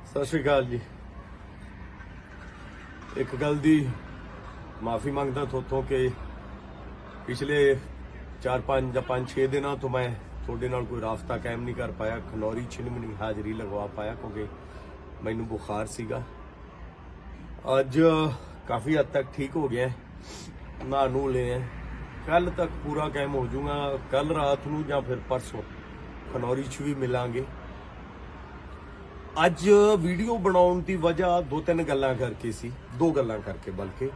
ਸਤਿ ਸ਼੍ਰੀ ਅਕਾਲ ਜੀ। ਇੱਕ ਗੱਲ ਦੀ ਮਾਫੀ ਮੰਗਦਾ ਥੋਤੋਂ ਕਿ ਪਿਛਲੇ 4-5 ਜਾਂ 5-6 ਦਿਨਾਂ ਤੋਂ ਮੈਂ ਤੁਹਾਡੇ ਨਾਲ ਕੋਈ ਰਾਬਤਾ ਕਾਇਮ ਨਹੀਂ ਕਰ ਪਾਇਆ। ਖਨੌਰੀ 'ਚ ਨਹੀਂ ਹਾਜ਼ਰੀ ਲਗਵਾ ਪਾਇਆ ਕਿਉਂਕਿ ਮੈਨੂੰ ਬੁਖਾਰ ਸੀਗਾ। ਅੱਜ ਕਾਫੀ ਹੱਦ ਤੱਕ ਠੀਕ ਹੋ ਗਿਆ, ਨਹਾ ਨੂੰ ਲਿਆ। ਕੱਲ ਤੱਕ ਪੂਰਾ ਕਾਇਮ ਹੋ ਜਾਊਗਾ। ਕੱਲ ਰਾਤ ਨੂੰ ਜਾਂ ਫਿਰ ਪਰਸੋਂ ਖਨੌਰੀ 'ਚ ਵੀ ਮਿਲਾਂਗੇ। ਅੱਜ ਵੀਡੀਓ ਬਣਾਉਣ ਦੀ ਵਜ੍ਹਾ ਦੋ ਗੱਲਾਂ ਕਰਕੇ ਬਲਕਿ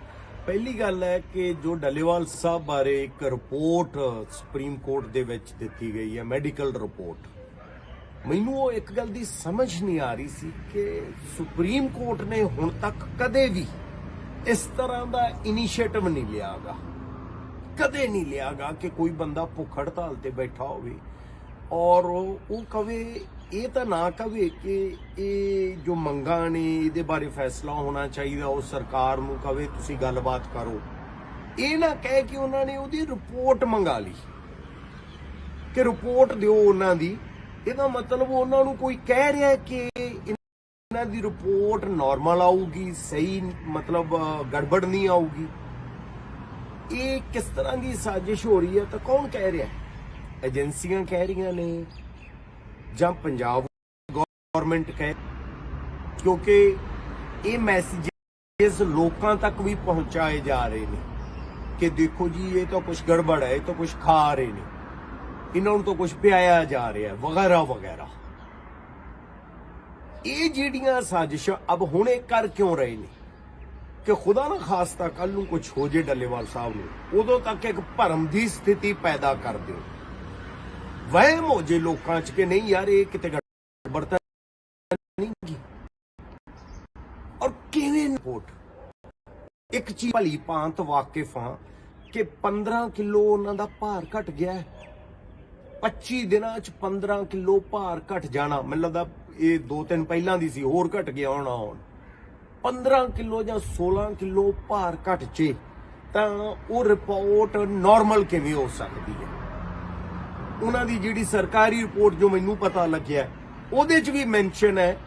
ਪਹਿਲੀ ਗੱਲ ਹੈ ਕਿ ਜੋ ਡੱਲੇਵਾਲ ਸਾਹਿਬ ਬਾਰੇ ਇੱਕ ਰਿਪੋਰਟ ਸੁਪਰੀਮ ਕੋਰਟ ਦੇ ਵਿੱਚ ਦਿੱਤੀ ਗਈ ਹੈ, ਮੈਡੀਕਲ ਰਿਪੋਰਟ, ਮੈਨੂੰ ਉਹ ਇੱਕ ਗੱਲ ਦੀ ਸਮਝ ਨਹੀਂ ਆ ਰਹੀ ਸੀ ਕਿ ਸੁਪਰੀਮ ਕੋਰਟ ਨੇ ਹੁਣ ਤੱਕ ਕਦੇ ਵੀ ਇਸ ਤਰ੍ਹਾਂ ਦਾ ਇਨੀਸ਼ੀਏਟਿਵ ਨਹੀਂ ਲਿਆਗਾ, ਕਦੇ ਨਹੀਂ ਲਿਆਗਾ ਕਿ ਕੋਈ ਬੰਦਾ ਭੁੱਖ ਹੜਤਾਲ ਤੇ ਬੈਠਾ ਹੋਵੇ ਔਰ ਉਹ ਕਵੇ, ਇਹ ਤਾਂ ਨਾ ਕਵੇ ਕਿ ਇਹ ਜੋ ਮੰਗਾਂ ਨੇ ਇਹਦੇ ਬਾਰੇ ਫੈਸਲਾ ਹੋਣਾ ਚਾਹੀਦਾ, ਉਹ ਸਰਕਾਰ ਨੂੰ ਕਵੇ ਤੁਸੀਂ ਗੱਲਬਾਤ ਕਰੋ। ਇਹ ਨਾ ਕਹੇ ਕਿ ਉਹਨਾਂ ਨੇ ਉਹਦੀ ਰਿਪੋਰਟ ਮੰਗਾ ਲਈ ਕਿ ਰਿਪੋਰਟ ਦਿਓ ਉਹਨਾਂ ਦੀ। ਇਹਦਾ ਮਤਲਬ ਉਹਨਾਂ ਨੂੰ ਕੋਈ ਕਹਿ ਰਿਹਾ ਕਿ ਇਹਨਾਂ ਦੀ ਰਿਪੋਰਟ ਨਾਰਮਲ ਆਊਗੀ, ਸਹੀ ਮਤਲਬ ਗੜਬੜ ਨਹੀਂ ਆਊਗੀ। ਇਹ ਕਿਸ ਤਰ੍ਹਾਂ ਦੀ ਸਾਜ਼ਿਸ਼ ਹੋ ਰਹੀ ਹੈ? ਤਾਂ ਕੌਣ ਕਹਿ ਰਿਹਾ? ਏਜੰਸੀਆਂ ਕਹਿ ਰਹੀਆਂ ਨੇ ਜਾਂ ਪੰਜਾਬ ਗਵਰਨਮੈਂਟ ਕਹਿ? ਕਿਉਂਕਿ ਇਹ ਮੈਸੇजेस ਲੋਕਾਂ ਤੱਕ ਵੀ ਪਹੁੰਚਾਏ ਜਾ ਰਹੇ ਨੇ ਕਿ ਦੇਖੋ ਜੀ ਇਹ ਤਾਂ ਕੁਝ ਗੜਬੜ ਹੈ, ਇਹ ਤਾਂ ਕੁਝ ਖਾ ਰਹੇ ਨੇ, ਇਹਨਾਂ ਨੂੰ ਤਾਂ ਕੁਝ ਪਿਆਇਆ ਜਾ ਰਿਹਾ ਵਗੈਰਾ ਵਗੈਰਾ। ਇਹ ਜਿਹੜੀਆਂ ਸਾਜ਼ਿਸ਼ਾਂ ਅਬ ਹੁਣ ਇਹ ਕਰ ਕਿਉਂ ਰਹੇ ਨੇ ਕਿ ਖੁਦਾ ਨਾ ਖਾਸਤਾ ਕੱਲ ਨੂੰ ਕੁਝ ਹੋ ਜੇ ਡੱਲੇਵਾਲ ਸਾਹਿਬ ਨੂੰ, ਉਦੋਂ ਤੱਕ ਇੱਕ ਭਰਮ ਦੀ ਸਥਿਤੀ ਪੈਦਾ ਕਰ ਦਿਓ, ਵਹਿਮ ਹੋ ਜੇ ਲੋਕਾਂ 'ਚ ਕਿ ਨਹੀਂ ਯਾਰ ਇਹ ਕਿਤੇ ਗੜਬੜ ਤਾਂ ਨਹੀਂ ਗੀ। ਔਰ ਕਿਵੇਂ ਰਿਪੋਰਟ ਇੱਕ ਚੀਜ਼ ਭਲੀ ਭਾਂਤ ਵਾਕਿਫ ਹਾਂ ਕਿ 15 ਕਿਲੋ ਉਹਨਾਂ ਦਾ ਭਾਰ ਘਟ ਗਿਆ ਹੈ। 25 ਦਿਨਾਂ 'ਚ 15 ਕਿਲੋ ਭਾਰ ਘਟ ਜਾਣਾ, ਮੈਨੂੰ ਲੱਗਦਾ ਇਹ 2-3 ਪਹਿਲਾਂ ਦੀ ਸੀ, ਹੋਰ ਘਟ ਗਿਆ ਹੋਣਾ। ਹੁਣ 15 ਕਿਲੋ ਜਾਂ 16 ਕਿਲੋ ਭਾਰ ਘਟ ਜੇ ਤਾਂ ਉਹ ਰਿਪੋਰਟ ਨਾਰਮਲ ਕਿਵੇਂ ਹੋ ਸਕਦੀ ਹੈ? ਉਹਨਾਂ ਦੀ ਜਿਹੜੀ ਸਰਕਾਰੀ ਰਿਪੋਰਟ ਜੋ ਮੈਨੂੰ ਪਤਾ ਲੱਗਿਆ ਉਹਦੇ 'ਚ ਵੀ ਮੈਂਸ਼ਨ ਹੈ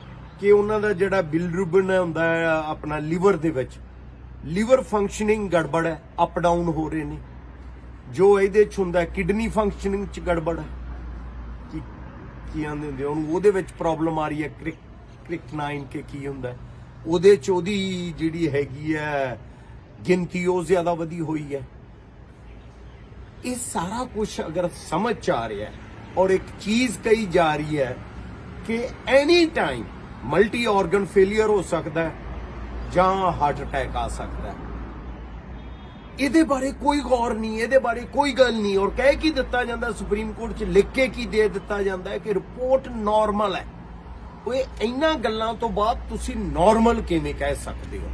ਕਿ ਉਹਨਾਂ ਦਾ ਜਿਹੜਾ ਬਿਲਰੂਬਿਨ ਹੁੰਦਾ ਹੈ ਆਪਣਾ ਲਿਵਰ ਦੇ ਵਿੱਚ, ਲਿਵਰ ਫੰਕਸ਼ਨਿੰਗ ਗੜਬੜ ਹੈ, ਅਪ ਡਾਊਨ ਹੋ ਰਹੇ ਨੇ। ਜੋ ਇਹਦੇ 'ਚ ਹੁੰਦਾ ਕਿਡਨੀ ਫੰਕਸ਼ਨਿੰਗ 'ਚ ਗੜਬੜ ਹੈ, ਕੀ ਆਂਦੇ ਹੁੰਦੇ ਉਹਨੂੰ, ਉਹਦੇ ਵਿੱਚ ਪ੍ਰੋਬਲਮ ਆ ਰਹੀ ਹੈ। ਕ੍ਰਿਕਨਾਈਨ ਕੇ ਕੀ ਹੁੰਦਾ ਉਹਦੇ 'ਚ, ਉਹਦੀ ਜਿਹੜੀ ਹੈਗੀ ਹੈ ਗਿਣਤੀ ਉਹ ਜ਼ਿਆਦਾ ਵਧੀ ਹੋਈ ਹੈ। ਇਹ ਸਾਰਾ ਕੁਝ ਅਗਰ ਸਮਝ 'ਚ ਆ ਰਿਹਾ ਹੈ ਔਰ ਇੱਕ ਚੀਜ਼ ਕਹੀ ਜਾ ਰਹੀ ਹੈ ਕਿ any time multi organ failure ਹੋ ਸਕਦਾ ਹੈ ਜਾਂ ਹਾਰਟ ਅਟੈਕ ਆ ਸਕਦਾ ਹੈ, ਇਹਦੇ ਬਾਰੇ ਕੋਈ ਗੌਰ ਨਹੀਂ, ਇਹਦੇ ਬਾਰੇ ਕੋਈ ਗੱਲ ਨਹੀਂ। ਔਰ ਕਹਿ ਕੀ ਦਿੱਤਾ ਜਾਂਦਾ ਸੁਪਰੀਮ ਕੋਰਟ 'ਚ, ਲਿਖ ਕੇ ਕੀ ਦੇ ਦਿੱਤਾ ਜਾਂਦਾ ਹੈ ਕਿ ਰਿਪੋਰਟ ਨਾਰਮਲ ਹੈ। ਉਹ ਇਹਨਾਂ ਗੱਲਾਂ ਤੋਂ ਬਾਅਦ ਤੁਸੀਂ ਨਾਰਮਲ ਕਿਵੇਂ ਕਹਿ ਸਕਦੇ ਹੋ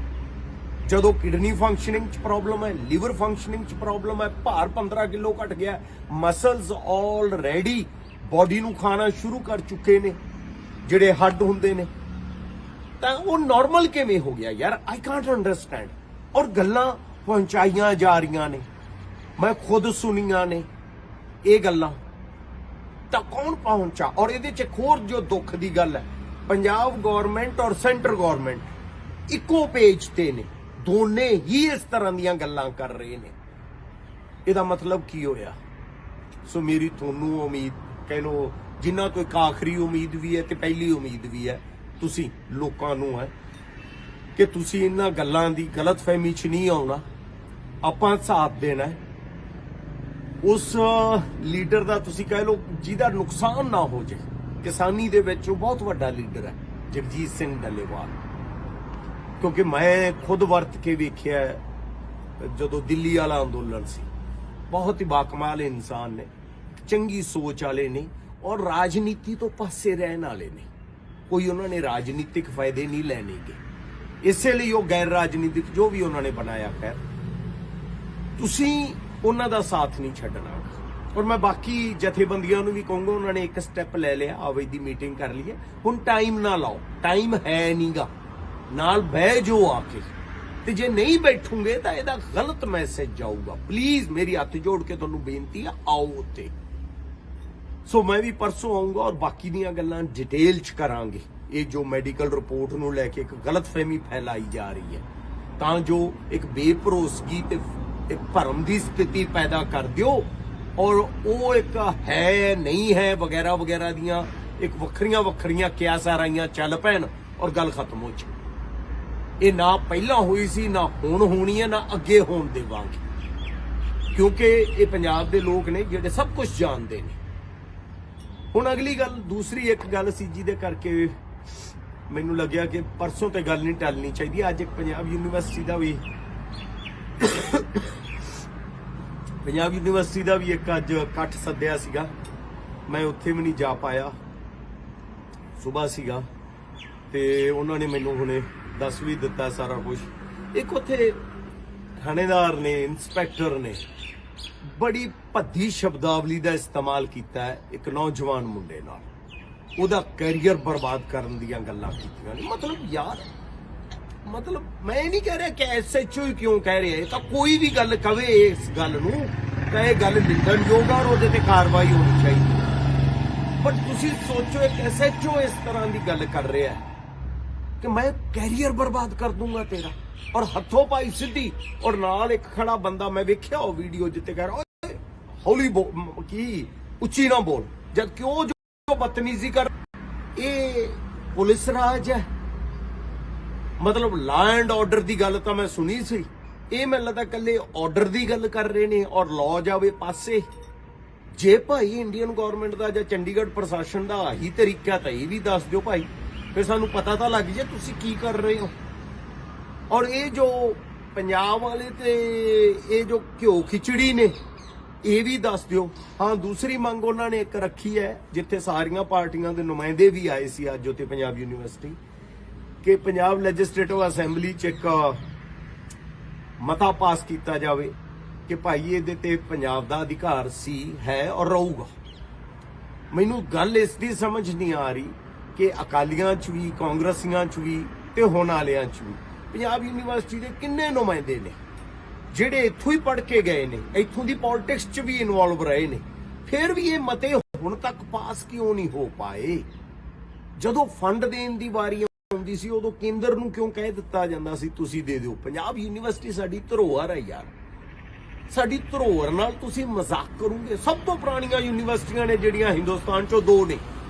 ਜਦੋਂ ਕਿਡਨੀ ਫੰਕਸ਼ਨਿੰਗ 'ਚ ਪ੍ਰੋਬਲਮ ਹੈ, ਲਿਵਰ ਫੰਕਸ਼ਨਿੰਗ 'ਚ ਪ੍ਰੋਬਲਮ ਹੈ, ਭਾਰ 15 ਕਿਲੋ ਘਟ ਗਿਆ, ਮਸਲਸ ਆਲਰੇਡੀ ਬੋਡੀ ਨੂੰ ਖਾਣਾ ਸ਼ੁਰੂ ਕਰ ਚੁੱਕੇ ਨੇ ਜਿਹੜੇ ਹੱਡ ਹੁੰਦੇ ਨੇ, ਤਾਂ ਉਹ ਨਾਰਮਲ ਕਿਵੇਂ ਹੋ ਗਿਆ ਯਾਰ? I can't understand. ਔਰ ਗੱਲਾਂ ਪਹੁੰਚਾਈਆਂ ਜਾ ਰਹੀਆਂ ਨੇ, ਮੈਂ ਖੁਦ ਸੁਣੀਆਂ ਨੇ ਇਹ ਗੱਲਾਂ, ਤਾਂ ਕੌਣ ਪਹੁੰਚਾ? ਔਰ ਇਹਦੇ 'ਚ ਹੋਰ ਜੋ ਦੁੱਖ ਦੀ ਗੱਲ ਹੈ, ਪੰਜਾਬ ਗਵਰਨਮੈਂਟ ਔਰ ਸੈਂਟਰ ਗਵਰਨਮੈਂਟ ਇੱਕੋ ਪੇਜ ਤੇ ਨੇ, ਦੋਨੇ ਹੀ ਇਸ ਤਰ੍ਹਾਂ ਦੀਆਂ ਗੱਲਾਂ ਕਰ ਰਹੇ ਨੇ। ਇਹਦਾ ਮਤਲਬ ਕੀ ਹੋਇਆ? ਸੋ ਮੇਰੀ ਤੁਹਾਨੂੰ ਉਮੀਦ, ਕਹਿ ਲੋ ਜਿਨ੍ਹਾਂ ਤੋਂ ਇੱਕ ਆਖਰੀ ਉਮੀਦ ਵੀ ਹੈ ਤੇ ਪਹਿਲੀ ਉਮੀਦ ਵੀ ਹੈ, ਤੁਸੀਂ ਲੋਕਾਂ ਨੂੰ ਹੈ ਕਿ ਤੁਸੀਂ ਇਹਨਾਂ ਗੱਲਾਂ ਦੀ ਗਲਤਫਹਿਮੀ 'ਚ ਨਹੀਂ ਆਉਣਾ। ਆਪਾਂ ਸਾਥ ਦੇਣਾ ਹੈ ਉਸ ਲੀਡਰ ਦਾ, ਤੁਸੀਂ ਕਹਿ ਲੋ ਜਿਹਦਾ ਨੁਕਸਾਨ ਨਾ ਹੋ ਜਾਏ। ਕਿਸਾਨੀ ਦੇ ਵਿੱਚ ਉਹ ਬਹੁਤ ਵੱਡਾ ਲੀਡਰ ਹੈ ਜਗਜੀਤ ਸਿੰਘ ਡੱਲੇਵਾਲ, ਕਿਉਂਕਿ ਮੈਂ ਖੁਦ ਵਰਤ ਕੇ ਵੇਖਿਆ ਜਦੋਂ ਦਿੱਲੀ ਵਾਲਾ ਅੰਦੋਲਨ ਸੀ। ਬਹੁਤ ਹੀ ਬਾਕਮਾਲ ਇਨਸਾਨ ਨੇ, ਚੰਗੀ ਸੋਚ ਵਾਲੇ ਨੇ ਔਰ ਰਾਜਨੀਤੀ ਤੋਂ ਪਾਸੇ ਰਹਿਣ ਵਾਲੇ ਨੇ। ਕੋਈ ਉਹਨਾਂ ਨੇ ਰਾਜਨੀਤਿਕ ਫਾਇਦੇ ਨਹੀਂ ਲੈਣੇਗੇ, ਇਸੇ ਲਈ ਉਹ ਗੈਰ ਰਾਜਨੀਤਿਕ ਜੋ ਵੀ ਉਹਨਾਂ ਨੇ ਬਣਾਇਆ, ਖੈਰ ਤੁਸੀਂ ਉਹਨਾਂ ਦਾ ਸਾਥ ਨਹੀਂ ਛੱਡਣਾ। ਔਰ ਮੈਂ ਬਾਕੀ ਜਥੇਬੰਦੀਆਂ ਨੂੰ ਵੀ ਕਹੂੰਗਾ, ਉਹਨਾਂ ਨੇ ਇੱਕ ਸਟੈਪ ਲੈ ਲਿਆ, ਆਵੇ ਦੀ ਮੀਟਿੰਗ ਕਰ ਲਈ ਹੈ, ਹੁਣ ਟਾਈਮ ਨਾ ਲਾਓ, ਟਾਈਮ ਹੈ ਨਹੀਂਗਾ, ਨਾਲ ਬਹਿ ਜੋ ਆ ਕੇ, ਤੇ ਜੇ ਨਹੀਂ ਬੈਠੋਗੇ ਤਾਂ ਇਹਦਾ ਗਲਤ ਮੈਸੇਜ ਜਾਊਗਾ। ਪਲੀਜ਼ ਮੇਰੀ ਹੱਥ ਜੋੜ ਕੇ ਤੁਹਾਨੂੰ ਬੇਨਤੀ ਹੈ, ਆਓ ਉੱਤੇ। ਸੋ ਮੈਂ ਵੀ ਪਰਸੋਂ ਆਉਂਗਾ ਔਰ ਬਾਕੀ ਦੀਆਂ ਗੱਲਾਂ ਡਿਟੇਲ 'ਚ ਕਰਾਂਗੇ। ਇਹ ਜੋ ਮੈਡੀਕਲ ਰਿਪੋਰਟ ਨੂੰ ਲੈ ਕੇ ਇੱਕ ਗਲਤਫਹਿਮੀ ਫੈਲਾਈ ਜਾ ਰਹੀ ਹੈ, ਤਾਂ ਜੋ ਇੱਕ ਬੇਭਰੋਸਗੀ ਤੇ ਇੱਕ ਭਰਮ ਦੀ ਸਥਿਤੀ ਪੈਦਾ ਕਰ ਦਿਓ ਔਰ ਉਹ ਇੱਕ ਹੈ ਨਹੀਂ ਹੈ ਵਗੈਰਾ ਵਗੈਰਾ ਦੀਆਂ ਇੱਕ ਵੱਖਰੀਆਂ ਵੱਖਰੀਆਂ ਕਿਆਸਾਰਾਈਆਂ ਚੱਲ ਪੈਣ ਔਰ ਗੱਲ ਖਤਮ ਹੋ ਜਾਏ। ਇਹ ਨਾ ਪਹਿਲਾਂ ਹੋਈ ਸੀ, ਨਾ ਹੁਣ ਹੋਣੀ ਹੈ, ਨਾ ਅੱਗੇ ਹੋਣ ਦੇਵਾਂਗੇ, ਕਿਉਂਕਿ ਇਹ ਪੰਜਾਬ ਦੇ ਲੋਕ ਨੇ ਜਿਹੜੇ ਸਭ ਕੁਝ ਜਾਣਦੇ ਨੇ। ਹੁਣ ਅਗਲੀ ਗੱਲ, ਦੂਸਰੀ ਇੱਕ ਗੱਲ ਸੀ ਜਿਹਦੇ ਕਰਕੇ ਮੈਨੂੰ ਲੱਗਿਆ ਕਿ ਪਰਸੋਂ ਤੇ ਗੱਲ ਨਹੀਂ ਟਲਣੀ ਚਾਹੀਦੀ। ਅੱਜ ਇੱਕ ਪੰਜਾਬ ਯੂਨੀਵਰਸਿਟੀ ਦਾ ਵੀ ਇੱਕ ਅੱਜ ਇਕੱਠ ਸੱਦਿਆ ਸੀਗਾ, ਮੈਂ ਉੱਥੇ ਵੀ ਨਹੀਂ ਜਾ ਪਾਇਆ, ਸੁਬਾਹ ਸੀਗਾ ਤੇ ਉਹਨਾਂ ਨੇ ਮੈਨੂੰ ਹੁਣੇ ਦੱਸ ਵੀ ਦਿੱਤਾ ਸਾਰਾ ਕੁਝ। ਇੱਕ ਉੱਥੇ ਥਾਣੇਦਾਰ ਨੇ, ਇੰਸਪੈਕਟਰ ਨੇ ਬੜੀ ਭੱਦੀ ਸ਼ਬਦਾਵਲੀ ਦਾ ਇਸਤੇਮਾਲ ਕੀਤਾ ਹੈ ਇੱਕ ਨੌਜਵਾਨ ਮੁੰਡੇ ਨਾਲ, ਉਹਦਾ ਕੈਰੀਅਰ ਬਰਬਾਦ ਕਰਨ ਦੀਆਂ ਗੱਲਾਂ ਕੀਤੀਆਂ ਨੇ। ਮਤਲਬ ਯਾਰ, ਮਤਲਬ ਮੈਂ ਨਹੀਂ ਕਹਿ ਰਿਹਾ ਕਿ ਐਸਐਚਓ ਹੀ ਕਿਉਂ ਕਹਿ ਰਿਹਾ, ਇਹ ਤਾਂ ਕੋਈ ਵੀ ਗੱਲ ਕਵੇ ਇਸ ਗੱਲ ਨੂੰ ਤਾਂ ਇਹ ਗੱਲ ਨਿੰਦਣਯੋਗ ਔਰ ਉਹਦੇ ਤੇ ਕਾਰਵਾਈ ਹੋਣੀ ਚਾਹੀਦੀ। ਪਰ ਤੁਸੀਂ ਸੋਚੋ, ਇੱਕ ਐਸਐਚਓ ਇਸ ਤਰ੍ਹਾਂ ਦੀ ਗੱਲ ਕਰ ਰਿਹਾ ਹੈ ਕਿ ਮੈਂ ਕੈਰੀਅਰ ਬਰਬਾਦ ਕਰ ਦੂੰਗਾ ਤੇਰਾ, ਔਰ ਹੱਥੋਂ ਪਾਈ ਸਿੱਧੀ, ਔਰ ਨਾਲ ਇੱਕ ਖੜਾ ਬੰਦਾ ਮੈਂ ਵੇਖਿਆ ਉਹ ਵੀਡੀਓ ਜਿੱਤੇ ਕਹਿ ਰਿਹਾ ਓਏ ਹੌਲੀ ਬੋਲ, ਕੀ ਉੱਚੀ ਨਾ ਬੋਲ, ਜਦ ਕਿਉਂ ਜੋ ਬਦਤਮੀਜ਼ੀ ਕਰ। ਇਹ ਪੁਲਿਸ ਰਾਜ ਹੈ, ਮਤਲਬ ਲਾ ਐਂਡ ਆਰਡਰ ਦੀ ਗੱਲ ਤਾਂ ਮੈਂ ਸੁਣੀ ਸੀ, ਇਹ ਮੈਨੂੰ ਲੱਗਦਾ ਕੱਲੇ ਆਰਡਰ ਦੀ ਗੱਲ ਕਰ ਰਹੇ ਨੇ ਔਰ ਲਾਅ ਜਾਵੇ ਪਾਸੇ। ਜੇ ਭਾਈ ਇੰਡੀਅਨ ਗਵਰਨਮੈਂਟ ਦਾ ਜਾਂ ਚੰਡੀਗੜ੍ਹ ਪ੍ਰਸ਼ਾਸਨ ਦਾ ਆਹੀ ਤਰੀਕਾ ਤਾਂ ਇਹ ਵੀ ਦੱਸ ਦਿਓ ਭਾਈ, ਫਿਰ ਸਾਨੂੰ ਪਤਾ ਤਾਂ ਲੱਗ ਜੇ ਤੁਸੀਂ ਕੀ ਕਰ ਰਹੇ ਹੋ। ਔਰ ਇਹ ਜੋ ਪੰਜਾਬ ਵਾਲੇ ਤੇ ਇਹ ਜੋ ਘਿਓ ਖਿਚੜੀ ਨੇ ਇਹ ਵੀ ਦੱਸ ਦਿਓ। ਹਾਂ, ਦੂਸਰੀ ਮੰਗ ਉਹਨਾਂ ਨੇ ਇੱਕ ਰੱਖੀ ਹੈ, ਜਿੱਥੇ ਸਾਰੀਆਂ ਪਾਰਟੀਆਂ ਦੇ ਨੁਮਾਇੰਦੇ ਵੀ ਆਏ ਸੀ ਅੱਜ ਉੱਥੇ ਪੰਜਾਬ ਯੂਨੀਵਰਸਿਟੀ, ਕਿ ਪੰਜਾਬ ਲੈਜਿਸਲੇਟਿਵ ਅਸੈਂਬਲੀ 'ਚ ਇੱਕ ਮਤਾ ਪਾਸ ਕੀਤਾ ਜਾਵੇ ਕਿ ਭਾਈ ਇਹਦੇ ਤੇ ਪੰਜਾਬ ਦਾ ਅਧਿਕਾਰ ਸੀ, ਹੈ ਔਰ ਰਹੂਗਾ। ਮੈਨੂੰ ਗੱਲ ਇਸ ਦੀ ਸਮਝ ਨਹੀਂ ਆ ਰਹੀ ਕਿ ਅਕਾਲੀਆਂ 'ਚ ਵੀ, ਕਾਂਗਰਸੀਆਂ 'ਚ ਵੀ ਤੇ ਹੁਣ ਵਾਲਿਆਂ 'ਚ ਵੀ ਪੰਜਾਬ ਯੂਨੀਵਰਸਿਟੀ ਦੇ ਕਿੰਨੇ ਨੁਮਾਇੰਦੇ ਨੇ ਜਿਹੜੇ ਇੱਥੋਂ ਹੀ ਪੜ੍ਹ ਕੇ ਗਏ ਨੇ, ਇੱਥੋਂ ਦੀ ਪੋਲਿਟਿਕਸ 'ਚ ਵੀ ਇਨਵੋਲਵ ਰਹੇ ਨੇ, ਫਿਰ ਵੀ ਇਹ ਮਤੇ ਹੁਣ ਤੱਕ ਪਾਸ ਕਿਉਂ ਨਹੀਂ ਹੋ ਪਾਏ? ਜਦੋਂ ਫੰਡ ਦੇਣ ਦੀ ਵਾਰੀ ਆਉਂਦੀ ਸੀ ਉਦੋਂ ਕੇਂਦਰ ਨੂੰ ਕਿਉਂ ਕਹਿ ਦਿੱਤਾ ਜਾਂਦਾ ਸੀ ਤੁਸੀਂ ਦੇ ਦਿਓ? ਪੰਜਾਬ ਯੂਨੀਵਰਸਿਟੀ ਸਾਡੀ ਧਰੋਹਰ ਹੈ ਯਾਰ, ਸਾਡੀ ਧਰੋਹਰ ਨਾਲ ਤੁਸੀਂ ਮਜ਼ਾਕ ਕਰੋਗੇ। ਸਭ ਤੋਂ ਪੁਰਾਣੀਆਂ ਯੂਨੀਵਰਸਿਟੀਆਂ ਨੇ ਜਿਹੜੀਆਂ ਹਿੰਦੁਸਤਾਨ 'ਚੋਂ, ਦੋ ਨੇ,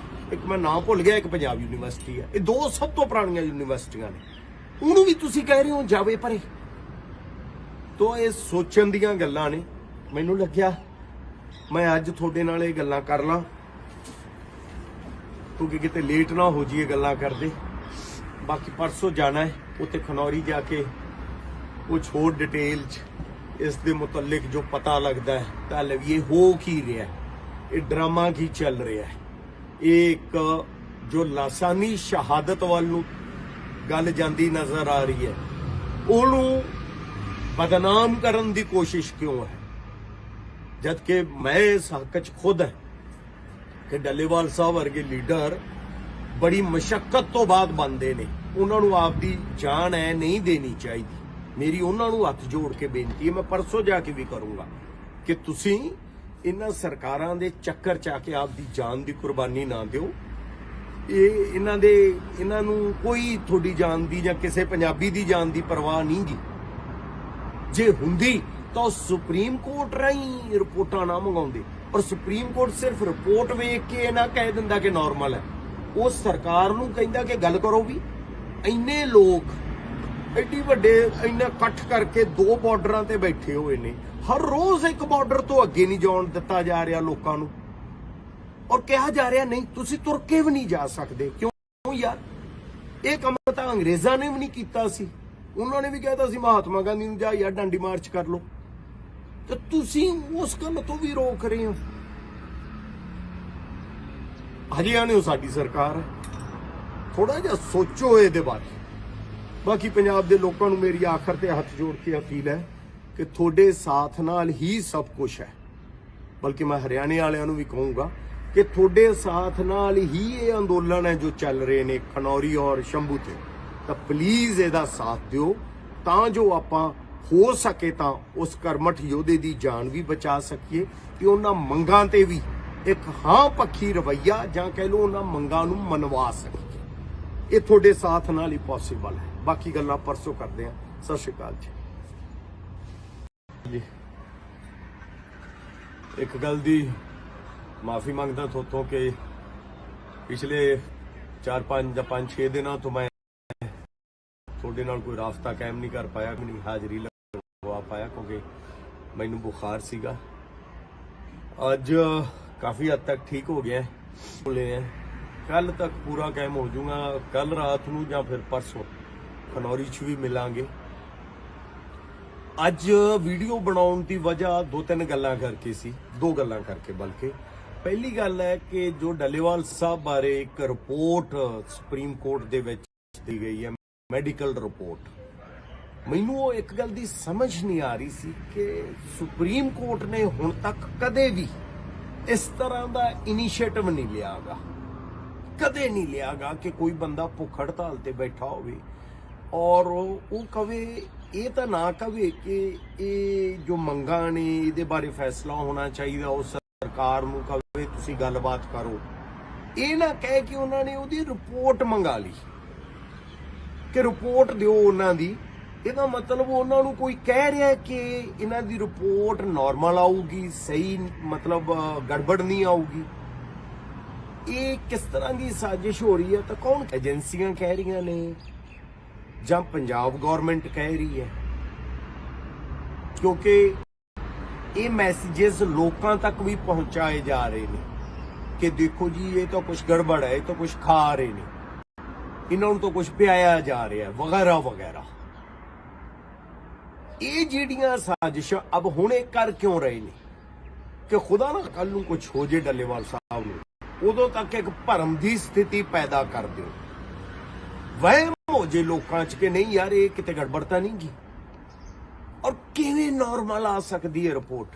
ਇੱਕ ਮੈਂ ਨਾਂ ਭੁੱਲ ਗਿਆ, ਇੱਕ ਪੰਜਾਬ ਯੂਨੀਵਰਸਿਟੀ ਹੈ, ਇਹ ਦੋ ਸਭ ਤੋਂ ਪੁਰਾਣੀਆਂ ਯੂਨੀਵਰਸਿਟੀਆਂ ਨੇ, ਉਹਨੂੰ ਵੀ ਤੁਸੀਂ ਕਹਿ ਰਹੇ ਹੋ ਜਾਵੇ ਪਰੇ। ਤੋ ਇਹ ਸੋਚਣ ਦੀਆਂ ਗੱਲਾਂ ਨੇ। ਮੈਨੂੰ ਲੱਗਿਆ ਮੈਂ ਅੱਜ ਤੁਹਾਡੇ ਨਾਲ ਇਹ ਗੱਲਾਂ ਕਰ ਲਾਂ, ਕਿਉਂਕਿ ਕਿਤੇ ਲੇਟ ਨਾ ਹੋ ਜਾਈਏ ਗੱਲਾਂ ਕਰਦੇ। ਬਾਕੀ ਪਰਸੋਂ ਜਾਣਾ ਹੈ ਉੱਥੇ ਖਨੌਰੀ, ਜਾ ਕੇ ਕੁਝ ਹੋਰ ਡਿਟੇਲ 'ਚ ਇਸ ਦੇ ਮੁਤਲਕ ਜੋ ਪਤਾ ਲੱਗਦਾ ਹੈ ਤਾਂ ਲਵੀਏ ਹੋ ਕੀ ਰਿਹਾ, ਇਹ ਡਰਾਮਾ ਕੀ ਚੱਲ ਰਿਹਾ ਹੈ। ਇਹ ਇੱਕ ਜੋ ਲਾਸਾਨੀ ਸ਼ਹਾਦਤ ਵੱਲ ਨੂੰ ਗੱਲ ਜਾਂਦੀ ਨਜ਼ਰ ਆ ਰਹੀ ਹੈ, ਉਹਨੂੰ ਬਦਨਾਮ ਕਰਨ ਦੀ ਕੋਸ਼ਿਸ਼ ਕਿਉਂ ਹੈ? ਜਦਕਿ ਮੈਂ ਇਸ ਹੱਕ 'ਚ ਖੁਦ ਹੈ ਕਿ ਡੱਲੇਵਾਲ ਸਾਹਿਬ ਵਰਗੇ ਲੀਡਰ ਬੜੀ ਮਸ਼ੱਕਤ ਤੋਂ ਬਾਅਦ ਬਣਦੇ ਨੇ, ਉਹਨਾਂ ਨੂੰ ਆਪਦੀ ਜਾਨ ਐ ਨਹੀਂ ਦੇਣੀ ਚਾਹੀਦੀ। ਮੇਰੀ ਉਹਨਾਂ ਨੂੰ ਹੱਥ ਜੋੜ ਕੇ ਬੇਨਤੀ ਹੈ, ਮੈਂ ਪਰਸੋਂ ਜਾ ਕੇ ਵੀ ਕਰੂੰਗਾ, ਕਿ ਤੁਸੀਂ ਇਹਨਾਂ ਸਰਕਾਰਾਂ ਦੇ ਚੱਕਰ 'ਚ ਆ ਕੇ ਆਪਦੀ ਜਾਨ ਦੀ ਕੁਰਬਾਨੀ ਨਾ ਦਿਓ। ਇਹਨਾਂ ਨੂੰ ਕੋਈ ਤੁਹਾਡੀ ਜਾਨ ਦੀ ਜਾਂ ਕਿਸੇ ਪੰਜਾਬੀ ਦੀ ਜਾਨ ਦੀ ਪਰਵਾਹ ਨਹੀਂ ਗੀ। ਜੇ ਹੁੰਦੀ ਤਾਂ ਉਹ ਸੁਪਰੀਮ ਕੋਰਟ ਰਾਹੀਂ ਰਿਪੋਰਟਾਂ ਨਾ ਮੰਗਾਉਂਦੇ, ਔਰ ਸੁਪਰੀਮ ਕੋਰਟ ਸਿਰਫ ਰਿਪੋਰਟ ਵੇਖ ਕੇ ਇਹ ਨਾ ਕਹਿ ਦਿੰਦਾ ਕਿ ਨਾਰਮਲ ਹੈ, ਉਹ ਸਰਕਾਰ ਨੂੰ ਕਹਿੰਦਾ ਕਿ ਗੱਲ ਕਰੋ ਵੀ। ਇੰਨੇ ਲੋਕ ਐਡੀ ਵੱਡੇ ਇੰਨਾ ਇਕੱਠ ਕਰਕੇ ਦੋ ਬਾਰਡਰਾਂ ਤੇ ਬੈਠੇ ਹੋਏ ਨੇ, ਹਰ ਰੋਜ਼ ਇੱਕ ਬਾਰਡਰ ਤੋਂ ਅੱਗੇ ਨਹੀਂ ਜਾਣ ਦਿੱਤਾ ਜਾ ਰਿਹਾ ਲੋਕਾਂ ਨੂੰ, ਔਰ ਕਿਹਾ ਜਾ ਰਿਹਾ ਨਹੀਂ ਤੁਸੀਂ ਤੁਰ ਕੇ ਵੀ ਨਹੀਂ ਜਾ ਸਕਦੇ। ਕਿਉਂ ਯਾਰ? ਇਹ ਕੰਮ ਤਾਂ ਅੰਗਰੇਜ਼ਾਂ ਨੇ ਵੀ ਨਹੀਂ ਕੀਤਾ ਸੀ, ਉਹਨਾਂ ਨੇ ਵੀ ਕਹਿਤਾ ਸੀ ਮਹਾਤਮਾ ਗਾਂਧੀ ਨੂੰ ਜਾ ਯਾਰ ਡਾਂਡੀ ਮਾਰਚ ਕਰ ਲਓ, ਤੇ ਤੁਸੀਂ ਉਸ ਕੰਮ ਤੋਂ ਵੀ ਰੋਕ ਰਹੇ ਹੋ। ਹਜੇ ਆਣੇ ਸਾਡੀ ਸਰਕਾਰ ਹੈ, ਥੋੜਾ ਜਿਹਾ ਸੋਚੋ ਇਹਦੇ ਬਾਰੇ। ਬਾਕੀ ਪੰਜਾਬ ਦੇ ਲੋਕਾਂ ਨੂੰ ਮੇਰੀ ਆਖਰ ਤੇ ਹੱਥ ਜੋੜ ਕੇ ਅਪੀਲ ਹੈ ਕਿ ਤੁਹਾਡੇ ਸਾਥ ਨਾਲ ਹੀ ਸਭ ਕੁਝ ਹੈ। ਬਲਕਿ ਮੈਂ ਹਰਿਆਣੇ ਵਾਲਿਆਂ ਨੂੰ ਵੀ ਕਹੂੰਗਾ ਕਿ ਤੁਹਾਡੇ ਸਾਥ ਨਾਲ ਹੀ ਇਹ ਅੰਦੋਲਨ ਹੈ ਜੋ ਚੱਲ ਰਹੇ ਨੇ ਖਨੌਰੀ ਔਰ ਸ਼ੰਭੂ ਤੇ, ਤਾਂ ਪਲੀਜ਼ ਇਹਦਾ ਸਾਥ ਦਿਓ ਤਾਂ ਜੋ ਆਪਾਂ ਹੋ ਸਕੇ ਤਾਂ ਉਸ ਕਰਮਠ ਯੋਧੇ ਦੀ ਜਾਨ ਵੀ ਬਚਾ ਸਕੀਏ, ਕਿ ਉਹਨਾਂ ਮੰਗਾਂ ਤੇ ਵੀ ਇੱਕ ਹਾਂ ਪੱਖੀ ਰਵੱਈਆ ਜਾਂ ਕਹਿ ਲਓ ਉਹਨਾਂ ਮੰਗਾਂ ਨੂੰ ਮਨਵਾ ਸਕੀਏ। ਇਹ ਤੁਹਾਡੇ ਸਾਥ ਨਾਲ ਹੀ ਪੋਸੀਬਲ ਹੈ। ਬਾਕੀ ਗੱਲਾਂ ਪਰਸੋਂ ਕਰਦੇ ਹਾਂ। ਸਤਿ ਸ਼੍ਰੀ ਅਕਾਲ ਜੀ। ਇੱਕ ਗੱਲ ਦੀ ਮਾਫੀ ਮੰਗਦਾ ਥੋਤੋਂ ਕਿ ਪਿਛਲੇ 4-5 ਜਾਂ 5-6 ਦਿਨਾਂ ਤੋਂ ਮੈਂ ਤੁਹਾਡੇ ਨਾਲ ਕੋਈ ਰਾਬਤਾ ਕਾਇਮ ਨਹੀਂ ਕਰ ਪਾਇਆ, ਨਹੀਂ ਹਾਜ਼ਰੀ ਲਗਵਾ ਪਾਇਆ ਕਿਉਂਕਿ ਮੈਨੂੰ ਬੁਖਾਰ ਸੀਗਾ। ਅੱਜ ਕਾਫੀ हद तक ठीक हो गया है। कल तक पूरा कायम हो जाऊंगा। कल रात ਨੂੰ ਜਾਂ ਫਿਰ ਪਰਸੋਂ ਖਨੌਰੀ 'ਚ ਵੀ ਮਿਲਾਂਗੇ। ਅੱਜ ਵੀਡੀਓ ਬਣਾਉਣ ਦੀ ਵਜ੍ਹਾ ਦੋ ਤਿੰਨ ਗੱਲਾਂ ਕਰਕੇ ਸੀ, ਦੋ ਗੱਲਾਂ ਕਰਕੇ ਬਲਕਿ। ਪਹਿਲੀ ਗੱਲ ਹੈ ਕਿ ਜੋ ਡੱਲੇਵਾਲ ਸਾਹਿਬ ਬਾਰੇ ਇੱਕ ਰਿਪੋਰਟ ਸੁਪਰੀਮ ਕੋਰਟ ਦੇ ਵਿੱਚ ਦਿੱਤੀ ਗਈ ਹੈ, ਮੈਡੀਕਲ ਰਿਪੋਰਟ, ਮੈਨੂੰ ਉਹ ਇੱਕ ਗੱਲ ਦੀ ਸਮਝ ਨਹੀਂ ਆ ਰਹੀ ਸੀ ਕਿ ਸੁਪਰੀਮ ਕੋਰਟ ਨੇ ਹੁਣ ਤੱਕ ਕਦੇ ਵੀ ਇਸ ਤਰ੍ਹਾਂ ਦਾ ਇਨੀਸ਼ੀਏਟਿਵ ਨਹੀਂ ਲਿਆਗਾ, ਕਦੇ ਨਹੀਂ ਲਿਆਗਾ ਕਿ ਕੋਈ ਬੰਦਾ ਭੁੱਖ ਹੜਤਾਲ ਤੇ ਬੈਠਾ ਹੋਵੇ ਔਰ ਉਹ ਕਵੇ, ਇਹ ਤਾਂ ਨਾ ਕਵੇ ਕਿ ਇਹ ਜੋ ਮੰਗਾਂ ਨੇ ਇਹਦੇ ਬਾਰੇ ਫੈਸਲਾ ਹੋਣਾ ਚਾਹੀਦਾ, ਉਹ ਸਰਕਾਰ ਨੂੰ ਕਵੇ ਤੁਸੀਂ ਗੱਲਬਾਤ ਕਰੋ। ਇਹ ਨਾ ਕਹੇ ਕਿ ਉਹਨਾਂ ਨੇ ਉਹਦੀ ਰਿਪੋਰਟ ਮੰਗਾ ਲਈ ਕਿ ਰਿਪੋਰਟ ਦਿਓ ਉਹਨਾਂ ਦੀ। ਇਹਦਾ ਮਤਲਬ ਉਹਨਾਂ ਨੂੰ ਕੋਈ ਕਹਿ ਰਿਹਾ ਕਿ ਇਹਨਾਂ ਦੀ ਰਿਪੋਰਟ ਨਾਰਮਲ ਆਊਗੀ, ਸਹੀ ਮਤਲਬ ਗੜਬੜ ਨਹੀਂ ਆਊਗੀ। ਇਹ ਕਿਸ ਤਰ੍ਹਾਂ ਦੀ ਸਾਜ਼ਿਸ਼ ਹੋ ਰਹੀ ਹੈ? ਤਾਂ ਕੌਣ, ਏਜੰਸੀਆਂ ਕਹਿ ਰਹੀਆਂ ਨੇ ਜਾਂ ਪੰਜਾਬ ਗਵਰਨਮੈਂਟ ਕਹਿ ਰਹੀ ਹੈ? ਕਿਉਂਕਿ ਇਹ ਮੈਸੇजेस ਲੋਕਾਂ ਤੱਕ ਵੀ ਪਹੁੰਚਾਏ ਜਾ ਰਹੇ ਨੇ ਕਿ ਦੇਖੋ ਜੀ ਇਹ ਤਾਂ ਕੁਝ ਗੜਬੜ ਹੈ, ਇਹ ਤਾਂ ਕੁਝ ਖਾ ਰਹੇ ਨੇ, ਇਹਨਾਂ ਨੂੰ ਤਾਂ ਕੁਝ ਪਿਆਇਆ ਜਾ ਰਿਹਾ ਵਗੈਰਾ ਵਗੈਰਾ। ਇਹ ਜਿਹੜੀਆਂ ਸਾਜ਼ਿਸ਼ਾਂ ਅਬ ਹੁਣੇ ਕਰ ਕਿਉਂ ਰਹੇ ਨੇ ਕਿ ਖੁਦਾ ਨਾ ਕੱਲ ਨੂੰ ਕੁਝ ਹੋ ਜੇ ਡੱਲੇਵਾਲ ਸਾਹਿਬ ਨੂੰ, ਉਦੋਂ ਤੱਕ ਇੱਕ ਭਰਮ ਦੀ ਸਥਿਤੀ ਪੈਦਾ ਕਰ ਦਿਓ, ਵਹਿਮ ਹੋ ਜੇ ਲੋਕਾਂ 'ਚ ਕਿ ਨਹੀਂ ਯਾਰ ਇਹ ਕਿਤੇ ਗੜਬੜ ਤਾਂ ਨਹੀਂ ਗੀ। ਔਰ ਕਿਵੇਂ ਨਾਰਮਲ ਆ ਸਕਦੀ ਹੈ ਰਿਪੋਰਟ?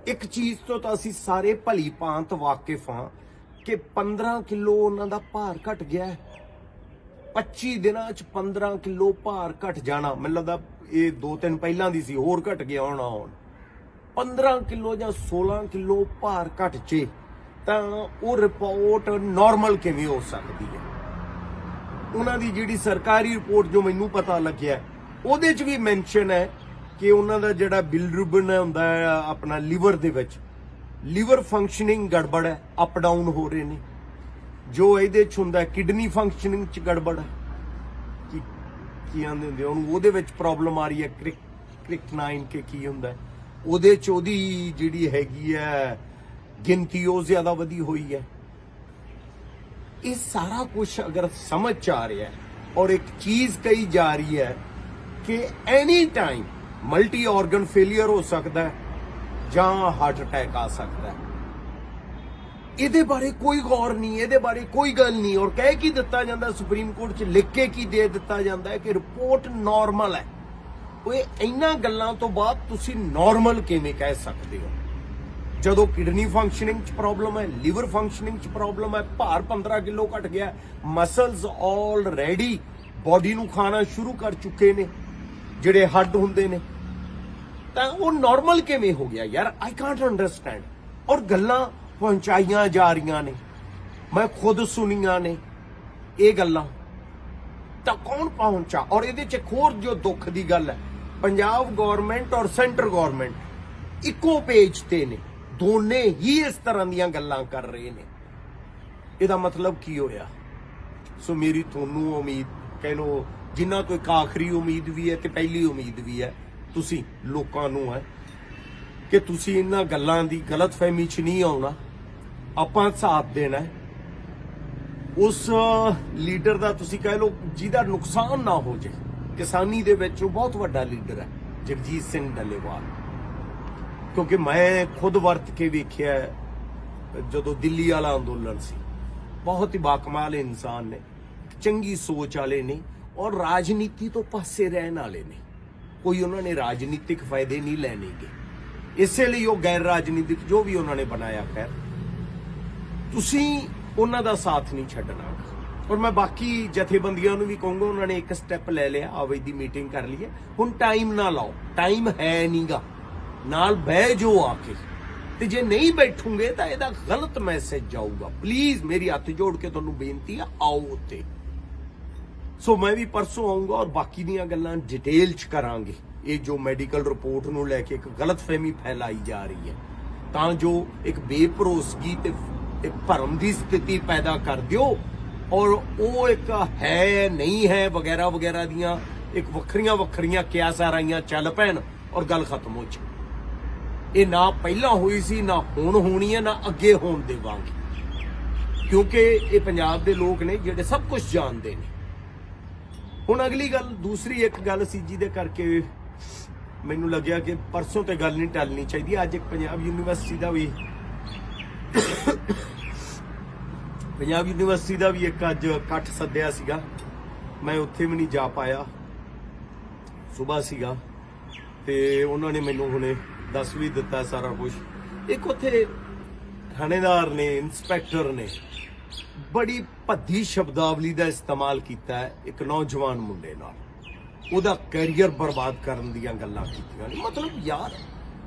ਇੱਕ ਚੀਜ਼ ਤੋਂ ਤਾਂ ਅਸੀਂ ਸਾਰੇ ਭਲੀ ਭਾਂਤ ਵਾਕਿਫ ਹਾਂ ਕਿ 15 ਕਿਲੋ ਉਹਨਾਂ ਦਾ ਭਾਰ ਘਟ ਗਿਆ ਹੈ। 25 ਦਿਨਾਂ 'ਚ 15 ਕਿਲੋ ਭਾਰ ਘਟ ਜਾਣਾ, ਮੈਨੂੰ ਲੱਗਦਾ ਇਹ 2-3 ਪਹਿਲਾਂ ਦੀ ਸੀ, ਹੋਰ ਘਟ ਗਿਆ ਹੋਣਾ। ਹੁਣ 15 ਕਿਲੋ ਜਾਂ 16 ਕਿਲੋ ਭਾਰ ਘਟ ਜੇ ਤਾਂ ਉਹ ਰਿਪੋਰਟ ਨਾਰਮਲ ਕਿਵੇਂ ਹੋ ਸਕਦੀ ਹੈ? ਉਹਨਾਂ ਦੀ ਜਿਹੜੀ ਸਰਕਾਰੀ ਰਿਪੋਰਟ ਜੋ ਮੈਨੂੰ ਪਤਾ ਲੱਗਿਆ ਉਹਦੇ 'ਚ ਵੀ ਮੈਂਸ਼ਨ ਹੈ ਕਿ ਉਹਨਾਂ ਦਾ ਜਿਹੜਾ ਬਿਲਰੂਬਿਨ ਹੁੰਦਾ ਹੈ ਆਪਣਾ ਲਿਵਰ ਦੇ ਵਿੱਚ, ਲਿਵਰ ਫੰਕਸ਼ਨਿੰਗ ਗੜਬੜ ਹੈ, ਅਪ ਡਾਊਨ ਹੋ ਰਹੇ ਨੇ। ਜੋ ਇਹਦੇ 'ਚ ਹੁੰਦਾ ਕਿਡਨੀ ਫੰਕਸ਼ਨਿੰਗ 'ਚ ਗੜਬੜ ਹੈ, ਕੀ ਆਂਦੇ ਹੁੰਦੇ ਉਹਨੂੰ, ਉਹਦੇ ਵਿੱਚ ਪ੍ਰੋਬਲਮ ਆ ਰਹੀ ਹੈ। ਕ੍ਰਿਕਟਨਾਈਨ ਕੇ ਕੀ ਹੁੰਦਾ ਉਹਦੇ 'ਚ, ਉਹਦੀ ਜਿਹੜੀ ਹੈਗੀ ਹੈ ਗਿਣਤੀ ਉਹ ਜ਼ਿਆਦਾ ਵਧੀ ਹੋਈ ਹੈ। ਇਹ ਸਾਰਾ ਕੁਝ ਅਗਰ ਸਮਝ 'ਚ ਆ ਰਿਹਾ ਹੈ ਔਰ ਇੱਕ ਚੀਜ਼ ਕਹੀ ਜਾ ਰਹੀ ਹੈ ਕਿ any time multi organ failure ਹੋ ਸਕਦਾ ਹੈ ਜਾਂ ਹਾਰਟ ਅਟੈਕ ਆ ਸਕਦਾ ਹੈ, ਇਹਦੇ ਬਾਰੇ ਕੋਈ ਗੌਰ ਨਹੀਂ, ਇਹਦੇ ਬਾਰੇ ਕੋਈ ਗੱਲ ਨਹੀਂ। ਔਰ ਕਹਿ ਕੀ ਦਿੱਤਾ ਜਾਂਦਾ ਸੁਪਰੀਮ ਕੋਰਟ 'ਚ, ਲਿਖ ਕੇ ਕੀ ਦੇ ਦਿੱਤਾ ਜਾਂਦਾ ਹੈ ਕਿ ਰਿਪੋਰਟ ਨਾਰਮਲ ਹੈ। ਓਏ ਇਹਨਾਂ ਗੱਲਾਂ ਤੋਂ ਬਾਅਦ ਤੁਸੀਂ ਨਾਰਮਲ ਕਿਵੇਂ ਕਹਿ ਸਕਦੇ ਹੋ ਜਦੋਂ ਕਿਡਨੀ ਫੰਕਸ਼ਨਿੰਗ 'ਚ ਪ੍ਰੋਬਲਮ ਹੈ, ਲਿਵਰ ਫੰਕਸ਼ਨਿੰਗ 'ਚ ਪ੍ਰੋਬਲਮ ਹੈ, ਭਾਰ 15 ਕਿਲੋ ਘਟ ਗਿਆ, ਮਸਲਸ ਆਲਰੇਡੀ ਬੋਡੀ ਨੂੰ ਖਾਣਾ ਸ਼ੁਰੂ ਕਰ ਚੁੱਕੇ ਨੇ ਜਿਹੜੇ ਹੱਡ ਹੁੰਦੇ ਨੇ, ਤਾਂ ਉਹ ਨਾਰਮਲ ਕਿਵੇਂ ਹੋ ਗਿਆ ਯਾਰ? I can't understand. ਔਰ ਗੱਲਾਂ ਪਹੁੰਚਾਈਆਂ ਜਾ ਰਹੀਆਂ ਨੇ, ਮੈਂ ਖੁਦ ਸੁਣੀਆਂ ਨੇ ਇਹ ਗੱਲਾਂ, ਤਾਂ ਕੌਣ ਪਹੁੰਚਾ? ਔਰ ਇਹਦੇ 'ਚ ਹੋਰ ਜੋ ਦੁੱਖ ਦੀ ਗੱਲ ਹੈ, ਪੰਜਾਬ ਗਵਰਨਮੈਂਟ ਔਰ ਸੈਂਟਰ ਗਵਰਨਮੈਂਟ ਇੱਕੋ ਪੇਜ ਤੇ ਨੇ, ਦੋਨੇ ਹੀ ਇਸ ਤਰ੍ਹਾਂ ਦੀਆਂ ਗੱਲਾਂ ਕਰ ਰਹੇ ਨੇ। ਇਹਦਾ ਮਤਲਬ ਕੀ ਹੋਇਆ? ਸੋ ਮੇਰੀ ਤੁਹਾਨੂੰ ਉਮੀਦ, ਕਹਿ ਲਓ ਜਿਨ੍ਹਾਂ ਤੋਂ ਇੱਕ ਆਖਰੀ ਉਮੀਦ ਵੀ ਹੈ ਤੇ ਪਹਿਲੀ ਉਮੀਦ ਵੀ ਹੈ, ਤੁਸੀਂ ਲੋਕਾਂ ਨੂੰ ਹੈ ਕਿ ਤੁਸੀਂ ਇਹਨਾਂ ਗੱਲਾਂ ਦੀ ਗਲਤਫਹਿਮੀ 'ਚ ਨਹੀਂ ਆਉਣਾ, ਆਪਾਂ ਸਾਥ ਦੇਣਾ ਉਸ ਲੀਡਰ ਦਾ। ਤੁਸੀਂ ਕਹਿ ਲਓ ਜਿਹਦਾ ਨੁਕਸਾਨ ਨਾ ਹੋ ਜੇ, ਕਿਸਾਨੀ ਦੇ ਵਿੱਚ ਉਹ ਬਹੁਤ ਵੱਡਾ ਲੀਡਰ ਹੈ ਜਗਜੀਤ ਸਿੰਘ ਡੱਲੇਵਾਲ, ਕਿਉਂਕਿ ਮੈਂ ਖੁਦ ਵਰਤ ਕੇ ਵੇਖਿਆ ਜਦੋਂ ਦਿੱਲੀ ਵਾਲਾ ਅੰਦੋਲਨ ਸੀ। ਬਹੁਤ ਹੀ ਬਾਕਮਾਲ ਇਨਸਾਨ ਨੇ, ਚੰਗੀ ਸੋਚ ਵਾਲੇ ਨੇ ਔਰ ਰਾਜਨੀਤੀ ਤੋਂ ਪਾਸੇ ਰਹਿਣ ਵਾਲੇ ਨੇ, ਕੋਈ ਉਹਨਾਂ ਨੇ ਰਾਜਨੀਤਿਕ ਫਾਇਦੇ ਨਹੀਂ ਲੈਣੇਗੇ, ਇਸੇ ਲਈ ਉਹ ਗੈਰ ਰਾਜਨੀਤਿਕ ਜੋ ਵੀ ਉਹਨਾਂ ਨੇ ਬਣਾਇਆ। ਖੈਰ ਤੁਸੀਂ ਉਹਨਾਂ ਦਾ ਸਾਥ ਨਹੀਂ ਛੱਡਣਾ। ਔਰ ਮੈਂ ਬਾਕੀ ਜਥੇਬੰਦੀਆਂ ਨੂੰ ਵੀ ਕਹੂੰਗਾ, ਉਹਨਾਂ ਨੇ ਇੱਕ ਸਟੈਪ ਲੈ ਲਿਆ, ਆਵੇ ਦੀ ਮੀਟਿੰਗ ਕਰ ਲਈ ਹੈ, ਹੁਣ ਟਾਈਮ ਨਾ ਲਾਓ, ਟਾਈਮ ਹੈ ਨਹੀਂਗਾ, ਨਾਲ ਬਹਿ ਜੋ ਆ ਕੇ, ਤੇ ਜੇ ਨਹੀਂ ਬੈਠੋਗੇ ਤਾਂ ਇਹਦਾ ਗਲਤ ਮੈਸੇਜ ਜਾਊਗਾ। ਪਲੀਜ਼ ਮੇਰੀ ਹੱਥ ਜੋੜ ਕੇ ਤੁਹਾਨੂੰ ਬੇਨਤੀ ਆ, ਆਓ ਉੱਤੇ। ਸੋ ਮੈਂ ਵੀ ਪਰਸੋਂ ਆਉਂਗਾ ਔਰ ਬਾਕੀ ਦੀਆਂ ਗੱਲਾਂ ਡਿਟੇਲ 'ਚ ਕਰਾਂਗੇ। ਇਹ ਜੋ ਮੈਡੀਕਲ ਰਿਪੋਰਟ ਨੂੰ ਲੈ ਕੇ ਇੱਕ ਗਲਤਫਹਿਮੀ ਫੈਲਾਈ ਜਾ ਰਹੀ ਹੈ ਤਾਂ ਜੋ ਇੱਕ ਬੇਭਰੋਸਗੀ ਤੇ ਇੱਕ ਭਰਮ ਦੀ ਸਥਿਤੀ ਪੈਦਾ ਕਰ ਦਿਓ ਔਰ ਉਹ ਇੱਕ ਹੈ ਨਹੀਂ ਹੈ ਵਗੈਰਾ ਵਗੈਰਾ ਦੀਆਂ ਇੱਕ ਵੱਖਰੀਆਂ ਕਿਆਸਾਂ ਰਾਈਆਂ ਚੱਲ ਪੈਣ ਔਰ ਗੱਲ ਖਤਮ ਹੋ ਜਾਏ। ਇਹ ਨਾ ਪਹਿਲਾਂ ਹੋਈ ਸੀ, ਨਾ ਹੁਣ ਹੋਣੀ ਹੈ, ਨਾ ਅੱਗੇ ਹੋਣ ਦੇਵਾਂਗੇ, ਕਿਉਂਕਿ ਇਹ ਪੰਜਾਬ ਦੇ ਲੋਕ ਨੇ ਜਿਹੜੇ ਸਭ ਕੁਝ ਜਾਣਦੇ ਨੇ। ਹੁਣ ਅਗਲੀ ਗੱਲ, ਦੂਸਰੀ ਇੱਕ ਗੱਲ ਸੀ ਜਿਹਦੇ ਕਰਕੇ ਮੈਨੂੰ ਲੱਗਿਆ ਕਿ ਪਰਸੋਂ ਤੇ ਗੱਲ ਨਹੀਂ ਟਲਣੀ ਚਾਹੀਦੀ। ਅੱਜ ਇੱਕ ਪੰਜਾਬ ਯੂਨੀਵਰਸਿਟੀ ਦਾ ਵੀ ਇੱਕ ਅੱਜ ਇਕੱਠ ਸੱਦਿਆ ਸੀਗਾ, ਮੈਂ ਉੱਥੇ ਵੀ ਨਹੀਂ ਜਾ ਪਾਇਆ, ਸੁਬਾਹ ਸੀਗਾ ਤੇ ਉਹਨਾਂ ਨੇ ਮੈਨੂੰ ਹੁਣੇ ਦੱਸ ਵੀ ਦਿੱਤਾ ਸਾਰਾ ਕੁਝ। ਇੱਕ ਉੱਥੇ ਥਾਣੇਦਾਰ ਨੇ, ਇੰਸਪੈਕਟਰ ਨੇ ਬੜੀ ਭੱਦੀ ਸ਼ਬਦਾਵਲੀ ਦਾ ਇਸਤੇਮਾਲ ਕੀਤਾ ਹੈ ਇੱਕ ਨੌਜਵਾਨ ਮੁੰਡੇ ਨਾਲ, ਉਹਦਾ ਕੈਰੀਅਰ ਬਰਬਾਦ ਕਰਨ ਦੀਆਂ ਗੱਲਾਂ ਕੀਤੀਆਂ ਨੇ। ਮਤਲਬ ਯਾਰ,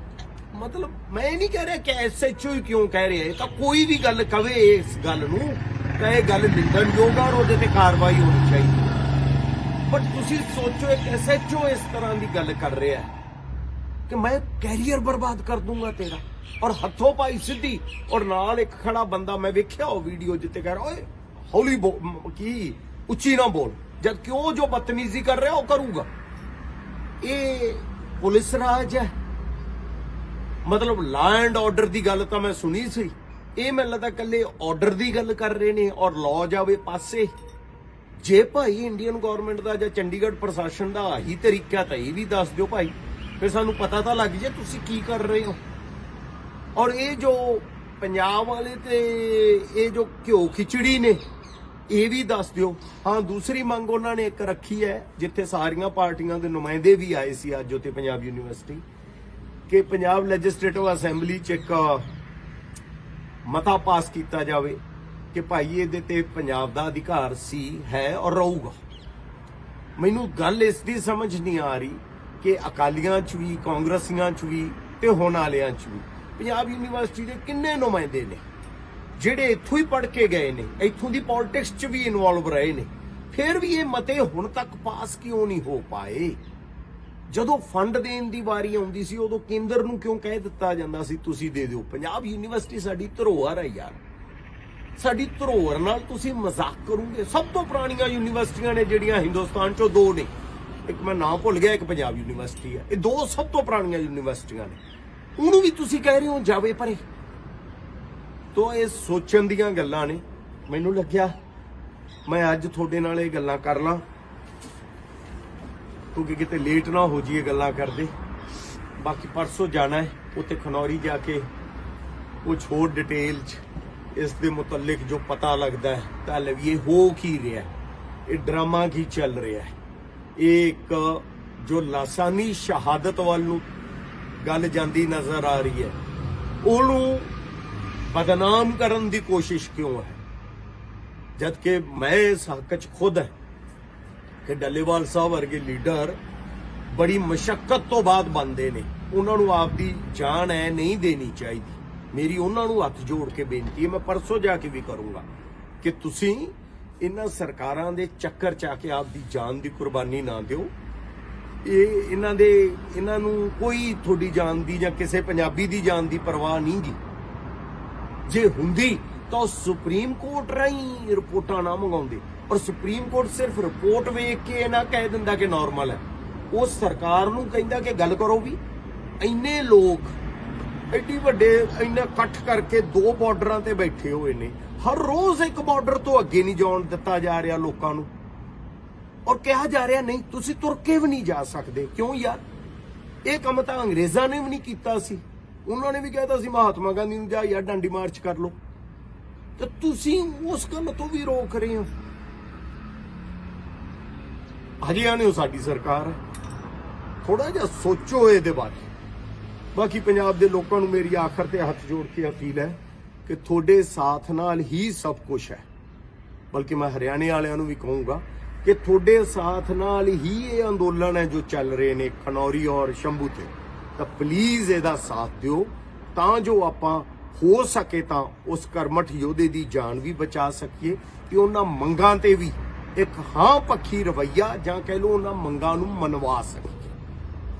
ਮਤਲਬ ਮੈਂ ਨਹੀਂ ਕਹਿ ਰਿਹਾ ਕਿ ਐਸਐਚਓ ਹੀ ਕਿਉਂ ਕਹਿ ਰਿਹਾ, ਇਹ ਤਾਂ ਕੋਈ ਵੀ ਗੱਲ ਕਵੇ ਇਸ ਗੱਲ ਨੂੰ ਤਾਂ ਇਹ ਗੱਲ ਨਿੰਦਣਯੋਗ ਆ ਔਰ ਉਹਦੇ ਤੇ ਕਾਰਵਾਈ ਹੋਣੀ ਚਾਹੀਦੀ। ਬਟ ਤੁਸੀਂ ਸੋਚੋ, ਇੱਕ ਐਸਐਚਓ ਇਸ ਤਰ੍ਹਾਂ ਦੀ ਗੱਲ ਕਰ ਰਿਹਾ ਹੈ ਕਿ ਮੈਂ ਕੈਰੀਅਰ ਬਰਬਾਦ ਕਰ ਦੂੰਗਾ ਤੇਰਾ, ਔਰ ਹੱਥੋਂ ਪਾਈ ਸਿੱਧੀ, ਔਰ ਨਾਲ ਇੱਕ ਖੜਾ ਬੰਦਾ ਮੈਂ ਵੇਖਿਆ ਉਹ ਵੀਡੀਓ ਜਿੱਤੇ ਕਹਿ ਰਿਹਾ ਓਏ ਹੌਲੀ ਕੀ ਉੱਚੀ ਨਾ ਬੋਲ, ਜਦ ਕਿਉਂ ਜੋ ਬਦਤਮੀਜ਼ੀ ਕਰ ਰਿਹਾ ਉਹ ਕਰੂਗਾ। ਇਹ ਪੁਲਿਸ ਰਾਜ ਹੈ, ਮਤਲਬ ਲਾ ਐਂਡ ਆਰਡਰ ਦੀ ਗੱਲ ਤਾਂ ਮੈਂ ਸੁਣੀ ਸੀ, ਇਹ ਮੈਨੂੰ ਲੱਗਦਾ ਕੱਲੇ ਆਰਡਰ ਦੀ ਗੱਲ ਕਰ ਰਹੇ ਨੇ ਔਰ ਲਾਅ ਜਾਵੇ ਪਾਸੇ। ਜੇ ਭਾਈ ਇੰਡੀਅਨ ਗਵਰਨਮੈਂਟ ਦਾ ਜਾਂ ਚੰਡੀਗੜ੍ਹ ਪ੍ਰਸ਼ਾਸਨ ਦਾ ਆਹੀ ਤਰੀਕਾ ਤਾਂ ਇਹ ਵੀ ਦੱਸ ਦਿਓ ਭਾਈ, ਫਿਰ ਸਾਨੂੰ ਪਤਾ ਤਾਂ ਲੱਗ ਜੇ ਤੁਸੀਂ ਕੀ ਕਰ ਰਹੇ ਹੋ। ਔਰ ਇਹ ਜੋ ਪੰਜਾਬ ਵਾਲੇ ਤੇ ਇਹ ਜੋ ਘਿਓ ਖਿਚੜੀ ਨੇ ਇਹ ਵੀ ਦੱਸ ਦਿਓ। ਹਾਂ, ਦੂਸਰੀ ਮੰਗ ਉਹਨਾਂ ਨੇ ਇੱਕ ਰੱਖੀ ਹੈ ਜਿੱਥੇ ਸਾਰੀਆਂ ਪਾਰਟੀਆਂ ਦੇ ਨੁਮਾਇੰਦੇ ਵੀ ਆਏ ਸੀ ਅੱਜ ਉੱਥੇ ਪੰਜਾਬ ਯੂਨੀਵਰਸਿਟੀ, ਕਿ ਪੰਜਾਬ ਲੈਜਿਸਲੇਟਿਵ ਅਸੈਂਬਲੀ 'ਚ ਇੱਕ ਮਤਾ ਪਾਸ ਕੀਤਾ ਜਾਵੇ ਕਿ ਭਾਈ ਇਹਦੇ ਤੇ ਪੰਜਾਬ ਦਾ ਅਧਿਕਾਰ ਸੀ, ਹੈ ਔਰ ਰਹੂਗਾ। ਮੈਨੂੰ ਗੱਲ ਇਸ ਦੀ ਸਮਝ ਨਹੀਂ ਆ ਰਹੀ ਕਿ ਅਕਾਲੀਆਂ 'ਚ ਵੀ, ਕਾਂਗਰਸੀਆਂ 'ਚ ਵੀ ਤੇ ਹੁਣ ਵਾਲਿਆਂ 'ਚ ਵੀ ਪੰਜਾਬ ਯੂਨੀਵਰਸਿਟੀ ਦੇ ਕਿੰਨੇ ਨੁਮਾਇੰਦੇ ਨੇ ਜਿਹੜੇ ਇੱਥੋਂ ਹੀ ਪੜ੍ਹ ਕੇ ਗਏ ਨੇ, ਇੱਥੋਂ ਦੀ ਪੋਲਿਟਿਕਸ 'ਚ ਵੀ ਇਨਵੋਲਵ ਰਹੇ ਨੇ, ਫਿਰ ਵੀ ਇਹ ਮਤੇ ਹੁਣ ਤੱਕ ਪਾਸ ਕਿਉਂ ਨਹੀਂ ਹੋ ਪਾਏ? ਜਦੋਂ ਫੰਡ ਦੇਣ ਦੀ ਵਾਰੀ ਆਉਂਦੀ ਸੀ ਉਦੋਂ ਕੇਂਦਰ ਨੂੰ ਕਿਉਂ ਕਹਿ ਦਿੱਤਾ ਜਾਂਦਾ ਸੀ ਤੁਸੀਂ ਦੇ ਦਿਓ? ਪੰਜਾਬ ਯੂਨੀਵਰਸਿਟੀ ਸਾਡੀ ਧਰੋਹਰ ਹੈ ਯਾਰ, ਸਾਡੀ ਧਰੋਹਰ ਨਾਲ ਤੁਸੀਂ ਮਜ਼ਾਕ ਕਰੋਗੇ। ਸਭ ਤੋਂ ਪੁਰਾਣੀਆਂ ਯੂਨੀਵਰਸਿਟੀਆਂ ਨੇ ਜਿਹੜੀਆਂ ਹਿੰਦੁਸਤਾਨ 'ਚੋਂ, ਦੋ ਨੇ, ਇੱਕ ਮੈਂ ਨਾਮ ਭੁੱਲ ਗਿਆ, ਇੱਕ ਪੰਜਾਬ ਯੂਨੀਵਰਸਿਟੀ ਹੈ, ਇਹ ਦੋ ਸਭ ਤੋਂ ਪੁਰਾਣੀਆਂ ਯੂਨੀਵਰਸਿਟੀਆਂ ਨੇ, ਉਹਨੂੰ ਵੀ ਤੁਸੀਂ ਕਹਿ ਰਹੇ ਹੋ ਜਾਵੇ ਪਰੇ। ਤੋ ਇਹ ਸੋਚਣ ਦੀਆਂ ਗੱਲਾਂ ਨੇ। ਮੈਨੂੰ ਲੱਗਿਆ ਮੈਂ ਅੱਜ ਤੁਹਾਡੇ ਨਾਲ ਇਹ ਗੱਲਾਂ ਕਰ ਲਾਂ ਕਿਉਂਕਿ ਕਿਤੇ ਲੇਟ ਨਾ ਹੋ ਜਾਈਏ ਗੱਲਾਂ ਕਰਦੇ। ਬਾਕੀ ਪਰਸੋਂ ਜਾਣਾ ਹੈ ਉੱਥੇ ਖਨੌਰੀ ਜਾ ਕੇ ਕੁਝ ਹੋਰ ਡਿਟੇਲ 'ਚ ਇਸ ਦੇ ਮੁਤਲਕ ਜੋ ਪਤਾ ਲੱਗਦਾ ਹੈ ਤਾਂ ਵੀ ਇਹ ਹੋ ਕੀ ਰਿਹਾ, ਇਹ ਡਰਾਮਾ ਕੀ ਚੱਲ ਰਿਹਾ ਹੈ, ਇਹ ਇੱਕ ਜੋ ਲਾਸਾਨੀ ਸ਼ਹਾਦਤ ਵੱਲ ਨੂੰ ਗੱਲ ਜਾਂਦੀ ਨਜ਼ਰ ਆ ਰਹੀ ਹੈ ਉਹਨੂੰ ਬਦਨਾਮ ਕਰਨ ਦੀ ਕੋਸ਼ਿਸ਼ ਕਿਉਂ ਹੈ, ਜਦਕਿ ਮੈਂ ਇਸ ਹੱਕ 'ਚ ਖੁਦ ਹੈ ਕਿ ਡੱਲੇਵਾਲ ਸਾਹਿਬ ਵਰਗੇ ਲੀਡਰ ਬੜੀ ਮਸ਼ੱਕਤ ਤੋਂ ਬਾਅਦ ਬਣਦੇ ਨੇ, ਉਹਨਾਂ ਨੂੰ ਆਪਦੀ ਜਾਨ ਐ ਨਹੀਂ ਦੇਣੀ ਚਾਹੀਦੀ। ਮੇਰੀ ਉਹਨਾਂ ਨੂੰ ਹੱਥ ਜੋੜ ਕੇ ਬੇਨਤੀ ਹੈ, ਮੈਂ ਪਰਸੋਂ ਜਾ ਕੇ ਵੀ ਕਰੂੰਗਾ ਕਿ ਤੁਸੀਂ ਇਹਨਾਂ ਸਰਕਾਰਾਂ ਦੇ ਚੱਕਰ 'ਚ ਆ ਕੇ ਆਪਦੀ ਜਾਨ ਦੀ ਕੁਰਬਾਨੀ ਨਾ ਦਿਓ। ਇਹਨਾਂ ਨੂੰ ਕੋਈ ਤੁਹਾਡੀ ਜਾਨ ਦੀ ਜਾਂ ਕਿਸੇ ਪੰਜਾਬੀ ਦੀ ਜਾਨ ਦੀ ਪਰਵਾਹ ਨਹੀਂ ਗੀ। ਜੇ ਹੁੰਦੀ ਤਾਂ ਸੁਪਰੀਮ ਕੋਰਟ ਰਾਹੀਂ ਰਿਪੋਰਟਾਂ ਨਾ ਮੰਗਾਉਂਦੇ, ਪਰ ਸੁਪਰੀਮ ਕੋਰਟ ਸਿਰਫ ਰਿਪੋਰਟ ਵੇਖ ਕੇ ਇਹ ਨਾ ਕਹਿ ਦਿੰਦਾ ਕਿ ਨਾਰਮਲ ਹੈ, ਉਹ ਸਰਕਾਰ ਨੂੰ ਕਹਿੰਦਾ ਕਿ ਗੱਲ ਕਰੋ ਵੀ। ਇੰਨੇ ਲੋਕ ਐਡੀ ਵੱਡੇ ਇੰਨਾ ਇਕੱਠ ਕਰਕੇ ਦੋ ਬਾਰਡਰਾਂ ਤੇ ਬੈਠੇ ਹੋਏ ਨੇ, ਹਰ ਰੋਜ਼ ਇੱਕ ਬਾਰਡਰ ਤੋਂ ਅੱਗੇ ਨਹੀਂ ਜਾਣ ਦਿੱਤਾ ਜਾ ਰਿਹਾ ਲੋਕਾਂ ਨੂੰ, ਔਰ ਕਿਹਾ ਜਾ ਰਿਹਾ ਨਹੀਂ ਤੁਸੀਂ ਤੁਰ ਕੇ ਵੀ ਨਹੀਂ ਜਾ ਸਕਦੇ। ਕਿਉਂ ਯਾਰ? ਇਹ ਕੰਮ ਤਾਂ ਅੰਗਰੇਜ਼ਾਂ ਨੇ ਵੀ ਨਹੀਂ ਕੀਤਾ ਸੀ, ਉਹਨਾਂ ਨੇ ਵੀ ਕਹਿਤਾ ਸੀ ਮਹਾਤਮਾ ਗਾਂਧੀ ਨੂੰ ਜਾ ਯਾਰ ਡਾਂਡੀ ਮਾਰਚ ਕਰ ਲਓ, ਤੇ ਤੁਸੀਂ ਉਸ ਕੰਮ ਤੋਂ ਵੀ ਰੋਕ ਰਹੇ ਹੋ। ਹਜੇ ਨੇ ਉਹ ਸਾਡੀ ਸਰਕਾਰ ਹੈ, ਥੋੜਾ ਜਿਹਾ ਸੋਚੋ ਇਹਦੇ ਬਾਰੇ। ਬਾਕੀ ਪੰਜਾਬ ਦੇ ਲੋਕਾਂ ਨੂੰ ਮੇਰੀ ਆਖਰ ਤੇ ਹੱਥ ਜੋੜ ਕੇ ਅਪੀਲ ਹੈ ਕਿ ਤੁਹਾਡੇ ਸਾਥ ਨਾਲ ਹੀ ਸਭ ਕੁਝ ਹੈ। ਬਲਕਿ ਮੈਂ ਹਰਿਆਣੇ ਵਾਲਿਆਂ ਨੂੰ ਵੀ ਕਹੂੰਗਾ ਕਿ ਤੁਹਾਡੇ ਸਾਥ ਨਾਲ ਹੀ ਇਹ ਅੰਦੋਲਨ ਹੈ ਜੋ ਚੱਲ ਰਹੇ ਨੇ ਖਨੌਰੀ ਔਰ ਸ਼ੰਭੂ ਤੇ, ਤਾਂ ਪਲੀਜ਼ ਇਹਦਾ ਸਾਥ ਦਿਓ ਤਾਂ ਜੋ ਆਪਾਂ ਹੋ ਸਕੇ ਤਾਂ ਉਸ ਕਰਮਠ ਯੋਧੇ ਦੀ ਜਾਨ ਵੀ ਬਚਾ ਸਕੀਏ ਤੇ ਉਹਨਾਂ ਮੰਗਾਂ ਤੇ ਵੀ ਇੱਕ ਹਾਂ ਪੱਖੀ ਰਵੱਈਆ ਜਾਂ ਕਹਿ ਲਓ ਉਹਨਾਂ ਮੰਗਾਂ ਨੂੰ ਮਨਵਾ ਸਕੀਏ।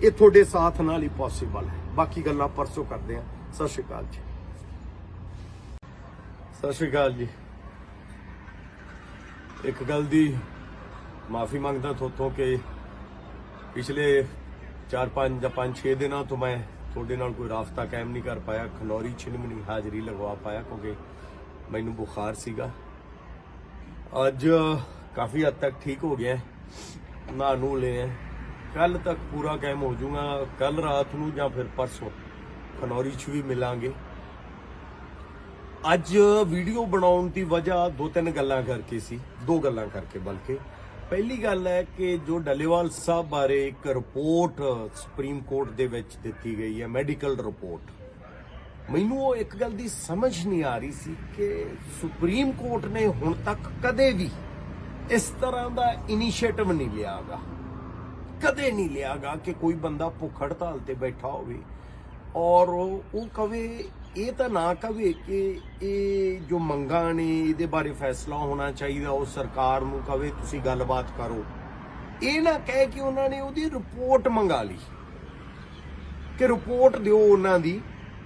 ਇਹ ਤੁਹਾਡੇ ਸਾਥ ਨਾਲ ਹੀ ਪੋਸੀਬਲ ਹੈ। ਬਾਕੀ ਗੱਲਾਂ ਪਰਸੋਂ ਕਰਦੇ ਹਾਂ। ਸਤਿ ਸ਼੍ਰੀ ਅਕਾਲ ਜੀ। ਸਤਿ ਸ਼੍ਰੀ ਅਕਾਲ ਜੀ। ਇੱਕ ਗੱਲ ਦੀ ਮਾਫੀ ਮੰਗਦਾ ਤੁਹਾਤੋਂ ਕਿ ਪਿਛਲੇ 4-5 ਜਾਂ 5-6 ਦਿਨਾਂ ਤੋਂ ਮੈਂ ਤੁਹਾਡੇ ਨਾਲ ਕੋਈ ਰਾਬਤਾ ਕਾਇਮ ਨਹੀਂ ਕਰ ਪਾਇਆ। ਖਨੌਰੀ 'ਚ ਵੀ ਨਹੀਂ ਹਾਜ਼ਰੀ ਲਗਵਾ ਪਾਇਆ ਕਿਉਂਕਿ ਮੈਨੂੰ ਬੁਖਾਰ ਸੀਗਾ। ਅੱਜ ਕਾਫੀ ਹੱਦ ਤੱਕ ਠੀਕ ਹੋ ਗਿਆ, ਨਹਾ ਨੂੰ ਲਿਆ। ਕੱਲ ਤੱਕ ਪੂਰਾ ਕਾਇਮ ਹੋ ਜਾਊਗਾ। ਕੱਲ ਰਾਤ ਨੂੰ ਜਾਂ ਫਿਰ ਪਰਸੋਂ ਖਨੌਰੀ 'ਚ ਵੀ ਮਿਲਾਂਗੇ। ਅੱਜ ਵੀਡੀਓ ਬਣਾਉਣ ਦੀ ਵਜ੍ਹਾ 2-3 ਗੱਲਾਂ ਕਰਕੇ ਸੀ। 2 ਗੱਲਾਂ ਕਰਕੇ ਬਲਕਿ। ਪਹਿਲੀ ਗੱਲ ਹੈ ਕਿ ਜੋ ਡੱਲੇਵਾਲ ਸਾਹਿਬ ਬਾਰੇ ਇੱਕ ਰਿਪੋਰਟ ਸੁਪਰੀਮ ਕੋਰਟ ਦੇ ਵਿੱਚ ਦਿੱਤੀ ਗਈ ਹੈ, ਮੈਡੀਕਲ ਰਿਪੋਰਟ, ਮੈਨੂੰ ਉਹ ਇੱਕ ਗੱਲ ਦੀ ਸਮਝ ਨਹੀਂ ਆ ਰਹੀ ਸੀ ਕਿ ਸੁਪਰੀਮ ਕੋਰਟ ਨੇ ਹੁਣ ਤੱਕ ਕਦੇ ਵੀ ਇਸ ਤਰ੍ਹਾਂ ਦਾ ਇਨੀਸ਼ੀਏਟਿਵ ਨਹੀਂ ਲਿਆਗਾ, ਕਦੇ ਨਹੀਂ ਲਿਆਗਾ ਕਿ ਕੋਈ ਬੰਦਾ ਭੁੱਖ ਹੜਤਾਲ ਤੇ ਬੈਠਾ ਹੋਵੇ ਔਰ ਉਹ ਕਵੇ, ਇਹ ਤਾਂ ਨਾ ਕਵੇ ਕਿ ਇਹ ਜੋ ਮੰਗਾਂ ਨੇ ਇਹਦੇ ਬਾਰੇ ਫੈਸਲਾ ਹੋਣਾ ਚਾਹੀਦਾ, ਉਹ ਸਰਕਾਰ ਨੂੰ ਕਵੇ ਤੁਸੀਂ ਗੱਲਬਾਤ ਕਰੋ। ਇਹ ਨਾ ਕਹੇ ਕਿ ਉਹਨਾਂ ਨੇ ਉਹਦੀ ਰਿਪੋਰਟ ਮੰਗਾ ਲਈ ਕਿ ਰਿਪੋਰਟ ਦਿਓ ਉਹਨਾਂ ਦੀ।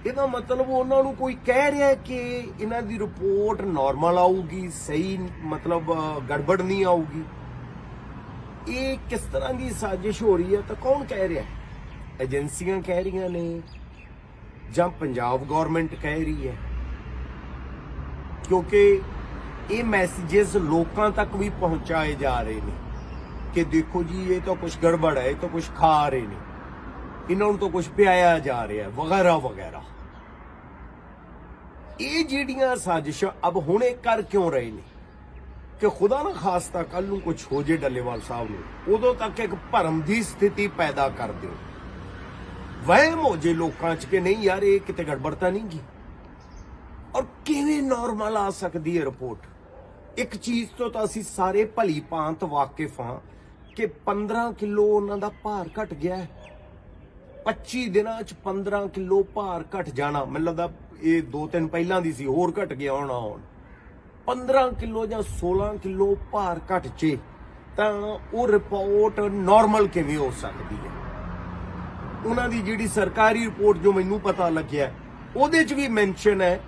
ਇਹਦਾ ਮਤਲਬ ਉਹਨਾਂ ਨੂੰ ਕੋਈ ਕਹਿ ਰਿਹਾ ਕਿ ਇਹਨਾਂ ਦੀ ਰਿਪੋਰਟ ਨਾਰਮਲ ਆਊਗੀ, ਸਹੀ ਮਤਲਬ ਗੜਬੜ ਨਹੀਂ ਆਊਗੀ। ਇਹ ਕਿਸ ਤਰ੍ਹਾਂ ਦੀ ਸਾਜ਼ਿਸ਼ ਹੋ ਰਹੀ ਹੈ? ਤਾਂ ਕੌਣ ਕਹਿ ਰਿਹਾ? ਏਜੰਸੀਆਂ ਕਹਿ ਰਹੀਆਂ ਨੇ ਜਾਂ ਪੰਜਾਬ ਗਵਰਨਮੈਂਟ ਕਹਿ ਰਹੀ ਹੈ? ਕਿਉਂਕਿ ਇਹ ਮੈਸੇजेस ਲੋਕਾਂ ਤੱਕ ਵੀ ਪਹੁੰਚਾਏ ਜਾ ਰਹੇ ਨੇ ਕਿ ਦੇਖੋ ਜੀ ਇਹ ਤਾਂ ਕੁਝ ਗੜਬੜ ਹੈ, ਇਹ ਤਾਂ ਕੁਝ ਖਾ ਰਹੇ ਨੇ, ਇਹਨਾਂ ਨੂੰ ਤਾਂ ਕੁਝ ਪਿਆਇਆ ਜਾ ਰਿਹਾ ਵਗੈਰਾ ਵਗੈਰਾ। ਇਹ ਜਿਹੜੀਆਂ ਸਾਜ਼ਿਸ਼ਾਂ ਅਬ ਹੁਣੇ ਕਰ ਕਿਉਂ ਰਹੇ ਨੇ ਕਿ ਖੁਦਾ ਨਾ ਖਾਸਤਾ ਕੱਲ ਨੂੰ ਕੁਝ ਹੋ ਜੇ ਡੱਲੇਵਾਲ ਸਾਹਿਬ ਨੂੰ, ਉਦੋਂ ਤੱਕ ਇੱਕ ਭਰਮ ਦੀ ਸਥਿਤੀ ਪੈਦਾ ਕਰ ਦਿਓ, ਵਹਿਮ ਹੋ ਜੇ ਲੋਕਾਂ 'ਚ ਕਿ ਨਹੀਂ ਯਾਰ ਇਹ ਕਿਤੇ ਗੜਬੜ ਤਾਂ ਨਹੀਂ ਗੀ। ਔਰ ਕਿਵੇਂ ਨਾਰਮਲ ਆ ਸਕਦੀ ਹੈ ਰਿਪੋਰਟ? ਇੱਕ ਚੀਜ਼ ਤੋਂ ਤਾਂ ਅਸੀਂ ਸਾਰੇ ਭਲੀ ਭਾਂਤ ਵਾਕਿਫ ਹਾਂ ਕਿ 15 ਕਿਲੋ ਉਹਨਾਂ ਦਾ ਭਾਰ ਘਟ ਗਿਆ ਹੈ। 25 ਦਿਨਾਂ 'ਚ 15 ਕਿਲੋ ਭਾਰ ਘਟ ਜਾਣਾ, ਮੈਨੂੰ ਲੱਗਦਾ ਇਹ 2-3 ਪਹਿਲਾਂ ਦੀ ਸੀ, ਹੋਰ ਘਟ ਗਿਆ ਹੋਣਾ। ਹੁਣ 15 ਕਿਲੋ ਜਾਂ 16 ਕਿਲੋ ਭਾਰ ਘਟ ਜੇ ਤਾਂ ਉਹ ਰਿਪੋਰਟ ਨਾਰਮਲ ਕਿਵੇਂ ਹੋ ਸਕਦੀ ਹੈ? ਉਹਨਾਂ ਦੀ ਜਿਹੜੀ ਸਰਕਾਰੀ ਰਿਪੋਰਟ ਜੋ ਮੈਨੂੰ ਪਤਾ ਲੱਗਿਆ ਉਹਦੇ 'ਚ ਵੀ ਮੈਂਸ਼ਨ ਹੈ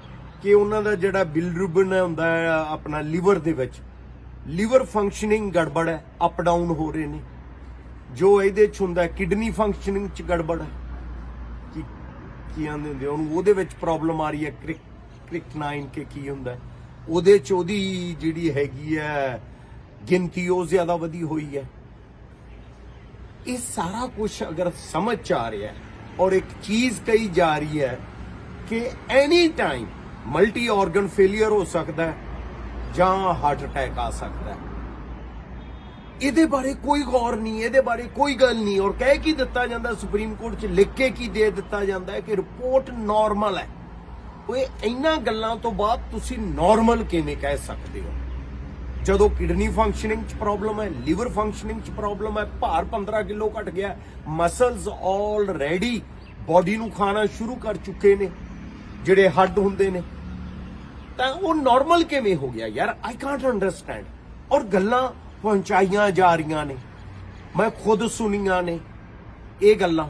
ਕਿ ਉਹਨਾਂ ਦਾ ਜਿਹੜਾ ਬਿਲਰੂਬਿਨ ਹੁੰਦਾ ਹੈ ਆਪਣਾ ਲਿਵਰ ਦੇ ਵਿੱਚ, ਲਿਵਰ ਫੰਕਸ਼ਨਿੰਗ ਗੜਬੜ ਹੈ, ਅਪ ਡਾਊਨ ਹੋ ਰਹੇ ਨੇ। ਜੋ ਇਹਦੇ 'ਚ ਹੁੰਦਾ ਕਿਡਨੀ ਫੰਕਸ਼ਨਿੰਗ 'ਚ ਗੜਬੜ ਹੈ, ਕੀ ਆਂਦੇ ਹੁੰਦੇ ਉਹਨੂੰ, ਉਹਦੇ ਵਿੱਚ ਪ੍ਰੋਬਲਮ ਆ ਰਹੀ ਹੈ। ਕ੍ਰਿਕਨਾਈਨ ਕੇ ਕੀ ਹੁੰਦਾ ਉਹਦੇ 'ਚ, ਉਹਦੀ ਜਿਹੜੀ ਹੈਗੀ ਹੈ ਗਿਣਤੀ ਉਹ ਜ਼ਿਆਦਾ ਵਧੀ ਹੋਈ ਹੈ। ਇਹ ਸਾਰਾ ਕੁਝ ਅਗਰ ਸਮਝ 'ਚ ਆ ਰਿਹਾ ਔਰ ਇੱਕ ਚੀਜ਼ ਕਹੀ ਜਾ ਰਹੀ ਹੈ ਕਿ any time multi organ failure ਹੋ ਸਕਦਾ ਹੈ ਜਾਂ ਹਾਰਟ ਅਟੈਕ ਆ ਸਕਦਾ ਹੈ, ਇਹਦੇ ਬਾਰੇ ਕੋਈ ਗੌਰ ਨਹੀਂ, ਇਹਦੇ ਬਾਰੇ ਕੋਈ ਗੱਲ ਨਹੀਂ। ਔਰ ਕਹਿ ਕੀ ਦਿੱਤਾ ਜਾਂਦਾ ਸੁਪਰੀਮ ਕੋਰਟ 'ਚ, ਲਿਖ ਕੇ ਕੀ ਦੇ ਦਿੱਤਾ ਜਾਂਦਾ ਹੈ ਕਿ ਰਿਪੋਰਟ ਨਾਰਮਲ ਹੈ। ਓਏ ਇਹਨਾਂ ਗੱਲਾਂ ਤੋਂ ਬਾਅਦ ਤੁਸੀਂ ਨਾਰਮਲ ਕਿਵੇਂ ਕਹਿ ਸਕਦੇ ਹੋ ਜਦੋਂ ਕਿਡਨੀ ਫੰਕਸ਼ਨਿੰਗ 'ਚ ਪ੍ਰੋਬਲਮ ਹੈ, ਲਿਵਰ ਫੰਕਸ਼ਨਿੰਗ 'ਚ ਪ੍ਰੋਬਲਮ ਹੈ, ਭਾਰ 15 ਕਿਲੋ ਘਟ ਗਿਆ, ਮਸਲਸ ਆਲਰੇਡੀ ਬਾਡੀ ਨੂੰ ਖਾਣਾ ਸ਼ੁਰੂ ਕਰ ਚੁੱਕੇ ਨੇ ਜਿਹੜੇ ਹੱਡ ਹੁੰਦੇ ਨੇ, ਤਾਂ ਉਹ ਨਾਰਮਲ ਕਿਵੇਂ ਹੋ ਗਿਆ ਯਾਰ? I can't understand. ਔਰ ਗੱਲਾਂ ਪਹੁੰਚਾਈਆਂ ਜਾ ਰਹੀਆਂ ਨੇ, ਮੈਂ ਖੁਦ ਸੁਣੀਆਂ ਨੇ ਇਹ ਗੱਲਾਂ,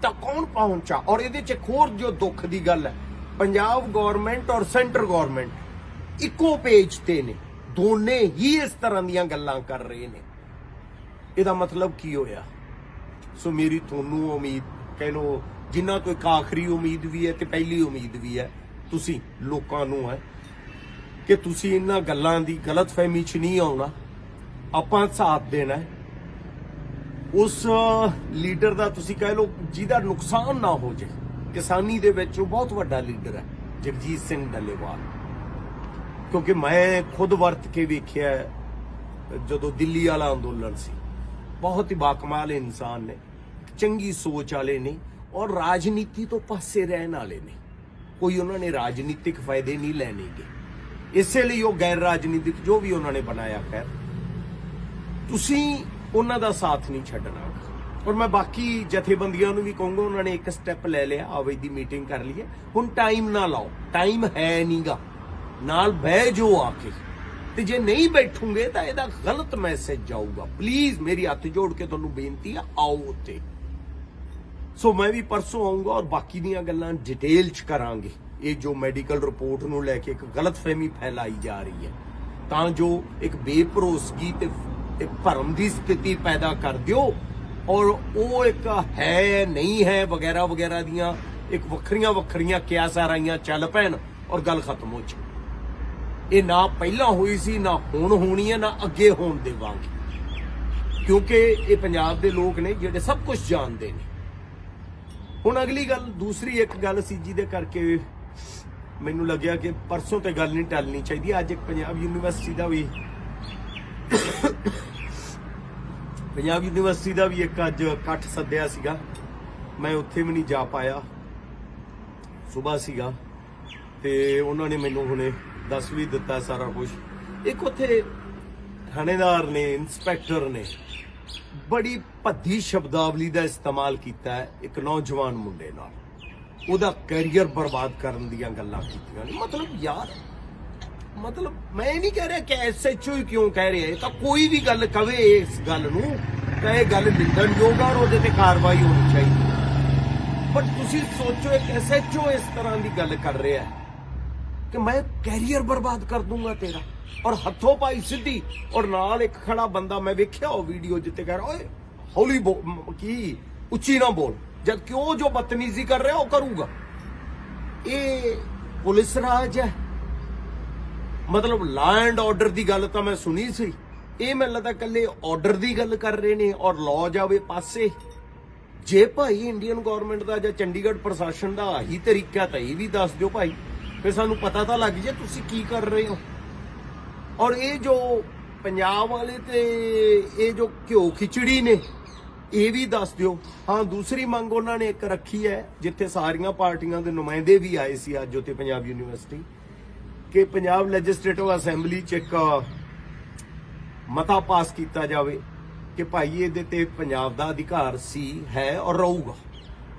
ਤਾਂ ਕੌਣ ਪਹੁੰਚਾ? ਔਰ ਇਹਦੇ 'ਚ ਇੱਕ ਹੋਰ ਜੋ ਦੁੱਖ ਦੀ ਗੱਲ ਹੈ, ਪੰਜਾਬ ਗਵਰਨਮੈਂਟ ਔਰ ਸੈਂਟਰ ਗਵਰਨਮੈਂਟ ਇੱਕੋ ਪੇਜ ਤੇ ਨੇ, ਦੋਨੇ ਹੀ ਇਸ ਤਰ੍ਹਾਂ ਦੀਆਂ ਗੱਲਾਂ ਕਰ ਰਹੇ ਨੇ। ਇਹਦਾ ਮਤਲਬ ਕੀ ਹੋਇਆ? ਸੋ ਮੇਰੀ ਤੁਹਾਨੂੰ ਉਮੀਦ, ਕਹਿ ਲਓ ਜਿਨ੍ਹਾਂ ਤੋਂ ਇੱਕ ਆਖਰੀ ਉਮੀਦ ਵੀ ਹੈ ਤੇ ਪਹਿਲੀ ਉਮੀਦ ਵੀ ਹੈ, ਤੁਸੀਂ ਲੋਕਾਂ ਨੂੰ ਹੈ ਕਿ ਤੁਸੀਂ ਇਹਨਾਂ ਗੱਲਾਂ ਦੀ ਗਲਤਫਹਿਮੀ 'ਚ ਨਹੀਂ ਆਉਣਾ। ਆਪਾਂ ਸਾਥ ਦੇਣਾ ਹੈ ਉਸ ਲੀਡਰ ਦਾ, ਤੁਸੀਂ ਕਹਿ ਲਓ ਜਿਹਦਾ ਨੁਕਸਾਨ ਨਾ ਹੋ ਜਾਏ। ਕਿਸਾਨੀ ਦੇ ਵਿੱਚ ਉਹ ਬਹੁਤ ਵੱਡਾ ਲੀਡਰ ਹੈ ਜਗਜੀਤ ਸਿੰਘ ਡੱਲੇਵਾਲ, ਕਿਉਂਕਿ ਮੈਂ ਖੁਦ ਵਰਤ ਕੇ ਵੇਖਿਆ ਜਦੋਂ ਦਿੱਲੀ ਵਾਲਾ ਅੰਦੋਲਨ ਸੀ। ਬਹੁਤ ਹੀ ਬਾਕਮਾਲ ਇਨਸਾਨ ਨੇ, ਚੰਗੀ ਸੋਚ ਵਾਲੇ ਨੇ ਔਰ ਰਾਜਨੀਤੀ ਤੋਂ ਪਾਸੇ ਰਹਿਣ ਵਾਲੇ ਨੇ। ਕੋਈ ਉਹਨਾਂ ਨੇ ਰਾਜਨੀਤਿਕ ਫਾਇਦੇ ਨਹੀਂ ਲੈਣੇਗੇ, ਇਸੇ ਲਈ ਉਹ ਗੈਰ ਰਾਜਨੀਤਿਕ ਜੋ ਵੀ ਉਹਨਾਂ ਨੇ ਬਣਾਇਆ, ਖੈਰ ਤੁਸੀਂ ਉਹਨਾਂ ਦਾ ਸਾਥ ਨਹੀਂ ਛੱਡਣਾ। ਔਰ ਮੈਂ ਬਾਕੀ ਜਥੇਬੰਦੀਆਂ ਨੂੰ ਵੀ ਕਹੂੰਗਾ, ਉਹਨਾਂ ਨੇ ਇੱਕ ਸਟੈਪ ਲੈ ਲਿਆ, ਆਵੇ ਦੀ ਮੀਟਿੰਗ ਕਰ ਲਈ ਹੈ, ਹੁਣ ਟਾਈਮ ਨਾ ਲਾਓ, ਟਾਈਮ ਹੈ ਨਹੀਂਗਾ, ਨਾਲ ਬਹਿ ਜੋ ਆ ਕੇ ਤੇ ਜੇ ਨਹੀਂ ਬੈਠੂਗੇ ਤਾਂ ਇਹਦਾ ਗਲਤ ਮੈਸੇਜ ਜਾਊਗਾ। ਪਲੀਜ਼ ਮੇਰੀ ਹੱਥ ਜੋੜ ਕੇ ਤੁਹਾਨੂੰ ਬੇਨਤੀ ਆ, ਆਓ ਉੱਤੇ। ਸੋ ਮੈਂ ਵੀ ਪਰਸੋਂ ਆਉਂਗਾ ਔਰ ਬਾਕੀ ਦੀਆਂ ਗੱਲਾਂ ਡਿਟੇਲ ਚ ਕਰਾਂਗੇ। ਇਹ ਜੋ ਮੈਡੀਕਲ ਰਿਪੋਰਟ ਨੂੰ ਲੈ ਕੇ ਇੱਕ ਗਲਤਫਹਿਮੀ ਫੈਲਾਈ ਜਾ ਰਹੀ ਹੈ, ਤਾਂ ਜੋ ਇੱਕ ਬੇਭਰੋਸਗੀ ਤੇ ਇੱਕ ਭਰਮ ਦੀ ਸਥਿਤੀ ਪੈਦਾ ਕਰ ਦਿਓ ਔਰ ਉਹ ਇੱਕ ਹੈ ਨਹੀਂ ਹੈ ਵਗੈਰਾ ਵਗੈਰਾ ਦੀਆਂ ਇੱਕ ਵੱਖਰੀਆਂ ਕਿਆਸਾਂ ਰਾਈਆਂ ਚੱਲ ਪੈਣ ਔਰ ਗੱਲ ਖਤਮ ਹੋ ਜਾਏ। ਇਹ ਨਾ ਪਹਿਲਾਂ ਹੋਈ ਸੀ, ਨਾ ਹੁਣ ਹੋਣੀ ਹੈ, ਨਾ ਅੱਗੇ ਹੋਣ ਦੇਵਾਂਗੇ, ਕਿਉਂਕਿ ਇਹ ਪੰਜਾਬ ਦੇ ਲੋਕ ਨੇ ਜਿਹੜੇ ਸਭ ਕੁਝ ਜਾਣਦੇ ਨੇ। ਹੁਣ ਅਗਲੀ ਗੱਲ, ਦੂਸਰੀ ਇੱਕ ਗੱਲ ਸੀ ਜਿਹਦੇ ਕਰਕੇ ਮੈਨੂੰ ਲੱਗਿਆ ਕਿ ਪਰਸੋਂ ਤੇ ਗੱਲ ਨਹੀਂ ਟਲਣੀ ਚਾਹੀਦੀ। ਅੱਜ ਇੱਕ ਪੰਜਾਬ ਯੂਨੀਵਰਸਿਟੀ ਦਾ ਵੀ ਇੱਕ ਅੱਜ ਇਕੱਠ ਸੱਦਿਆ ਸੀਗਾ, ਮੈਂ ਉੱਥੇ ਵੀ ਨਹੀਂ ਜਾ ਪਾਇਆ। ਸੁਬਾਹ ਸੀਗਾ ਤੇ ਉਹਨਾਂ ਨੇ ਮੈਨੂੰ ਹੁਣੇ ਦੱਸ ਵੀ ਦਿੱਤਾ ਸਾਰਾ ਕੁਝ। ਇੱਕ ਉੱਥੇ ਥਾਣੇਦਾਰ ਨੇ, ਇੰਸਪੈਕਟਰ ਨੇ ਬੜੀ ਭੱਦੀ ਸ਼ਬਦਾਵਲੀ ਦਾ ਇਸਤੇਮਾਲ ਕੀਤਾ ਹੈ ਇੱਕ ਨੌਜਵਾਨ ਮੁੰਡੇ ਨਾਲ, ਉਹਦਾ ਕੈਰੀਅਰ ਬਰਬਾਦ ਕਰਨ ਦੀਆਂ ਗੱਲਾਂ ਕੀਤੀਆਂ ਨੇ। ਮਤਲਬ ਮੈਂ ਨਹੀਂ ਕਹਿ ਰਿਹਾ ਕਿ ਐਸਐਚਓ ਹੀ ਕਿਉਂ ਕਹਿ ਰਿਹਾ, ਇਹ ਤਾਂ ਕੋਈ ਵੀ ਗੱਲ ਕਵੇ ਇਸ ਗੱਲ ਨੂੰ ਤਾਂ ਇਹ ਗੱਲ ਨਿੰਦਣਯੋਗ ਆ ਔਰ ਉਹਦੇ ਤੇ ਕਾਰਵਾਈ ਹੋਣੀ ਚਾਹੀਦੀ। ਬਟ ਤੁਸੀਂ ਸੋਚੋ, ਇੱਕ ਐਸਐਚਓ ਇਸ ਤਰ੍ਹਾਂ ਦੀ ਗੱਲ ਕਰ ਰਿਹਾ ਹੈ ਕਿ ਮੈਂ ਕੈਰੀਅਰ ਬਰਬਾਦ ਕਰ ਦੂੰਗਾ ਤੇਰਾ, ਔਰ ਹੱਥੋਂ ਪਾਈ ਸਿੱਧੀ, ਔਰ ਨਾਲ ਇੱਕ ਖੜਾ ਬੰਦਾ ਮੈਂ ਵੇਖਿਆ ਉਹ ਵੀਡੀਓ ਜਿੱਤੇ ਕਹਿ ਰਿਹਾ ਓਏ ਹੌਲੀ ਕੀ ਉੱਚੀ ਨਾ ਬੋਲ, ਜਦ ਕਿਉਂ ਜੋ ਬਦਤਮੀਜ਼ੀ ਕਰ ਰਿਹਾ ਉਹ ਕਰੂਗਾ। ਇਹ ਪੁਲਿਸ ਰਾਜ ਹੈ, ਮਤਲਬ ਲਾ ਐਂਡ ਆਰਡਰ ਦੀ ਗੱਲ ਤਾਂ ਮੈਂ ਸੁਣੀ ਸੀ, ਇਹ ਮੈਨੂੰ ਲੱਗਦਾ ਕੱਲੇ ਆਰਡਰ ਦੀ ਗੱਲ ਕਰ ਰਹੇ ਨੇ ਔਰ ਲਾਅ ਜਾਵੇ ਪਾਸੇ। ਜੇ ਭਾਈ ਇੰਡੀਅਨ ਗਵਰਨਮੈਂਟ ਦਾ ਜਾਂ ਚੰਡੀਗੜ੍ਹ ਪ੍ਰਸ਼ਾਸਨ ਦਾ ਆਹੀ ਤਰੀਕਾ ਤਾਂ ਇਹ ਵੀ ਦੱਸ ਦਿਓ ਭਾਈ, ਫਿਰ ਸਾਨੂੰ ਪਤਾ ਤਾਂ ਲੱਗ ਜੇ ਤੁਸੀਂ ਕੀ ਕਰ ਰਹੇ ਹੋ। ਔਰ ਇਹ ਜੋ ਪੰਜਾਬ ਵਾਲੇ ਤੇ ਇਹ ਜੋ ਘਿਓ ਖਿਚੜੀ ਨੇ ਇਹ ਵੀ ਦੱਸ ਦਿਓ। ਹਾਂ, ਦੂਸਰੀ ਮੰਗ ਉਹਨਾਂ ਨੇ ਇੱਕ ਰੱਖੀ ਹੈ ਜਿੱਥੇ ਸਾਰੀਆਂ ਪਾਰਟੀਆਂ ਦੇ ਨੁਮਾਇੰਦੇ ਵੀ ਆਏ ਸੀ ਅੱਜ ਉੱਥੇ ਪੰਜਾਬ ਯੂਨੀਵਰਸਿਟੀ, ਕਿ ਪੰਜਾਬ ਲੈਜਿਸਲੇਟਿਵ ਅਸੈਂਬਲੀ 'ਚ ਇੱਕ ਮਤਾ ਪਾਸ ਕੀਤਾ ਜਾਵੇ ਕਿ ਭਾਈ ਇਹਦੇ ਤੇ ਪੰਜਾਬ ਦਾ ਅਧਿਕਾਰ ਸੀ, ਹੈ ਔਰ ਰਹੂਗਾ।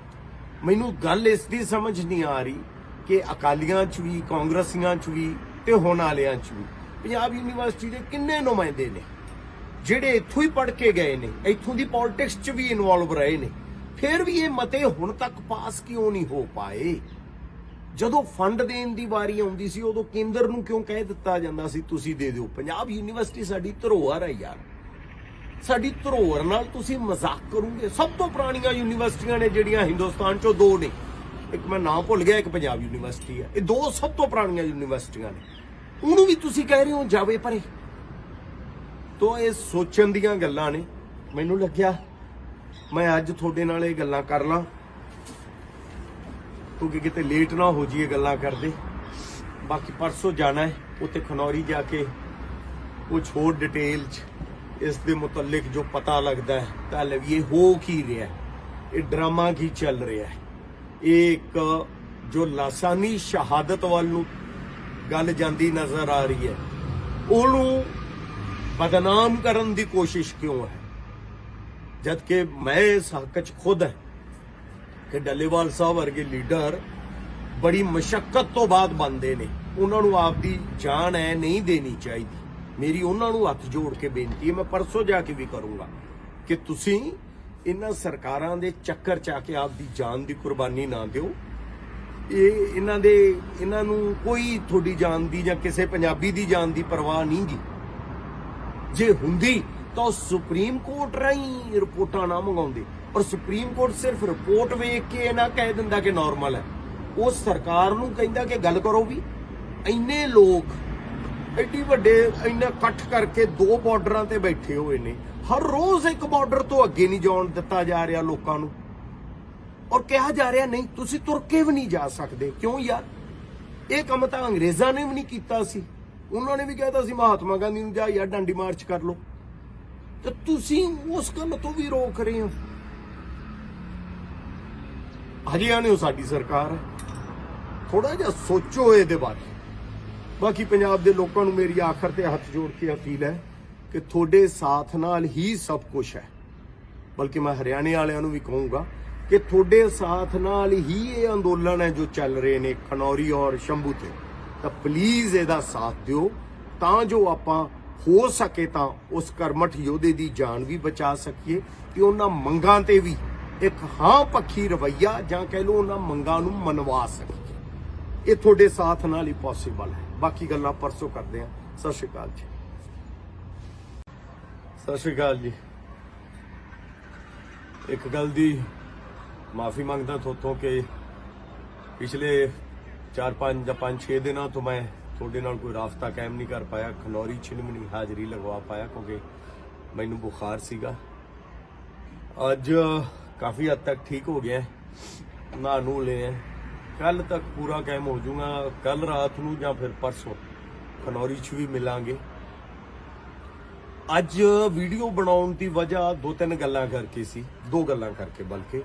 ਮੈਨੂੰ ਗੱਲ ਇਸ ਦੀ ਸਮਝ ਨਹੀਂ ਆ ਰਹੀ ਕਿ ਅਕਾਲੀਆਂ 'ਚ ਵੀ, ਕਾਂਗਰਸੀਆਂ 'ਚ ਵੀ ਤੇ ਹੁਣ ਵਾਲਿਆਂ 'ਚ ਵੀ ਪੰਜਾਬ ਯੂਨੀਵਰਸਿਟੀ ਦੇ ਕਿੰਨੇ ਨੁਮਾਇੰਦੇ ਨੇ ਜਿਹੜੇ ਇੱਥੋਂ ਹੀ ਪੜ੍ਹ ਕੇ ਗਏ ਨੇ, ਇੱਥੋਂ ਦੀ ਪੋਲਿਟਿਕਸ 'ਚ ਵੀ ਇਨਵੋਲਵ ਰਹੇ ਨੇ, ਫਿਰ ਵੀ ਇਹ ਮਤੇ ਹੁਣ ਤੱਕ ਪਾਸ ਕਿਉਂ ਨਹੀਂ ਹੋ ਪਾਏ? ਜਦੋਂ ਫੰਡ ਦੇਣ ਦੀ ਵਾਰੀ ਆਉਂਦੀ ਸੀ ਉਦੋਂ ਕੇਂਦਰ ਨੂੰ ਕਿਉਂ ਕਹਿ ਦਿੱਤਾ ਜਾਂਦਾ ਸੀ ਤੁਸੀਂ ਦੇ ਦਿਓ? ਪੰਜਾਬ ਯੂਨੀਵਰਸਿਟੀ ਸਾਡੀ ਧਰੋਹਰ ਹੈ ਯਾਰ, ਸਾਡੀ ਧਰੋਹਰ ਨਾਲ ਤੁਸੀਂ ਮਜ਼ਾਕ ਕਰੋਗੇ। ਸਭ ਤੋਂ ਪੁਰਾਣੀਆਂ ਯੂਨੀਵਰਸਿਟੀਆਂ ਨੇ ਜਿਹੜੀਆਂ ਹਿੰਦੁਸਤਾਨ 'ਚੋਂ, ਦੋ ਨੇ, ਇੱਕ ਮੈਂ ਨਾਮ ਭੁੱਲ ਗਿਆ, ਇੱਕ ਪੰਜਾਬ ਯੂਨੀਵਰਸਿਟੀ ਹੈ। ਇਹ ਦੋ ਸਭ ਤੋਂ ਪੁਰਾਣੀਆਂ ਯੂਨੀਵਰਸਿਟੀਆਂ ਨੇ, ਉਹਨੂੰ ਵੀ ਤੁਸੀਂ ਕਹਿ ਰਹੇ ਹੋ ਜਾਵੇ ਪਰੇ। ਤੋ ਇਹ ਸੋਚਣ ਦੀਆਂ ਗੱਲਾਂ ਨੇ। ਮੈਨੂੰ ਲੱਗਿਆ ਮੈਂ ਅੱਜ ਤੁਹਾਡੇ ਨਾਲ ਇਹ ਗੱਲਾਂ ਕਰ ਲਾਂ ਕਿਉਂਕਿ ਕਿਤੇ ਲੇਟ ਨਾ ਹੋ ਜਾਈਏ ਗੱਲਾਂ ਕਰਦੇ। ਬਾਕੀ ਪਰਸੋਂ ਜਾਣਾ ਹੈ ਉੱਥੇ ਖਨੌਰੀ ਜਾ ਕੇ ਕੁਝ ਹੋਰ ਡਿਟੇਲ 'ਚ ਇਸ ਦੇ ਮੁਤਲਕ ਜੋ ਪਤਾ ਲੱਗਦਾ ਹੈ ਤਾਂ ਲਵੀਏ ਹੋ ਕੀ ਰਿਹਾ, ਇਹ ਡਰਾਮਾ ਕੀ ਚੱਲ ਰਿਹਾ ਹੈ। ਇਹ ਇੱਕ ਜੋ ਲਾਸਾਨੀ ਸ਼ਹਾਦਤ ਵੱਲ ਨੂੰ ਗੱਲ ਜਾਂਦੀ ਨਜ਼ਰ ਆ ਰਹੀ ਹੈ, ਉਹਨੂੰ ਬਦਨਾਮ ਕਰਨ ਦੀ ਕੋਸ਼ਿਸ਼ ਕਿਉਂ ਹੈ? ਜਦਕਿ ਮੈਂ ਇਸ ਹੱਕ 'ਚ ਖੁਦ ਹੈ ਕਿ ਡੱਲੇਵਾਲ ਸਾਹਿਬ ਵਰਗੇ ਲੀਡਰ ਬੜੀ ਮਸ਼ੱਕਤ ਤੋਂ ਬਾਅਦ ਬਣਦੇ ਨੇ, ਉਹਨਾਂ ਨੂੰ ਆਪਦੀ ਜਾਨ ਹੈ ਨਹੀਂ ਦੇਣੀ ਚਾਹੀਦੀ। ਮੇਰੀ ਉਹਨਾਂ ਨੂੰ ਹੱਥ ਜੋੜ ਕੇ ਬੇਨਤੀ ਹੈ, ਮੈਂ ਪਰਸੋਂ ਜਾ ਕੇ ਵੀ ਕਰੂੰਗਾ ਕਿ ਤੁਸੀਂ ਇਹਨਾਂ ਸਰਕਾਰਾਂ ਦੇ ਚੱਕਰ 'ਚ ਆ ਕੇ ਆਪਦੀ ਜਾਨ ਦੀ ਕੁਰਬਾਨੀ ਨਾ ਦਿਓ। ਇਹਨਾਂ ਨੂੰ ਕੋਈ ਤੁਹਾਡੀ ਜਾਨ ਦੀ ਜਾਂ ਕਿਸੇ ਪੰਜਾਬੀ ਦੀ ਜਾਨ ਦੀ ਪਰਵਾਹ ਨਹੀਂ ਗੀ। ਜੇ ਹੁੰਦੀ ਤਾਂ ਸੁਪਰੀਮ ਕੋਰਟ ਰਾਹੀਂ ਰਿਪੋਰਟਾਂ ਨਾ ਮੰਗਾਉਂਦੇ, ਔਰ ਸੁਪਰੀਮ ਕੋਰਟ ਸਿਰਫ ਰਿਪੋਰਟ ਵੇਖ ਕੇ ਇਹ ਨਾ ਕਹਿ ਦਿੰਦਾ ਕਿ ਨਾਰਮਲ ਹੈ, ਉਹ ਸਰਕਾਰ ਨੂੰ ਕਹਿੰਦਾ ਕਿ ਗੱਲ ਕਰੋ ਵੀ। ਇੰਨੇ ਲੋਕ ਐਡੀ ਵੱਡੇ ਇੰਨਾ ਇਕੱਠ ਕਰਕੇ ਦੋ ਬਾਰਡਰਾਂ ਤੇ ਬੈਠੇ ਹੋਏ ਨੇ, ਹਰ ਰੋਜ਼ ਇੱਕ ਬਾਰਡਰ ਤੋਂ ਅੱਗੇ ਨਹੀਂ ਜਾਣ ਦਿੱਤਾ ਜਾ ਰਿਹਾ ਲੋਕਾਂ ਨੂੰ, ਔਰ ਕਿਹਾ ਜਾ ਰਿਹਾ ਨਹੀਂ ਤੁਸੀਂ ਤੁਰ ਕੇ ਵੀ ਨਹੀਂ ਜਾ ਸਕਦੇ। ਕਿਉਂ ਯਾਰ? ਇਹ ਕੰਮ ਤਾਂ ਅੰਗਰੇਜ਼ਾਂ ਨੇ ਵੀ ਨਹੀਂ ਕੀਤਾ ਸੀ, ਉਹਨਾਂ ਨੇ ਵੀ ਕਹਿਤਾ ਸੀ ਮਹਾਤਮਾ ਗਾਂਧੀ ਨੂੰ ਜਾ ਯਾਰ ਡਾਂਡੀ ਮਾਰਚ ਕਰ ਲਓ, ਤੇ ਤੁਸੀਂ ਉਸ ਕੰਮ ਤੋਂ ਵੀ ਰੋਕ ਰਹੇ ਹੋ। ਹਰਿਆਣਾ ਨੇ ਸਾਡੀ ਸਰਕਾਰ ਹੈ, ਥੋੜਾ ਜਿਹਾ ਸੋਚੋ ਇਹਦੇ ਬਾਰੇ। ਬਾਕੀ ਪੰਜਾਬ ਦੇ ਲੋਕਾਂ ਨੂੰ ਮੇਰੀ ਆਖਰ ਤੇ ਹੱਥ ਜੋੜ ਕੇ ਅਪੀਲ ਹੈ ਕਿ ਤੁਹਾਡੇ ਸਾਥ ਨਾਲ ਹੀ ਸਭ ਕੁਝ ਹੈ। ਬਲਕਿ ਮੈਂ ਹਰਿਆਣੇ ਵਾਲਿਆਂ ਨੂੰ ਵੀ ਕਹੂੰਗਾ ਕਿ ਤੁਹਾਡੇ ਸਾਥ ਨਾਲ ਹੀ ਇਹ ਅੰਦੋਲਨ ਹੈ ਜੋ ਚੱਲ ਰਹੇ ਨੇ ਖਨੌਰੀ ਔਰ ਸ਼ੰਭੂ ਤੇ, ਤਾਂ ਪਲੀਜ਼ ਇਹਦਾ ਸਾਥ ਦਿਓ ਤਾਂ ਜੋ ਆਪਾਂ ਹੋ ਸਕੇ ਤਾਂ ਉਸ ਕਰਮਠ ਯੋਧੇ ਦੀ ਜਾਨ ਵੀ ਬਚਾ ਸਕੀਏ ਤੇ ਉਹਨਾਂ ਮੰਗਾਂ ਤੇ ਵੀ ਇੱਕ ਹਾਂ ਪੱਖੀ ਰਵੱਈਆ ਜਾਂ ਕਹਿ ਲਓ ਉਹਨਾਂ ਮੰਗਾਂ ਨੂੰ ਮਨਵਾ ਸਕੀਏ। ਇਹ ਤੁਹਾਡੇ ਸਾਥ ਨਾਲ ਹੀ ਪੋਸੀਬਲ ਹੈ। ਬਾਕੀ ਗੱਲਾਂ ਪਰਸੋਂ ਕਰਦੇ ਹਾਂ। ਸਤਿ ਸ਼੍ਰੀ ਅਕਾਲ ਜੀ। ਸਤਿ ਸ਼੍ਰੀ ਅਕਾਲ ਜੀ। ਇੱਕ ਗੱਲ ਦੀ ਮਾਫੀ ਮੰਗਦਾ ਥੋਤੋਂ ਕਿ ਪਿਛਲੇ 4-5 ਜਾਂ 5-6 ਦਿਨਾਂ ਤੋਂ ਮੈਂ ਤੁਹਾਡੇ ਨਾਲ ਕੋਈ ਰਾਬਤਾ ਕਾਇਮ ਨਹੀਂ ਕਰ ਪਾਇਆ। ਖਨੌਰੀ 'ਚ ਵੀ ਨਹੀਂ ਹਾਜ਼ਰੀ ਲਗਵਾ ਪਾਇਆ ਕਿਉਂਕਿ ਮੈਨੂੰ ਬੁਖਾਰ ਸੀਗਾ। ਅੱਜ ਕਾਫੀ ਹੱਦ ਤੱਕ ਠੀਕ ਹੋ ਗਿਆ, ਨਹਾ ਨੂੰ ਲਿਆ। ਕੱਲ ਤੱਕ ਪੂਰਾ ਕਾਇਮ ਹੋ ਜਾਊਗਾ। ਕੱਲ ਰਾਤ ਨੂੰ ਜਾਂ ਫਿਰ ਪਰਸੋਂ ਖਨੌਰੀ 'ਚ ਵੀ ਮਿਲਾਂਗੇ। ਅੱਜ ਵੀਡੀਓ ਬਣਾਉਣ ਦੀ ਵਜ੍ਹਾ 2-3 ਗੱਲਾਂ ਕਰਕੇ ਸੀ। 2 ਗੱਲਾਂ ਕਰਕੇ ਬਲਕਿ।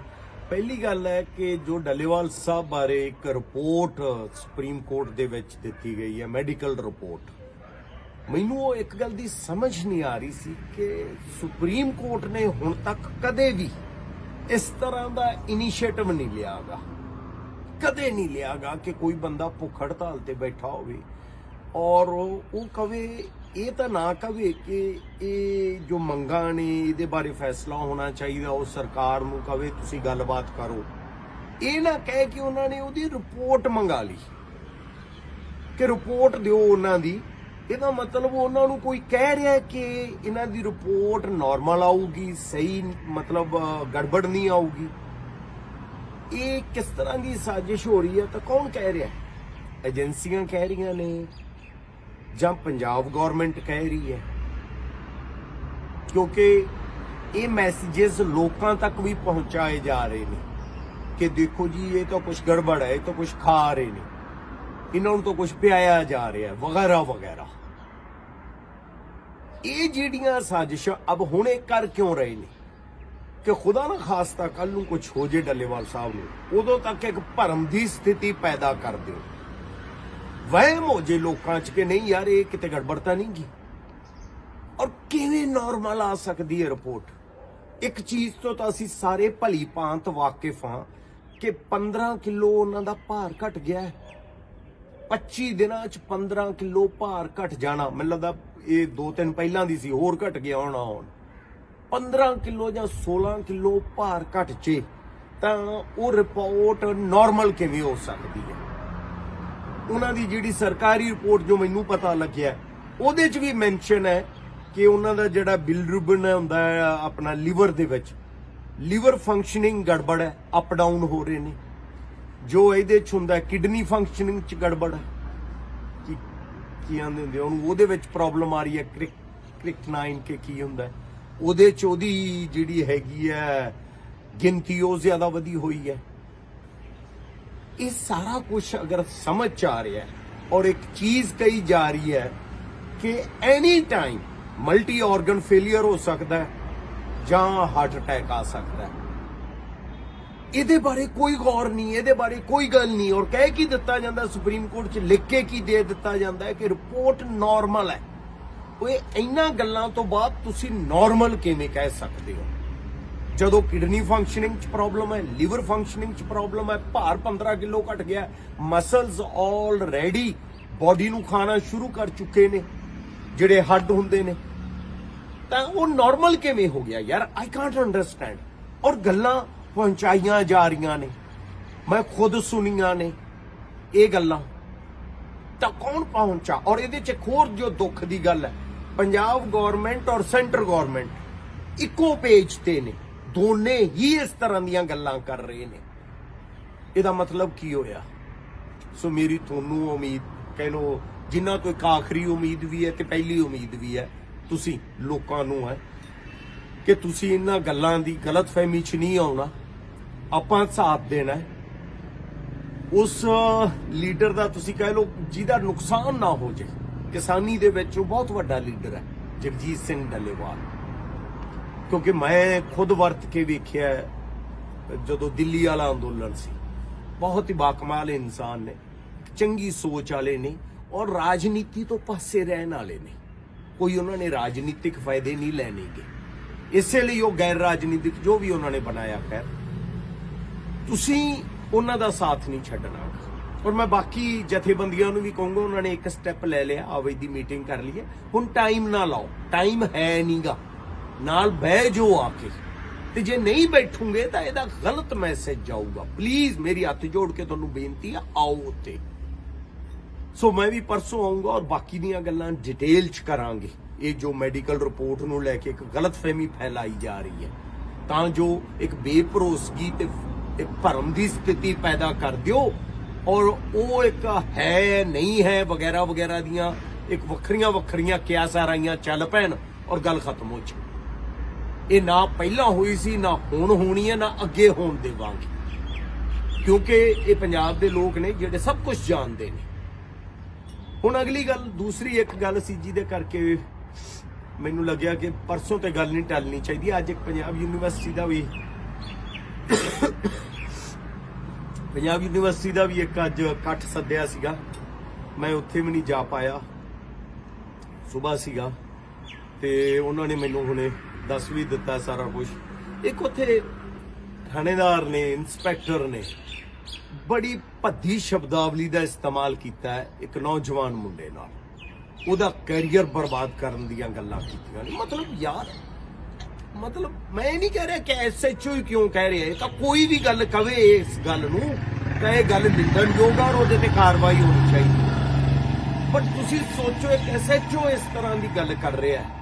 ਪਹਿਲੀ ਗੱਲ ਹੈ ਕਿ ਜੋ ਡੱਲੇਵਾਲ ਸਾਹਿਬ ਬਾਰੇ ਇੱਕ ਰਿਪੋਰਟ ਸੁਪਰੀਮ ਕੋਰਟ ਦੇ ਵਿੱਚ ਦਿੱਤੀ ਗਈ ਹੈ, ਮੈਡੀਕਲ ਰਿਪੋਰਟ, ਮੈਨੂੰ ਉਹ ਇੱਕ ਗੱਲ ਦੀ ਸਮਝ ਨਹੀਂ ਆ ਰਹੀ ਸੀ ਕਿ ਸੁਪਰੀਮ ਕੋਰਟ ਨੇ ਹੁਣ ਤੱਕ ਕਦੇ ਵੀ ਇਸ ਤਰ੍ਹਾਂ ਦਾ ਇਨੀਸ਼ੀਏਟਿਵ ਨਹੀਂ ਲਿਆਗਾ, ਕਦੇ ਨਹੀਂ ਲਿਆਗਾ ਕਿ ਕੋਈ ਬੰਦਾ ਭੁੱਖ ਹੜਤਾਲ ਤੇ ਬੈਠਾ ਹੋਵੇ ਔਰ ਉਹ ਕਵੇ, ਇਹ ਤਾਂ ਨਾ ਕਵੇ ਕਿ ਇਹ ਜੋ ਮੰਗਾਂ ਨੇ ਇਹਦੇ ਬਾਰੇ ਫੈਸਲਾ ਹੋਣਾ ਚਾਹੀਦਾ, ਉਹ ਸਰਕਾਰ ਨੂੰ ਕਵੇ ਤੁਸੀਂ ਗੱਲਬਾਤ ਕਰੋ। ਇਹ ਨਾ ਕਹੇ ਕਿ ਉਹਨਾਂ ਨੇ ਉਹਦੀ ਰਿਪੋਰਟ ਮੰਗਾ ਲਈ ਕਿ ਰਿਪੋਰਟ ਦਿਓ ਉਹਨਾਂ ਦੀ। ਇਹਦਾ ਮਤਲਬ ਉਹਨਾਂ ਨੂੰ ਕੋਈ ਕਹਿ ਰਿਹਾ ਕਿ ਇਹਨਾਂ ਦੀ ਰਿਪੋਰਟ ਨਾਰਮਲ ਆਊਗੀ, ਸਹੀ ਮਤਲਬ ਗੜਬੜ ਨਹੀਂ ਆਊਗੀ। ਇਹ ਕਿਸ ਤਰ੍ਹਾਂ ਦੀ ਸਾਜ਼ਿਸ਼ ਹੋ ਰਹੀ ਹੈ? ਤਾਂ ਕੌਣ ਕਹਿ ਰਿਹਾ? ਏਜੰਸੀਆਂ ਕਹਿ ਰਹੀਆਂ ਨੇ ਜਾਂ ਪੰਜਾਬ ਗਵਰਨਮੈਂਟ ਕਹਿ ਰਹੀ ਹੈ? ਕਿਉਂਕਿ ਇਹ ਮੈਸੇजेस ਲੋਕਾਂ ਤੱਕ ਵੀ ਪਹੁੰਚਾਏ ਜਾ ਰਹੇ ਨੇ ਕਿ ਦੇਖੋ ਜੀ ਇਹ ਤਾਂ ਕੁਝ ਗੜਬੜ ਹੈ, ਇਹ ਤਾਂ ਕੁਝ ਖਾ ਰਹੇ ਨੇ, ਇਹਨਾਂ ਨੂੰ ਤਾਂ ਕੁਝ ਪਿਆਇਆ ਜਾ ਰਿਹਾ ਵਗੈਰਾ ਵਗੈਰਾ। ਇਹ ਜਿਹੜੀਆਂ ਸਾਜ਼ਿਸ਼ਾਂ ਅਬ ਹੁਣੇ ਕਰ ਕਿਉਂ ਰਹੇ ਨੇ ਕਿ ਖੁਦਾ ਨਾ ਖਾਸਤਾ ਕੱਲ ਨੂੰ ਕੁਝ ਹੋ ਜੇ ਡੱਲੇਵਾਲ ਸਾਹਿਬ ਨੂੰ, ਉਦੋਂ ਤੱਕ ਇੱਕ ਭਰਮ ਦੀ ਸਥਿਤੀ ਪੈਦਾ ਕਰ ਦਿਓ, ਵਹਿਮ ਹੋ ਜੇ ਲੋਕਾਂ 'ਚ ਕਿ ਨਹੀਂ ਯਾਰ ਇਹ ਕਿਤੇ ਗੜਬੜ ਤਾਂ ਨਹੀਂ ਗੀ। ਔਰ ਕਿਵੇਂ ਨਾਰਮਲ ਆ ਸਕਦੀ ਹੈ ਰਿਪੋਰਟ? ਇੱਕ ਚੀਜ਼ ਤੋਂ ਤਾਂ ਅਸੀਂ ਸਾਰੇ ਭਲੀ ਭਾਂਤ ਵਾਕਿਫ ਹਾਂ ਕਿ 15 ਕਿਲੋ ਉਹਨਾਂ ਦਾ ਭਾਰ ਘਟ ਗਿਆ ਹੈ। 25 ਦਿਨਾਂ 'ਚ 15 ਕਿਲੋ ਭਾਰ ਘਟ ਜਾਣਾ, ਮੈਨੂੰ ਲੱਗਦਾ ਇਹ 2-3 ਪਹਿਲਾਂ ਦੀ ਸੀ, ਹੋਰ ਘਟ ਗਿਆ ਹੋਣਾ। ਹੁਣ 15 ਕਿਲੋ ਜਾਂ 16 ਕਿਲੋ ਭਾਰ ਘਟ ਜੇ ਤਾਂ ਉਹ ਰਿਪੋਰਟ ਨਾਰਮਲ ਕਿਵੇਂ ਹੋ ਸਕਦੀ ਹੈ? ਉਹਨਾਂ ਦੀ ਜਿਹੜੀ ਸਰਕਾਰੀ ਰਿਪੋਰਟ ਜੋ ਮੈਨੂੰ ਪਤਾ ਲੱਗਿਆ ਉਹਦੇ 'ਚ ਵੀ ਮੈਂਸ਼ਨ ਹੈ ਕਿ ਉਹਨਾਂ ਦਾ ਜਿਹੜਾ ਬਿਲਰੂਬਿਨ ਹੁੰਦਾ ਹੈ ਆਪਣਾ ਲਿਵਰ ਦੇ ਵਿੱਚ, ਲਿਵਰ ਫੰਕਸ਼ਨਿੰਗ ਗੜਬੜ ਹੈ, ਅਪ ਡਾਊਨ ਹੋ ਰਹੇ ਨੇ। ਜੋ ਇਹਦੇ 'ਚ ਹੁੰਦਾ ਕਿਡਨੀ ਫੰਕਸ਼ਨਿੰਗ 'ਚ ਗੜਬੜ ਹੈ, ਕੀ ਆਂਦੇ ਹੁੰਦੇ ਉਹਨੂੰ, ਉਹਦੇ ਵਿੱਚ ਪ੍ਰੋਬਲਮ ਆ ਰਹੀ ਹੈ। ਕ੍ਰਿਕਟਨਾਈਨ ਕੇ ਕੀ ਹੁੰਦਾ ਉਹਦੇ 'ਚ, ਉਹਦੀ ਜਿਹੜੀ ਹੈਗੀ ਹੈ ਗਿਣਤੀ ਉਹ ਜ਼ਿਆਦਾ ਵਧੀ ਹੋਈ ਹੈ। ਇਹ ਸਾਰਾ ਕੁਝ ਅਗਰ ਸਮਝ 'ਚ ਆ ਰਿਹਾ ਔਰ ਇੱਕ ਚੀਜ਼ ਕਹੀ ਜਾ ਰਹੀ ਹੈ ਕਿ any time multi organ failure ਹੋ ਸਕਦਾ ਹੈ ਜਾਂ ਹਾਰਟ ਅਟੈਕ ਆ ਸਕਦਾ ਹੈ, ਇਹਦੇ ਬਾਰੇ ਕੋਈ ਗੌਰ ਨਹੀਂ, ਇਹਦੇ ਬਾਰੇ ਕੋਈ ਗੱਲ ਨਹੀਂ। ਔਰ ਕਹਿ ਕੀ ਦਿੱਤਾ ਜਾਂਦਾ ਸੁਪਰੀਮ ਕੋਰਟ 'ਚ, ਲਿਖ ਕੇ ਕੀ ਦੇ ਦਿੱਤਾ ਜਾਂਦਾ ਹੈ ਕਿ ਰਿਪੋਰਟ ਨਾਰਮਲ ਹੈ। ਓਏ ਇਹਨਾਂ ਗੱਲਾਂ ਤੋਂ ਬਾਅਦ ਤੁਸੀਂ ਨਾਰਮਲ ਕਿਵੇਂ ਕਹਿ ਸਕਦੇ ਹੋ ਜਦੋਂ ਕਿਡਨੀ ਫੰਕਸ਼ਨਿੰਗ 'ਚ ਪ੍ਰੋਬਲਮ ਹੈ, ਲਿਵਰ ਫੰਕਸ਼ਨਿੰਗ 'ਚ ਪ੍ਰੋਬਲਮ ਹੈ, ਭਾਰ 15 ਕਿਲੋ ਘਟ ਗਿਆ, ਮਸਲਸ ਆਲਰੇਡੀ ਬਾਡੀ ਨੂੰ ਖਾਣਾ ਸ਼ੁਰੂ ਕਰ ਚੁੱਕੇ ਨੇ ਜਿਹੜੇ ਹੱਡ ਹੁੰਦੇ ਨੇ, ਤਾਂ ਉਹ ਨਾਰਮਲ ਕਿਵੇਂ ਹੋ ਗਿਆ ਯਾਰ? I can't understand. ਔਰ ਗੱਲਾਂ ਪਹੁੰਚਾਈਆਂ ਜਾ ਰਹੀਆਂ ਨੇ, ਮੈਂ ਖੁਦ ਸੁਣੀਆਂ ਨੇ ਇਹ ਗੱਲਾਂ, ਤਾਂ ਕੌਣ ਪਹੁੰਚਾ? ਔਰ ਇਹਦੇ 'ਚ ਇੱਕ ਹੋਰ ਜੋ ਦੁੱਖ ਦੀ ਗੱਲ ਹੈ, ਪੰਜਾਬ ਗਵਰਨਮੈਂਟ ਔਰ ਸੈਂਟਰ ਗਵਰਨਮੈਂਟ ਇੱਕੋ ਪੇਜ ਤੇ ਨੇ, ਦੋਨੇ ਹੀ ਇਸ ਤਰ੍ਹਾਂ ਦੀਆਂ ਗੱਲਾਂ ਕਰ ਰਹੇ ਨੇ। ਇਹਦਾ ਮਤਲਬ ਕੀ ਹੋਇਆ? ਸੋ ਮੇਰੀ ਤੁਹਾਨੂੰ ਉਮੀਦ, ਕਹਿ ਲਓ ਜਿਨ੍ਹਾਂ ਤੋਂ ਇੱਕ ਆਖਰੀ ਉਮੀਦ ਵੀ ਹੈ ਤੇ ਪਹਿਲੀ ਉਮੀਦ ਵੀ ਹੈ, ਤੁਸੀਂ ਲੋਕਾਂ ਨੂੰ ਹੈ ਕਿ ਤੁਸੀਂ ਇਹਨਾਂ ਗੱਲਾਂ ਦੀ ਗਲਤਫਹਿਮੀ 'ਚ ਨਹੀਂ ਆਉਣਾ। ਆਪਾਂ ਸਾਥ ਦੇਣਾ ਹੈ ਉਸ ਲੀਡਰ ਦਾ, ਤੁਸੀਂ ਕਹਿ ਲਓ ਜਿਹਦਾ ਨੁਕਸਾਨ ਨਾ ਹੋ ਜਾਏ। ਕਿਸਾਨੀ ਦੇ ਵਿੱਚ ਉਹ ਬਹੁਤ ਵੱਡਾ ਲੀਡਰ ਹੈ ਜਗਜੀਤ ਸਿੰਘ ਡੱਲੇਵਾਲ, ਕਿਉਂਕਿ ਮੈਂ ਖੁਦ ਵਰਤ ਕੇ ਵੇਖਿਆ ਜਦੋਂ ਦਿੱਲੀ ਵਾਲਾ ਅੰਦੋਲਨ ਸੀ। ਬਹੁਤ ਹੀ ਬਾਕਮਾਲ ਇਨਸਾਨ ਨੇ, ਚੰਗੀ ਸੋਚ ਵਾਲੇ ਨੇ ਔਰ ਰਾਜਨੀਤੀ ਤੋਂ ਪਾਸੇ ਰਹਿਣ ਵਾਲੇ ਨੇ। ਕੋਈ ਉਹਨਾਂ ਨੇ ਰਾਜਨੀਤਿਕ ਫਾਇਦੇ ਨਹੀਂ ਲੈਣੇਗੇ, ਇਸੇ ਲਈ ਉਹ ਗੈਰ ਰਾਜਨੀਤਿਕ ਜੋ ਵੀ ਉਹਨਾਂ ਨੇ ਬਣਾਇਆ। ਖੈਰ ਤੁਸੀਂ ਉਹਨਾਂ ਦਾ ਸਾਥ ਨਹੀਂ ਛੱਡਣਾ। ਔਰ ਮੈਂ ਬਾਕੀ ਜਥੇਬੰਦੀਆਂ ਨੂੰ ਵੀ ਕਹੂੰਗਾ, ਉਹਨਾਂ ਨੇ ਇੱਕ ਸਟੈਪ ਲੈ ਲਿਆ, ਆਵੇ ਦੀ ਮੀਟਿੰਗ ਕਰ ਲਈ ਹੈ। ਹੁਣ ਟਾਈਮ ਨਾ ਲਾਓ, ਟਾਈਮ ਹੈ ਨਹੀਂਗਾ, ਨਾਲ ਬਹਿ ਜਾਓ ਆ ਕੇ, ਤੇ ਜੇ ਨਹੀਂ ਬੈਠੋਗੇ ਤਾਂ ਇਹਦਾ ਗਲਤ ਮੈਸੇਜ ਜਾਊਗਾ। ਪਲੀਜ਼ ਮੇਰੀ ਹੱਥ ਜੋੜ ਕੇ ਤੁਹਾਨੂੰ ਬੇਨਤੀ ਆ, ਆਓ ਉੱਤੇ। ਸੋ ਮੈਂ ਵੀ ਪਰਸੋਂ ਆਊਂਗਾ ਔਰ ਬਾਕੀ ਦੀਆਂ ਗੱਲਾਂ ਡਿਟੇਲ ਚ ਕਰਾਂਗੇ। ਇਹ ਜੋ ਮੈਡੀਕਲ ਰਿਪੋਰਟ ਨੂੰ ਲੈ ਕੇ ਇੱਕ ਗਲਤਫਹਿਮੀ ਫੈਲਾਈ ਜਾ ਰਹੀ ਹੈ, ਤਾਂ ਜੋ ਇੱਕ ਬੇਭਰੋਸਗੀ ਤੇ ਇੱਕ ਭਰਮ ਦੀ ਸਥਿਤੀ ਪੈਦਾ ਕਰ ਦਿਓ, ਔਰ ਉਹ ਇੱਕ ਹੈ ਨਹੀਂ ਹੈ ਵਗੈਰਾ ਵਗੈਰਾ ਦੀਆਂ ਇੱਕ ਵੱਖਰੀਆਂ ਵੱਖਰੀਆਂ ਕਿਆਸਾਰਾਈਆਂ ਚੱਲ ਪੈਣ ਔਰ ਗੱਲ ਖਤਮ ਹੋ ਜਾਏ। ਇਹ ਨਾ ਪਹਿਲਾਂ ਹੋਈ ਸੀ, ਨਾ ਹੁਣ ਹੋਣੀ ਹੈ, ਨਾ ਅੱਗੇ ਹੋਣ ਦੇਵਾਂਗੇ, ਕਿਉਂਕਿ ਇਹ ਪੰਜਾਬ ਦੇ ਲੋਕ ਨੇ ਜਿਹੜੇ ਸਭ ਕੁਝ ਜਾਣਦੇ ਨੇ। ਹੁਣ ਅਗਲੀ ਗੱਲ, ਦੂਸਰੀ ਇੱਕ ਗੱਲ ਸੀ ਜਿਹਦੇ ਕਰਕੇ ਮੈਨੂੰ ਲੱਗਿਆ ਕਿ ਪਰਸੋਂ ਤੇ ਗੱਲ ਨਹੀਂ ਟਲਣੀ ਚਾਹੀਦੀ। ਅੱਜ ਇੱਕ ਪੰਜਾਬ ਯੂਨੀਵਰਸਿਟੀ ਦਾ ਵੀ ਇੱਕ ਅੱਜ ਇਕੱਠ ਸੱਦਿਆ ਸੀਗਾ, ਮੈਂ ਉੱਥੇ ਵੀ ਨਹੀਂ ਜਾ ਪਾਇਆ, ਸੁਬਾਹ ਸੀਗਾ, ਤੇ ਉਹਨਾਂ ਨੇ ਮੈਨੂੰ ਹੁਣੇ ਦੱਸ ਵੀ ਦਿੱਤਾ ਸਾਰਾ ਕੁਝ। ਇੱਕ ਉੱਥੇ ਥਾਣੇਦਾਰ ਨੇ, ਇੰਸਪੈਕਟਰ ਨੇ ਬੜੀ ਭੱਦੀ ਸ਼ਬਦਾਵਲੀ ਦਾ ਇਸਤੇਮਾਲ ਕੀਤਾ ਹੈ ਇੱਕ ਨੌਜਵਾਨ ਮੁੰਡੇ ਨਾਲ, ਉਹਦਾ ਕੈਰੀਅਰ ਬਰਬਾਦ ਕਰਨ ਦੀਆਂ ਗੱਲਾਂ ਕੀਤੀਆਂ ਨੇ। ਮਤਲਬ ਯਾਰ, ਮਤਲਬ ਮੈਂ ਨਹੀਂ ਕਹਿ ਰਿਹਾ ਕਿ ਐਸਐਚਓ ਹੀ ਕਿਉਂ ਕਹਿ ਰਿਹਾ, ਇਹ ਤਾਂ ਕੋਈ ਵੀ ਗੱਲ ਕਵੇ ਇਸ ਗੱਲ ਨੂੰ ਤਾਂ ਇਹ ਗੱਲ ਨਿੰਦਣਯੋਗ ਔਰ ਉਹਦੇ ਤੇ ਕਾਰਵਾਈ ਹੋਣੀ ਚਾਹੀਦੀ। ਬਟ ਤੁਸੀਂ ਸੋਚੋ, ਇੱਕ ਐਸਐਚਓ ਇਸ ਤਰ੍ਹਾਂ ਦੀ ਗੱਲ ਕਰ ਰਿਹਾ ਹੈ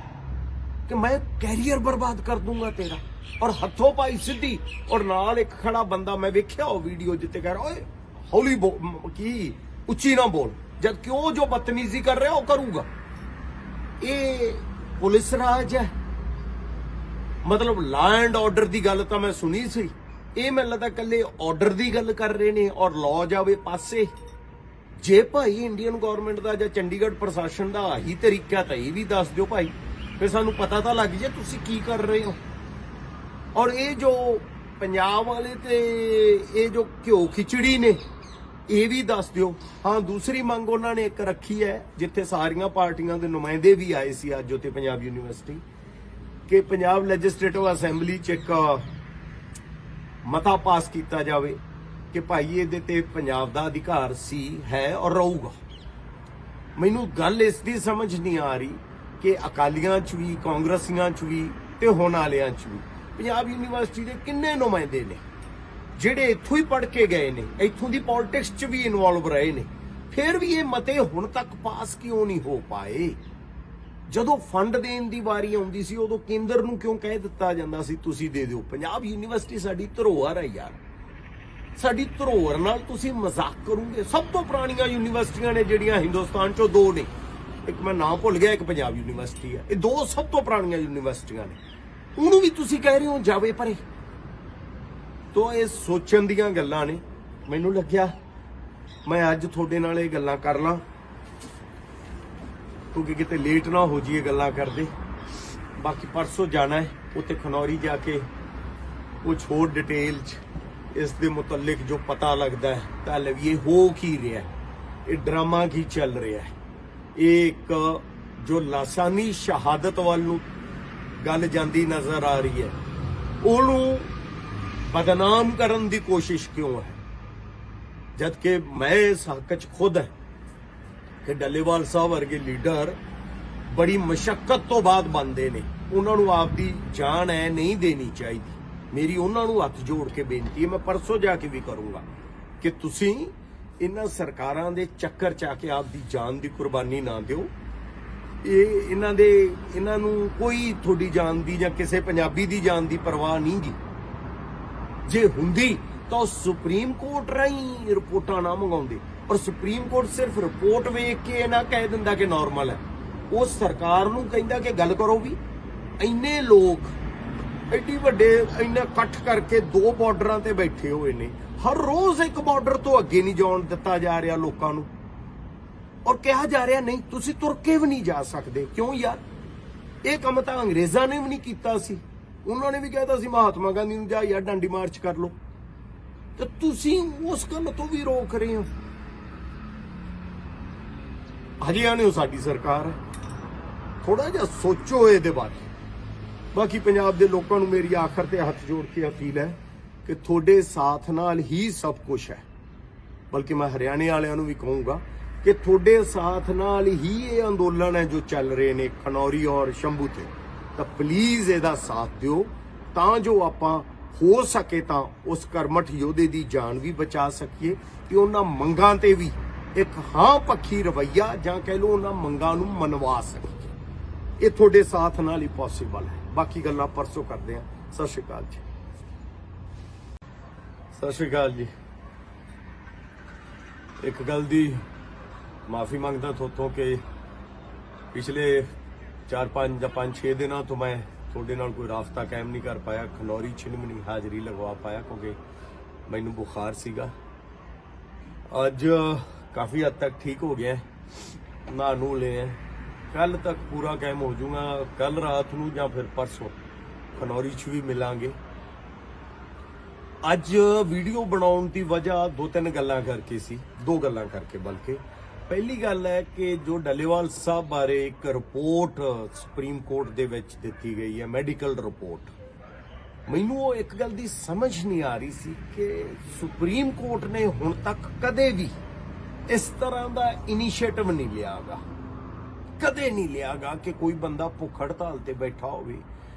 ਕਿ ਮੈਂ ਕੈਰੀਅਰ ਬਰਬਾਦ ਕਰ ਦੂੰਗਾ ਤੇਰਾ, ਔਰ ਹੱਥੋਂ ਪਾਈ ਸਿੱਧੀ, ਔਰ ਨਾਲ ਇੱਕ ਖੜਾ ਬੰਦਾ ਮੈਂ ਵੇਖਿਆ ਉਹ ਵੀਡੀਓ ਜਿੱਤੇ ਕਹਿ ਰਿਹਾ, ਓਏ ਹੌਲੀ ਬੋਲ, ਕੀ ਉੱਚੀ ਨਾ ਬੋਲ, ਜਦ ਕਿ ਉਹ ਜੋ ਬਦਤਮੀਜ਼ੀ ਕਰ ਰਿਹਾ ਉਹ ਕਰੂਗਾ। ਇਹ ਪੁਲਿਸ ਰਾਜ ਹੈ, ਮਤਲਬ ਲਾ ਐਂਡ ਆਰਡਰ ਦੀ ਗੱਲ ਤਾਂ ਮੈਂ ਸੁਣੀ ਸੀ, ਇਹ ਮੈਨੂੰ ਲੱਗਦਾ ਕੱਲੇ ਆਰਡਰ ਦੀ ਗੱਲ ਕਰ ਰਹੇ ਨੇ ਔਰ ਲਾਅ ਜਾਵੇ ਪਾਸੇ। ਜੇ ਭਾਈ ਇੰਡੀਅਨ ਗਵਰਨਮੈਂਟ ਦਾ ਜਾਂ ਚੰਡੀਗੜ੍ਹ ਪ੍ਰਸ਼ਾਸਨ ਦਾ ਆਹੀ ਤਰੀਕਾ ਤਾਂ ਇਹ ਵੀ ਦੱਸ ਦਿਓ ਭਾਈ, ਫਿਰ ਸਾਨੂੰ ਪਤਾ ਤਾਂ ਲੱਗ ਜੇ ਤੁਸੀਂ ਕੀ ਕਰ ਰਹੇ ਹੋ। ਔਰ ਇਹ ਜੋ ਪੰਜਾਬ ਵਾਲੇ ਤੇ ਇਹ ਜੋ ਘਿਓ ਖਿਚੜੀ ਨੇ, ਇਹ ਵੀ ਦੱਸ ਦਿਓ। ਹਾਂ, ਦੂਸਰੀ ਮੰਗ ਉਹਨਾਂ ਨੇ ਇੱਕ ਰੱਖੀ ਹੈ, ਜਿੱਥੇ ਸਾਰੀਆਂ ਪਾਰਟੀਆਂ ਦੇ ਨੁਮਾਇੰਦੇ ਵੀ ਆਏ ਸੀ ਅੱਜ ਉੱਥੇ ਪੰਜਾਬ ਯੂਨੀਵਰਸਿਟੀ, ਕਿ ਪੰਜਾਬ ਲੈਜਿਸਲੇਟਿਵ ਅਸੈਂਬਲੀ 'ਚ ਇੱਕ ਮਤਾ ਪਾਸ ਕੀਤਾ ਜਾਵੇ ਕਿ ਭਾਈ ਇਹਦੇ ਤੇ ਪੰਜਾਬ ਦਾ ਅਧਿਕਾਰ ਸੀ, ਹੈ ਔਰ ਰਹੂਗਾ। ਮੈਨੂੰ ਗੱਲ ਇਸ ਦੀ ਸਮਝ ਨਹੀਂ ਆ ਰਹੀ ਕਿ ਅਕਾਲੀਆਂ 'ਚ ਵੀ, ਕਾਂਗਰਸੀਆਂ 'ਚ ਵੀ ਤੇ ਹੁਣ ਵਾਲਿਆਂ 'ਚ ਵੀ ਪੰਜਾਬ ਯੂਨੀਵਰਸਿਟੀ ਦੇ ਕਿੰਨੇ ਨੁਮਾਇੰਦੇ ਨੇ ਜਿਹੜੇ ਇੱਥੋਂ ਹੀ ਪੜ੍ਹ ਕੇ ਗਏ ਨੇ, ਇੱਥੋਂ ਦੀ ਪੋਲਿਟਿਕਸ 'ਚ ਵੀ ਇਨਵੋਲਵ ਰਹੇ ਨੇ, ਫਿਰ ਵੀ ਇਹ ਮਤੇ ਹੁਣ ਤੱਕ ਪਾਸ ਕਿਉਂ ਨਹੀਂ ਹੋ ਪਾਏ? ਜਦੋਂ ਫੰਡ ਦੇਣ ਦੀ ਵਾਰੀ ਆਉਂਦੀ ਸੀ ਉਦੋਂ ਕੇਂਦਰ ਨੂੰ ਕਿਉਂ ਕਹਿ ਦਿੱਤਾ ਜਾਂਦਾ ਸੀ ਤੁਸੀਂ ਦੇ ਦਿਓ? ਪੰਜਾਬ ਯੂਨੀਵਰਸਿਟੀ ਸਾਡੀ ਧਰੋਹਰ ਹੈ ਯਾਰ, ਸਾਡੀ ਧਰੋਹਰ ਨਾਲ ਤੁਸੀਂ ਮਜ਼ਾਕ ਕਰੋਗੇ। ਸਭ ਤੋਂ ਪੁਰਾਣੀਆਂ ਯੂਨੀਵਰਸਿਟੀਆਂ ਨੇ ਜਿਹੜੀਆਂ ਹਿੰਦੁਸਤਾਨ 'ਚੋਂ, ਦੋ ਨੇ, ਇੱਕ ਮੈਂ ਨਾਮ ਭੁੱਲ ਗਿਆ, ਇੱਕ ਪੰਜਾਬ ਯੂਨੀਵਰਸਿਟੀ ਹੈ, ਇਹ ਦੋ ਸਭ ਤੋਂ ਪੁਰਾਣੀਆਂ ਯੂਨੀਵਰਸਿਟੀਆਂ ਨੇ, ਉਹਨੂੰ ਵੀ ਤੁਸੀਂ ਕਹਿ ਰਹੇ ਹੋ ਜਾਵੇ ਪਰੇ। ਤੋ ਇਹ ਸੋਚਣ ਦੀਆਂ ਗੱਲਾਂ ਨੇ। ਮੈਨੂੰ ਲੱਗਿਆ ਮੈਂ ਅੱਜ ਤੁਹਾਡੇ ਨਾਲ ਇਹ ਗੱਲਾਂ ਕਰ ਲਾਂ, ਕਿਉਂਕਿ ਕਿਤੇ ਲੇਟ ਨਾ ਹੋ ਜਾਈਏ ਗੱਲਾਂ ਕਰਦੇ। ਬਾਕੀ ਪਰਸੋਂ ਜਾਣਾ ਹੈ ਉੱਥੇ ਖਨੌਰੀ, ਜਾ ਕੇ ਕੁਝ ਹੋਰ ਡਿਟੇਲ 'ਚ ਇਸ ਦੇ ਮੁਤਲਕ ਜੋ ਪਤਾ ਲੱਗਦਾ ਹੈ ਤਾਂ ਲਵੀਏ ਹੋ ਕੀ ਰਿਹਾ, ਇਹ ਡਰਾਮਾ ਕੀ ਚੱਲ ਰਿਹਾ ਹੈ। ਇਹ ਇੱਕ ਜੋ ਲਾਸਾਨੀ ਸ਼ਹਾਦਤ ਵੱਲ ਨੂੰ ਗੱਲ ਜਾਂਦੀ ਨਜ਼ਰ ਆ ਰਹੀ ਹੈ, ਉਹਨੂੰ ਬਦਨਾਮ ਕਰਨ ਦੀ ਕੋਸ਼ਿਸ਼ ਕਿਉਂ ਹੈ? ਜਦਕਿ ਮੈਂ ਇਸ ਹੱਕ 'ਚ ਖੁਦ ਹੈ ਕਿ ਡੱਲੇਵਾਲ ਸਾਹਿਬ ਵਰਗੇ ਲੀਡਰ ਬੜੀ ਮੁਸ਼ੱਕਤ ਤੋਂ ਬਾਅਦ ਬਣਦੇ ਨੇ, ਉਹਨਾਂ ਨੂੰ ਆਪਦੀ ਜਾਨ ਹੈ ਨਹੀਂ ਦੇਣੀ ਚਾਹੀਦੀ। ਮੇਰੀ ਉਹਨਾਂ ਨੂੰ ਹੱਥ ਜੋੜ ਕੇ ਬੇਨਤੀ ਹੈ, ਮੈਂ ਪਰਸੋਂ ਜਾ ਕੇ ਵੀ ਕਰੂੰਗਾ, ਕਿ ਤੁਸੀਂ ਇਹਨਾਂ ਸਰਕਾਰਾਂ ਦੇ ਚੱਕਰ 'ਚ ਆ ਕੇ ਆਪਦੀ ਜਾਨ ਦੀ ਕੁਰਬਾਨੀ ਨਾ ਦਿਓ। ਇਹਨਾਂ ਨੂੰ ਕੋਈ ਤੁਹਾਡੀ ਜਾਨ ਦੀ ਜਾਂ ਕਿਸੇ ਪੰਜਾਬੀ ਦੀ ਜਾਨ ਦੀ ਪਰਵਾਹ ਨਹੀਂ ਗੀ। ਜੇ ਹੁੰਦੀ ਤਾਂ ਸੁਪਰੀਮ ਕੋਰਟ ਰਾਹੀਂ ਰਿਪੋਰਟਾਂ ਨਾ ਮੰਗਾਉਂਦੇ, ਔਰ ਸੁਪਰੀਮ ਕੋਰਟ ਸਿਰਫ ਰਿਪੋਰਟ ਵੇਖ ਕੇ ਨਾ ਕਹਿ ਦਿੰਦਾ ਕਿ ਨਾਰਮਲ ਹੈ, ਉਹ ਸਰਕਾਰ ਨੂੰ ਕਹਿੰਦਾ ਕਿ ਗੱਲ ਕਰੋ ਵੀ। ਇੰਨੇ ਲੋਕ ਐਡੀ ਵੱਡੇ ਇੰਨਾ ਇਕੱਠ ਕਰਕੇ ਦੋ ਬਾਰਡਰਾਂ ਤੇ ਬੈਠੇ ਹੋਏ ਨੇ, ਹਰ ਰੋਜ਼ ਇੱਕ ਬਾਰਡਰ ਤੋਂ ਅੱਗੇ ਨਹੀਂ ਜਾਣ ਦਿੱਤਾ ਜਾ ਰਿਹਾ ਲੋਕਾਂ ਨੂੰ, ਔਰ ਕਿਹਾ ਜਾ ਰਿਹਾ ਨਹੀਂ ਤੁਸੀਂ ਤੁਰ ਕੇ ਵੀ ਨਹੀਂ ਜਾ ਸਕਦੇ। ਕਿਉਂ ਯਾਰ? ਇਹ ਕੰਮ ਤਾਂ ਅੰਗਰੇਜ਼ਾਂ ਨੇ ਵੀ ਨਹੀਂ ਕੀਤਾ ਸੀ, ਉਹਨਾਂ ਨੇ ਵੀ ਕਹਿਤਾ ਸੀ ਮਹਾਤਮਾ ਗਾਂਧੀ ਨੂੰ ਜਾ ਯਾਰ ਡਾਂਡੀ ਮਾਰਚ ਕਰ ਲਓ, ਤੇ ਤੁਸੀਂ ਉਸ ਗੱਲ ਤੋਂ ਵੀ ਰੋਕ ਰਹੇ ਹੋ। ਹਜੇ ਆਣੇ ਹੋ ਸਾਡੀ ਸਰਕਾਰ, ਥੋੜਾ ਜਿਹਾ ਸੋਚੋ ਇਹਦੇ ਬਾਰੇ। ਬਾਕੀ ਪੰਜਾਬ ਦੇ ਲੋਕਾਂ ਨੂੰ ਮੇਰੀ ਆਖਰ ਤੇ ਹੱਥ ਜੋੜ ਕੇ ਅਪੀਲ ਹੈ ਕਿ ਤੁਹਾਡੇ ਸਾਥ ਨਾਲ ਹੀ ਸਭ ਕੁਝ ਹੈ। ਬਲਕਿ ਮੈਂ ਹਰਿਆਣੇ ਵਾਲਿਆਂ ਨੂੰ ਵੀ ਕਹੂੰਗਾ ਕਿ ਤੁਹਾਡੇ ਸਾਥ ਨਾਲ ਹੀ ਇਹ ਅੰਦੋਲਨ ਹੈ ਜੋ ਚੱਲ ਰਹੇ ਨੇ ਖਨੌਰੀ ਔਰ ਸ਼ੰਭੂ ਤੇ, ਤਾਂ ਪਲੀਜ਼ ਇਹਦਾ ਸਾਥ ਦਿਓ ਤਾਂ ਜੋ ਆਪਾਂ ਹੋ ਸਕੇ ਤਾਂ ਉਸ ਕਰਮਠ ਯੋਧੇ ਦੀ ਜਾਨ ਵੀ ਬਚਾ ਸਕੀਏ ਕਿ ਉਹਨਾਂ ਮੰਗਾਂ ਤੇ ਵੀ ਇੱਕ ਹਾਂ ਪੱਖੀ ਰਵੱਈਆ ਜਾਂ ਕਹਿ ਲਓ ਉਹਨਾਂ ਮੰਗਾਂ ਨੂੰ ਮਨਵਾ ਸਕੀਏ। ਇਹ ਤੁਹਾਡੇ ਸਾਥ ਨਾਲ ਹੀ ਪੋਸੀਬਲ ਹੈ। ਬਾਕੀ ਗੱਲਾਂ ਪਰਸੋਂ ਕਰਦੇ ਹਾਂ। ਸਤਿ ਸ਼੍ਰੀ ਅਕਾਲ ਜੀ। ਸਤਿ ਸ਼੍ਰੀ ਅਕਾਲ ਜੀ। ਇੱਕ ਗੱਲ ਦੀ ਮਾਫੀ ਮੰਗਦਾ ਥੋਤੋਂ ਕਿ ਪਿਛਲੇ 4-5 ਜਾਂ 5-6 ਦਿਨਾਂ ਤੋਂ ਮੈਂ ਤੁਹਾਡੇ ਨਾਲ ਕੋਈ ਰਾਬਤਾ ਕਾਇਮ ਨਹੀਂ ਕਰ ਪਾਇਆ, ਖਨੌਰੀ 'ਚ ਨਹੀਂ ਹਾਜ਼ਰੀ ਲਗਵਾ ਪਾਇਆ ਕਿਉਂਕਿ ਮੈਨੂੰ ਬੁਖਾਰ ਸੀਗਾ। ਅੱਜ ਕਾਫੀ ਹੱਦ ਤੱਕ ਠੀਕ ਹੋ ਗਿਆ, ਨਹਾ ਨੂੰ ਲਿਆ, ਕੱਲ ਤੱਕ ਪੂਰਾ ਕਾਇਮ ਹੋ ਜਾਊਗਾ। ਕੱਲ ਰਾਤ ਨੂੰ ਜਾਂ ਫਿਰ ਪਰਸੋਂ ਖਨੌਰੀ 'ਚ ਵੀ ਮਿਲਾਂਗੇ। ਅੱਜ ਵੀਡੀਓ ਬਣਾਉਣ ਦੀ ਵਜ੍ਹਾ 2-3 ਗੱਲਾਂ ਕਰਕੇ ਸੀ, 2 ਗੱਲਾਂ ਕਰਕੇ ਬਲਕਿ। ਪਹਿਲੀ ਗੱਲ ਹੈ ਕਿ ਜੋ ਡੱਲੇਵਾਲ ਸਾਹਿਬ ਬਾਰੇ ਇੱਕ ਰਿਪੋਰਟ ਸੁਪਰੀਮ ਕੋਰਟ ਦੇ ਵਿੱਚ ਦਿੱਤੀ ਗਈ ਹੈ, ਮੈਡੀਕਲ ਰਿਪੋਰਟ, ਮੈਨੂੰ ਉਹ ਇੱਕ ਗੱਲ ਦੀ ਸਮਝ ਨਹੀਂ ਆ ਰਹੀ ਸੀ ਕਿ ਸੁਪਰੀਮ ਕੋਰਟ ਨੇ ਹੁਣ ਤੱਕ ਕਦੇ ਵੀ ਇਸ ਤਰ੍ਹਾਂ ਦਾ ਇਨੀਸ਼ੀਏਟਿਵ ਨਹੀਂ ਲਿਆਗਾ, ਕਦੇ ਨਹੀਂ ਲਿਆਗਾ ਕਿ ਕੋਈ ਬੰਦਾ ਭੁੱਖ ਹੜਤਾਲ ਤੇ ਬੈਠਾ ਹੋਵੇ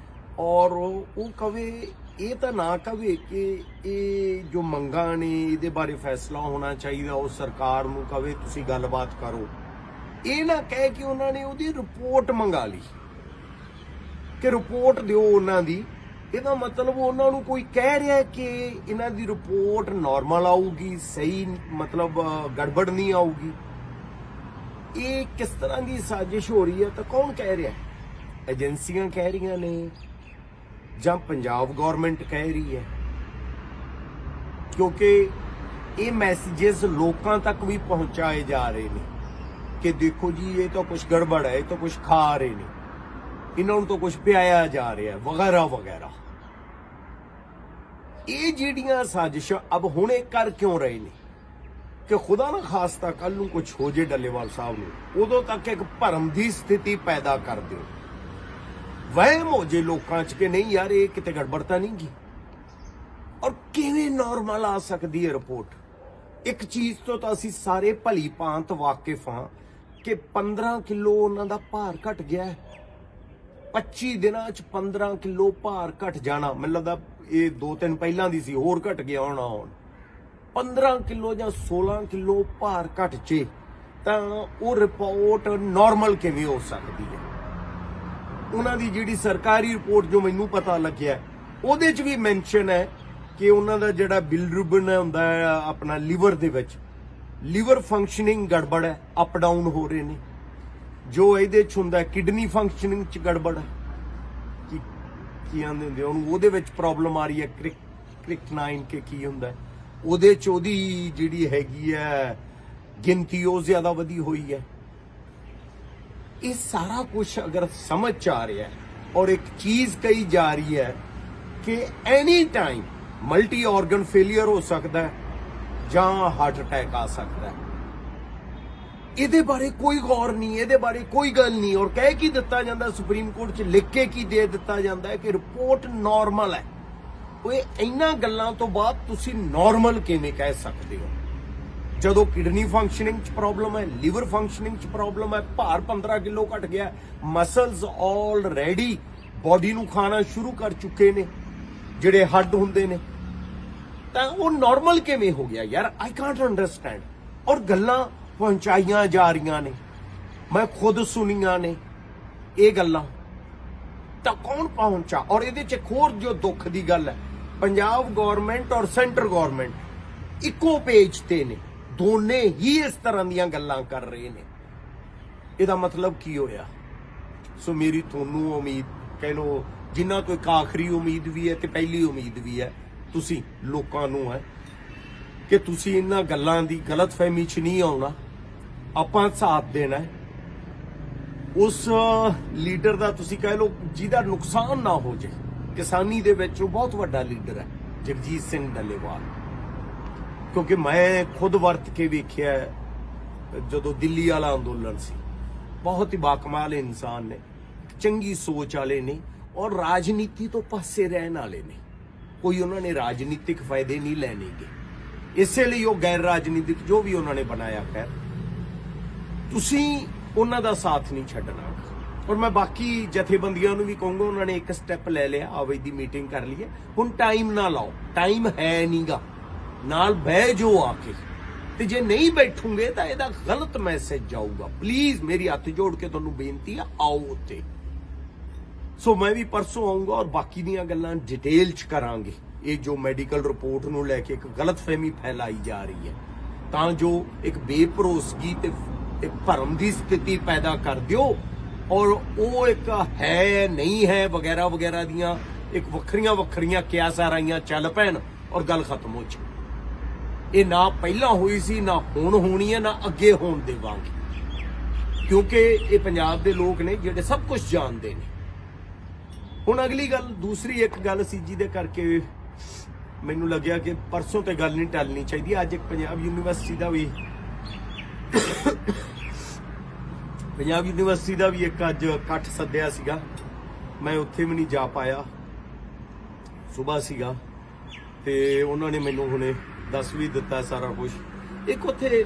ਔਰ ਉਹ ਕਵੇ, ਇਹ ਤਾਂ ਨਾ ਕਵੇ ਕਿ ਇਹ ਜੋ ਮੰਗਾਂ ਨੇ ਇਹਦੇ ਬਾਰੇ ਫੈਸਲਾ ਹੋਣਾ ਚਾਹੀਦਾ, ਉਹ ਸਰਕਾਰ ਨੂੰ ਕਵੇ ਤੁਸੀਂ ਗੱਲਬਾਤ ਕਰੋ। ਇਹ ਨਾ ਕਹੇ ਕਿ ਉਹਨਾਂ ਨੇ ਉਹਦੀ ਰਿਪੋਰਟ ਮੰਗਾ ਲਈ ਕਿ ਰਿਪੋਰਟ ਦਿਓ ਉਹਨਾਂ ਦੀ। ਇਹਦਾ ਮਤਲਬ ਉਹਨਾਂ ਨੂੰ ਕੋਈ ਕਹਿ ਰਿਹਾ ਕਿ ਇਹਨਾਂ ਦੀ ਰਿਪੋਰਟ ਨਾਰਮਲ ਆਊਗੀ, ਸਹੀ ਮਤਲਬ ਗੜਬੜ ਨਹੀਂ ਆਊਗੀ। ਇਹ ਕਿਸ ਤਰ੍ਹਾਂ ਦੀ ਸਾਜ਼ਿਸ਼ ਹੋ ਰਹੀ ਹੈ? ਤਾਂ ਕੌਣ ਕਹਿ ਰਿਹਾ? ਏਜੰਸੀਆਂ ਕਹਿ ਰਹੀਆਂ ਨੇ ਜਾਂ ਪੰਜਾਬ ਗਵਰਨਮੈਂਟ ਕਹਿ ਰਹੀ ਹੈ? ਕਿਉਂਕਿ ਇਹ ਮੈਸੇजेस ਲੋਕਾਂ ਤੱਕ ਵੀ ਪਹੁੰਚਾਏ ਜਾ ਰਹੇ ਨੇ ਕਿ ਦੇਖੋ ਜੀ ਇਹ ਤਾਂ ਕੁਝ ਗੜਬੜ ਹੈ, ਇਹ ਤਾਂ ਕੁਝ ਖਾ ਰਹੇ ਨੇ, ਇਹਨਾਂ ਨੂੰ ਤਾਂ ਕੁਝ ਪਿਆਇਆ ਜਾ ਰਿਹਾ ਵਗੈਰਾ ਵਗੈਰਾ। ਇਹ ਜਿਹੜੀਆਂ ਸਾਜ਼ਿਸ਼ਾਂ ਅਬ ਹੁਣੇ ਕਰ ਕਿਉਂ ਰਹੇ ਨੇ ਕਿ ਖੁਦਾ ਨਾ ਖਾਸਤਾ ਕੱਲ ਨੂੰ ਕੁਝ ਹੋ ਜੇ ਡੱਲੇਵਾਲ ਸਾਹਿਬ ਨੂੰ, ਉਦੋਂ ਤੱਕ ਇੱਕ ਭਰਮ ਦੀ ਸਥਿਤੀ ਪੈਦਾ ਕਰ ਦਿਓ, ਵਹਿਮ ਹੋ ਜੇ ਲੋਕਾਂ 'ਚ ਕਿ ਨਹੀਂ ਯਾਰ ਇਹ ਕਿਤੇ ਗੜਬੜ ਤਾਂ ਨਹੀਂ ਗੀ। ਔਰ ਕਿਵੇਂ ਨਾਰਮਲ ਆ ਸਕਦੀ ਹੈ ਰਿਪੋਰਟ? ਇੱਕ ਚੀਜ਼ ਤੋਂ ਤਾਂ ਅਸੀਂ ਸਾਰੇ ਭਲੀ ਭਾਂਤ ਵਾਕਿਫ ਹਾਂ ਕਿ 15 ਕਿਲੋ ਉਹਨਾਂ ਦਾ ਭਾਰ ਘਟ ਗਿਆ ਹੈ। 25 ਦਿਨਾਂ 'ਚ 15 ਕਿਲੋ ਭਾਰ ਘਟ ਜਾਣਾ, ਮੈਨੂੰ ਲੱਗਦਾ ਇਹ 2 ਦਿਨ ਪਹਿਲਾਂ ਦੀ ਸੀ, ਹੋਰ ਘਟ ਗਿਆ ਹੋਣਾ। ਹੁਣ 15 ਕਿਲੋ ਜਾਂ 16 ਕਿਲੋ ਭਾਰ ਘਟ ਜੇ ਤਾਂ ਉਹ ਰਿਪੋਰਟ ਨਾਰਮਲ ਕਿਵੇਂ ਹੋ ਸਕਦੀ ਹੈ? ਉਹਨਾਂ ਦੀ ਜਿਹੜੀ ਸਰਕਾਰੀ ਰਿਪੋਰਟ ਜੋ ਮੈਨੂੰ ਪਤਾ ਲੱਗਿਆ ਉਹਦੇ 'ਚ ਵੀ ਮੈਂਸ਼ਨ ਹੈ ਕਿ ਉਹਨਾਂ ਦਾ ਜਿਹੜਾ ਬਿਲਰੂਬਿਨ ਹੁੰਦਾ ਹੈ ਆਪਣਾ ਲੀਵਰ ਦੇ ਵਿੱਚ, ਲੀਵਰ ਫੰਕਸ਼ਨਿੰਗ ਗੜਬੜ ਹੈ, ਅਪ ਡਾਊਨ ਹੋ ਰਹੇ ਨੇ। ਜੋ ਇਹਦੇ 'ਚ ਹੁੰਦਾ ਕਿਡਨੀ ਫੰਕਸ਼ਨਿੰਗ 'ਚ ਗੜਬੜ ਹੈ, ਕੀ ਆਂਦੇ ਹੁੰਦੇ ਉਹਨੂੰ, ਉਹਦੇ ਵਿੱਚ ਪ੍ਰੋਬਲਮ ਆ ਰਹੀ ਹੈ। ਕ੍ਰਿਕਟਨਾਈਨ ਕੇ ਕੀ ਹੁੰਦਾ ਉਹਦੇ 'ਚ, ਉਹਦੀ ਜਿਹੜੀ ਹੈਗੀ ਹੈ ਗਿਣਤੀ ਉਹ ਜ਼ਿਆਦਾ ਵਧੀ ਹੋਈ ਹੈ। ਇਹ ਸਾਰਾ ਕੁਝ ਅਗਰ ਸਮਝ 'ਚ ਆ ਰਿਹਾ ਹੈ ਔਰ ਇੱਕ ਚੀਜ਼ ਕਹੀ ਜਾ ਰਹੀ ਹੈ ਕਿ any time multi organ failure ਹੋ ਸਕਦਾ ਹੈ ਜਾਂ ਹਾਰਟ ਅਟੈਕ ਆ ਸਕਦਾ ਹੈ, ਇਹਦੇ ਬਾਰੇ ਕੋਈ ਗੌਰ ਨਹੀਂ, ਇਹਦੇ ਬਾਰੇ ਕੋਈ ਗੱਲ ਨਹੀਂ। ਔਰ ਕਹਿ ਕੀ ਦਿੱਤਾ ਜਾਂਦਾ ਸੁਪਰੀਮ ਕੋਰਟ 'ਚ, ਲਿਖ ਕੇ ਕੀ ਦੇ ਦਿੱਤਾ ਜਾਂਦਾ ਹੈ ਕਿ ਰਿਪੋਰਟ ਨਾਰਮਲ ਹੈ। ਓਏ ਇਹਨਾਂ ਗੱਲਾਂ ਤੋਂ ਬਾਅਦ ਤੁਸੀਂ ਨਾਰਮਲ ਕਿਵੇਂ ਕਹਿ ਸਕਦੇ ਹੋ ਜਦੋਂ ਕਿਡਨੀ ਫੰਕਸ਼ਨਿੰਗ 'ਚ ਪ੍ਰੋਬਲਮ ਹੈ, ਲੀਵਰ ਫੰਕਸ਼ਨਿੰਗ 'ਚ ਪ੍ਰੋਬਲਮ ਹੈ, ਭਾਰ 15 ਕਿਲੋ ਘਟ ਗਿਆ, ਮਸਲਸ ਆਲਰੇਡੀ ਬੋਡੀ ਨੂੰ ਖਾਣਾ ਸ਼ੁਰੂ ਕਰ ਚੁੱਕੇ ਨੇ ਜਿਹੜੇ ਹੱਡ ਹੁੰਦੇ ਨੇ, ਤਾਂ ਉਹ ਨਾਰਮਲ ਕਿਵੇਂ ਹੋ ਗਿਆ ਯਾਰ? I can't understand. ਔਰ ਗੱਲਾਂ ਪਹੁੰਚਾਈਆਂ ਜਾ ਰਹੀਆਂ ਨੇ, ਮੈਂ ਖੁਦ ਸੁਣੀਆਂ ਨੇ ਇਹ ਗੱਲਾਂ, ਤਾਂ ਕੌਣ ਪਹੁੰਚਾ? ਔਰ ਇਹਦੇ 'ਚ ਹੋਰ ਜੋ ਦੁੱਖ ਦੀ ਗੱਲ ਹੈ, ਪੰਜਾਬ ਗਵਰਨਮੈਂਟ ਔਰ ਸੈਂਟਰ ਗਵਰਨਮੈਂਟ ਇੱਕੋ ਪੇਜ ਤੇ ਨੇ, ਦੋਨੇ ਹੀ ਇਸ ਤਰ੍ਹਾਂ ਦੀਆਂ ਗੱਲਾਂ ਕਰ ਰਹੇ ਨੇ। ਇਹਦਾ ਮਤਲਬ ਕੀ ਹੋਇਆ? ਸੋ ਮੇਰੀ ਤੁਹਾਨੂੰ ਉਮੀਦ, ਕਹਿ ਲੋ ਜਿਨ੍ਹਾਂ ਤੋਂ ਇੱਕ ਆਖਰੀ ਉਮੀਦ ਵੀ ਹੈ ਤੇ ਪਹਿਲੀ ਉਮੀਦ ਵੀ ਹੈ, ਤੁਸੀਂ ਲੋਕਾਂ ਨੂੰ ਹੈ ਕਿ ਤੁਸੀਂ ਇਹਨਾਂ ਗੱਲਾਂ ਦੀ ਗਲਤਫਹਿਮੀ 'ਚ ਨਹੀਂ ਆਉਣਾ, ਆਪਾਂ ਸਾਥ ਦੇਣਾ ਹੈ ਉਸ ਲੀਡਰ ਦਾ, ਤੁਸੀਂ ਕਹਿ ਲੋ ਜਿਹਦਾ ਨੁਕਸਾਨ ਨਾ ਹੋ ਜਾਏ। ਕਿਸਾਨੀ ਦੇ ਵਿੱਚ ਉਹ ਬਹੁਤ ਵੱਡਾ ਲੀਡਰ ਹੈ ਜਗਜੀਤ ਸਿੰਘ ਡੱਲੇਵਾਲ, ਕਿਉਂਕਿ ਮੈਂ ਖੁਦ ਵਰਤ ਕੇ ਵੇਖਿਆ ਜਦੋਂ ਦਿੱਲੀ ਵਾਲਾ ਅੰਦੋਲਨ ਸੀ। ਬਹੁਤ ਹੀ ਬਾਕਮਾਲ ਇਨਸਾਨ ਨੇ, ਚੰਗੀ ਸੋਚ ਵਾਲੇ ਨੇ ਔਰ ਰਾਜਨੀਤੀ ਤੋਂ ਪਾਸੇ ਰਹਿਣ ਵਾਲੇ ਨੇ। ਕੋਈ ਉਹਨਾਂ ਨੇ ਰਾਜਨੀਤਿਕ ਫਾਇਦੇ ਨਹੀਂ ਲੈਣੇਗੇ। ਇਸੇ ਲਈ ਉਹ ਗੈਰ ਰਾਜਨੀਤਿਕ ਜੋ ਵੀ ਉਹਨਾਂ ਨੇ ਬਣਾਇਆ, ਖੈਰ ਤੁਸੀਂ ਉਹਨਾਂ ਦਾ ਸਾਥ ਨਹੀਂ ਛੱਡਣਾ। ਔਰ ਮੈਂ ਬਾਕੀ ਜਥੇਬੰਦੀਆਂ ਨੂੰ ਵੀ ਕਹੂੰਗਾ, ਉਹਨਾਂ ਨੇ ਇੱਕ ਸਟੈਪ ਲੈ ਲਿਆ, ਆਵੇ ਦੀ ਮੀਟਿੰਗ ਕਰ ਲਈ ਹੈ, ਹੁਣ ਟਾਈਮ ਨਾ ਲਾਓ, ਟਾਈਮ ਹੈ ਨਹੀਂਗਾ, ਨਾਲ ਬਹਿ ਜੋ ਆ ਕੇ, ਤੇ ਜੇ ਨਹੀਂ ਬੈਠੋਗੇ ਤਾਂ ਇਹਦਾ ਗਲਤ ਮੈਸੇਜ ਜਾਊਗਾ। ਪਲੀਜ਼ ਮੇਰੀ ਹੱਥ ਜੋੜ ਕੇ ਤੁਹਾਨੂੰ ਬੇਨਤੀ ਆ, ਆਓ ਉੱਤੇ। ਸੋ ਮੈਂ ਵੀ ਪਰਸੋਂ ਆਉਂਗਾ ਔਰ ਬਾਕੀ ਦੀਆਂ ਗੱਲਾਂ ਡਿਟੇਲ ਚ ਕਰਾਂਗੇ। ਇਹ ਜੋ ਮੈਡੀਕਲ ਰਿਪੋਰਟ ਨੂੰ ਲੈ ਕੇ ਇੱਕ ਗਲਤਫਹਿਮੀ ਫੈਲਾਈ ਜਾ ਰਹੀ ਹੈ, ਤਾਂ ਜੋ ਇੱਕ ਬੇਭਰੋਸਗੀ ਤੇ ਇੱਕ ਭਰਮ ਦੀ ਸਥਿਤੀ ਪੈਦਾ ਕਰ ਦਿਓ, ਔਰ ਉਹ ਇੱਕ ਹੈ ਨਹੀਂ ਹੈ ਵਗੈਰਾ ਵਗੈਰਾ ਦੀਆਂ ਇੱਕ ਵੱਖਰੀਆਂ ਵੱਖਰੀਆਂ ਕਿਆਸਾਰਾਈਆਂ ਚੱਲ ਪੈਣ ਔਰ ਗੱਲ ਖਤਮ ਹੋ ਜਾਏ। ਇਹ ਨਾ ਪਹਿਲਾਂ ਹੋਈ ਸੀ, ਨਾ ਹੁਣ ਹੋਣੀ ਹੈ, ਨਾ ਅੱਗੇ ਹੋਣ ਦੇਵਾਂਗੇ, ਕਿਉਂਕਿ ਇਹ ਪੰਜਾਬ ਦੇ ਲੋਕ ਨੇ ਜਿਹੜੇ ਸਭ ਕੁਝ ਜਾਣਦੇ ਨੇ। ਹੁਣ ਅਗਲੀ ਗੱਲ, ਦੂਸਰੀ ਇੱਕ ਗੱਲ ਸੀ ਜਿਹਦੇ ਕਰਕੇ ਮੈਨੂੰ ਲੱਗਿਆ ਕਿ ਪਰਸੋਂ ਤੇ ਗੱਲ ਨਹੀਂ ਟਲਣੀ ਚਾਹੀਦੀ। ਅੱਜ ਇੱਕ ਪੰਜਾਬ ਯੂਨੀਵਰਸਿਟੀ ਦਾ ਵੀ ਇੱਕ ਅੱਜ ਇਕੱਠ ਸੱਦਿਆ ਸੀਗਾ, ਮੈਂ ਉੱਥੇ ਵੀ ਨਹੀਂ ਜਾ ਪਾਇਆ, ਸੁਬਾਹ ਸੀਗਾ, ਤੇ ਉਹਨਾਂ ਨੇ ਮੈਨੂੰ ਹੁਣੇ ਦੱਸ ਵੀ ਦਿੱਤਾ ਸਾਰਾ ਕੁਝ। ਇੱਕ ਉੱਥੇ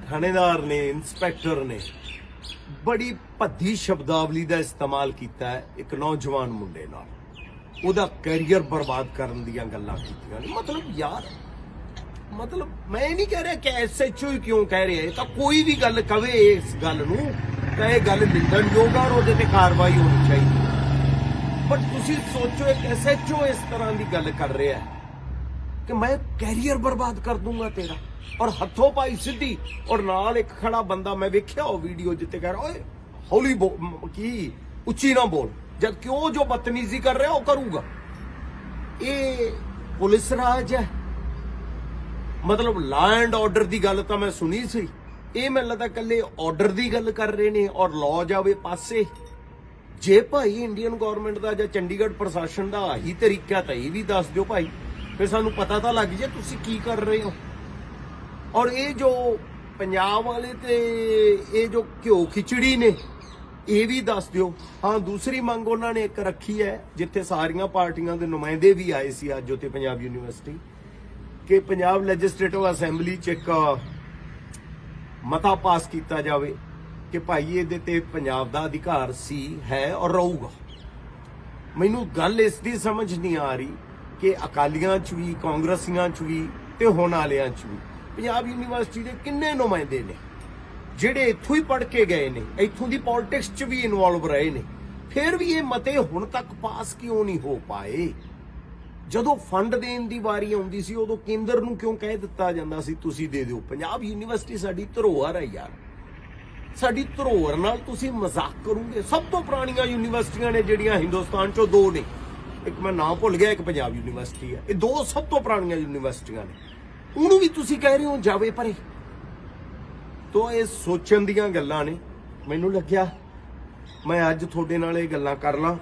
ਥਾਣੇਦਾਰ ਨੇ, ਇੰਸਪੈਕਟਰ ਨੇ ਬੜੀ ਭੱਦੀ ਸ਼ਬਦਾਵਲੀ ਦਾ ਇਸਤੇਮਾਲ ਕੀਤਾ ਹੈ ਇੱਕ ਨੌਜਵਾਨ ਮੁੰਡੇ ਨਾਲ, ਉਹਦਾ ਕੈਰੀਅਰ ਬਰਬਾਦ ਕਰਨ ਦੀਆਂ ਗੱਲਾਂ ਕੀਤੀਆਂ ਨੇ। ਮਤਲਬ ਯਾਰ, ਮਤਲਬ ਮੈਂ ਨਹੀਂ ਕਹਿ ਰਿਹਾ ਕਿ ਐਸਐਚਓ ਹੀ ਕਿਉਂ ਕਹਿ ਰਿਹਾ, ਤਾਂ ਕੋਈ ਵੀ ਗੱਲ ਕਵੇ ਇਸ ਗੱਲ ਨੂੰ ਤਾਂ ਇਹ ਗੱਲ ਨਿੰਦਣਯੋਗ ਔਰ ਉਹਦੇ ਤੇ ਕਾਰਵਾਈ ਹੋਣੀ ਚਾਹੀਦੀ। ਬਟ ਤੁਸੀਂ ਸੋਚੋ, ਇੱਕ ਐਸਐਚਓ ਇਸ ਤਰ੍ਹਾਂ ਦੀ ਗੱਲ ਕਰ ਰਿਹਾ ਹੈ ਕਿ ਮੈਂ ਕੈਰੀਅਰ ਬਰਬਾਦ ਕਰ ਦੂੰਗਾ ਤੇਰਾ, ਔਰ ਹੱਥੋਂ ਪਾਈ ਸਿੱਧੀ, ਔਰ ਨਾਲ ਇੱਕ ਖੜਾ ਬੰਦਾ ਮੈਂ ਵੇਖਿਆ ਉਹ ਵੀਡੀਓ ਜਿੱਤੇ ਕਹਿ ਰਿਹਾ, ਓਏ ਹੌਲੀ ਕੀ ਉੱਚੀ ਨਾ ਬੋਲ, ਜਦ ਕਿ ਉਹ ਜੋ ਬਦਤਮੀਜ਼ੀ ਕਰ ਰਿਹਾ ਉਹ ਕਰੂਗਾ। ਇਹ ਪੁਲਿਸ ਰਾਜ ਹੈ, ਮਤਲਬ ਲਾ ਐਂਡ ਆਰਡਰ ਦੀ ਗੱਲ ਤਾਂ ਮੈਂ ਸੁਣੀ ਸੀ, ਇਹ ਮੈਨੂੰ ਲੱਗਦਾ ਕੱਲੇ ਆਰਡਰ ਦੀ ਗੱਲ ਕਰ ਰਹੇ ਨੇ ਔਰ ਲਾਅ ਜਾਵੇ ਪਾਸੇ। ਜੇ ਭਾਈ ਇੰਡੀਅਨ ਗਵਰਨਮੈਂਟ ਦਾ ਜਾਂ ਚੰਡੀਗੜ੍ਹ ਪ੍ਰਸ਼ਾਸਨ ਦਾ ਆਹੀ ਤਰੀਕਾ ਤਾਂ ਇਹ ਵੀ ਦੱਸ ਦਿਓ ਭਾਈ, ਫਿਰ ਸਾਨੂੰ ਪਤਾ ਤਾਂ ਲੱਗ ਜੇ ਤੁਸੀਂ ਕੀ ਕਰ ਰਹੇ ਹੋ। ਔਰ ਇਹ ਜੋ ਪੰਜਾਬ ਵਾਲੇ ਤੇ ਇਹ ਜੋ ਘਿਓ ਖਿਚੜੀ ਨੇ, ਇਹ ਵੀ ਦੱਸ ਦਿਓ। ਹਾਂ, ਦੂਸਰੀ ਮੰਗ ਉਹਨਾਂ ਨੇ ਇੱਕ ਰੱਖੀ ਹੈ, ਜਿੱਥੇ ਸਾਰੀਆਂ ਪਾਰਟੀਆਂ ਦੇ ਨੁਮਾਇੰਦੇ ਵੀ ਆਏ ਸੀ ਅੱਜ ਉੱਥੇ ਪੰਜਾਬ ਯੂਨੀਵਰਸਿਟੀ, ਕਿ ਪੰਜਾਬ ਲੈਜਿਸਲੇਟਿਵ ਅਸੈਂਬਲੀ 'ਚ ਇੱਕ ਮਤਾ ਪਾਸ ਕੀਤਾ ਜਾਵੇ ਕਿ ਭਾਈ ਇਹਦੇ ਤੇ ਪੰਜਾਬ ਦਾ ਅਧਿਕਾਰ ਸੀ, ਹੈ ਔਰ ਰਹੂਗਾ। ਮੈਨੂੰ ਗੱਲ ਇਸ ਦੀ ਸਮਝ ਨਹੀਂ ਆ ਰਹੀ ਕਿ ਅਕਾਲੀਆਂ 'ਚ ਵੀ, ਕਾਂਗਰਸੀਆਂ 'ਚ ਵੀ ਤੇ ਹੁਣ ਵਾਲਿਆਂ 'ਚ ਵੀ ਪੰਜਾਬ ਯੂਨੀਵਰਸਿਟੀ ਦੇ ਕਿੰਨੇ ਨੁਮਾਇੰਦੇ ਨੇ ਜਿਹੜੇ ਇੱਥੋਂ ਹੀ ਪੜ੍ਹ ਕੇ ਗਏ ਨੇ, ਇੱਥੋਂ ਦੀ ਪੋਲਿਟਿਕਸ 'ਚ ਵੀ ਇਨਵੋਲਵ ਰਹੇ ਨੇ, ਫਿਰ ਵੀ ਇਹ ਮਤੇ ਹੁਣ ਤੱਕ ਪਾਸ ਕਿਉਂ ਨਹੀਂ ਹੋ ਪਾਏ? ਜਦੋਂ ਫੰਡ ਦੇਣ ਦੀ ਵਾਰੀ ਆਉਂਦੀ ਸੀ ਉਦੋਂ ਕੇਂਦਰ ਨੂੰ ਕਿਉਂ ਕਹਿ ਦਿੱਤਾ ਜਾਂਦਾ ਸੀ ਤੁਸੀਂ ਦੇ ਦਿਓ? ਪੰਜਾਬ ਯੂਨੀਵਰਸਿਟੀ ਸਾਡੀ ਧਰੋਹਰ ਹੈ ਯਾਰ, ਸਾਡੀ ਧਰੋਹਰ ਨਾਲ ਤੁਸੀਂ ਮਜ਼ਾਕ ਕਰੋਗੇ। ਸਭ ਤੋਂ ਪੁਰਾਣੀਆਂ ਯੂਨੀਵਰਸਿਟੀਆਂ ਨੇ ਜਿਹੜੀਆਂ ਹਿੰਦੁਸਤਾਨ 'ਚੋਂ, ਦੋ ਨੇ, ਇੱਕ ਮੈਂ ਨਾਮ ਭੁੱਲ ਗਿਆ, ਇੱਕ ਪੰਜਾਬ ਯੂਨੀਵਰਸਿਟੀ ਹੈ, ਇਹ ਦੋ ਸਭ ਤੋਂ ਪੁਰਾਣੀਆਂ ਯੂਨੀਵਰਸਿਟੀਆਂ ਨੇ, ਉਹਨੂੰ ਵੀ ਤੁਸੀਂ ਕਹਿ ਰਹੇ ਹੋ ਜਾਵੇ ਪਰੇ। ਤੋ ਇਹ ਸੋਚਣ ਦੀਆਂ ਗੱਲਾਂ ਨੇ। ਮੈਨੂੰ ਲੱਗਿਆ ਮੈਂ ਅੱਜ ਤੁਹਾਡੇ ਨਾਲ ਇਹ ਗੱਲਾਂ ਕਰ ਲਾਂ,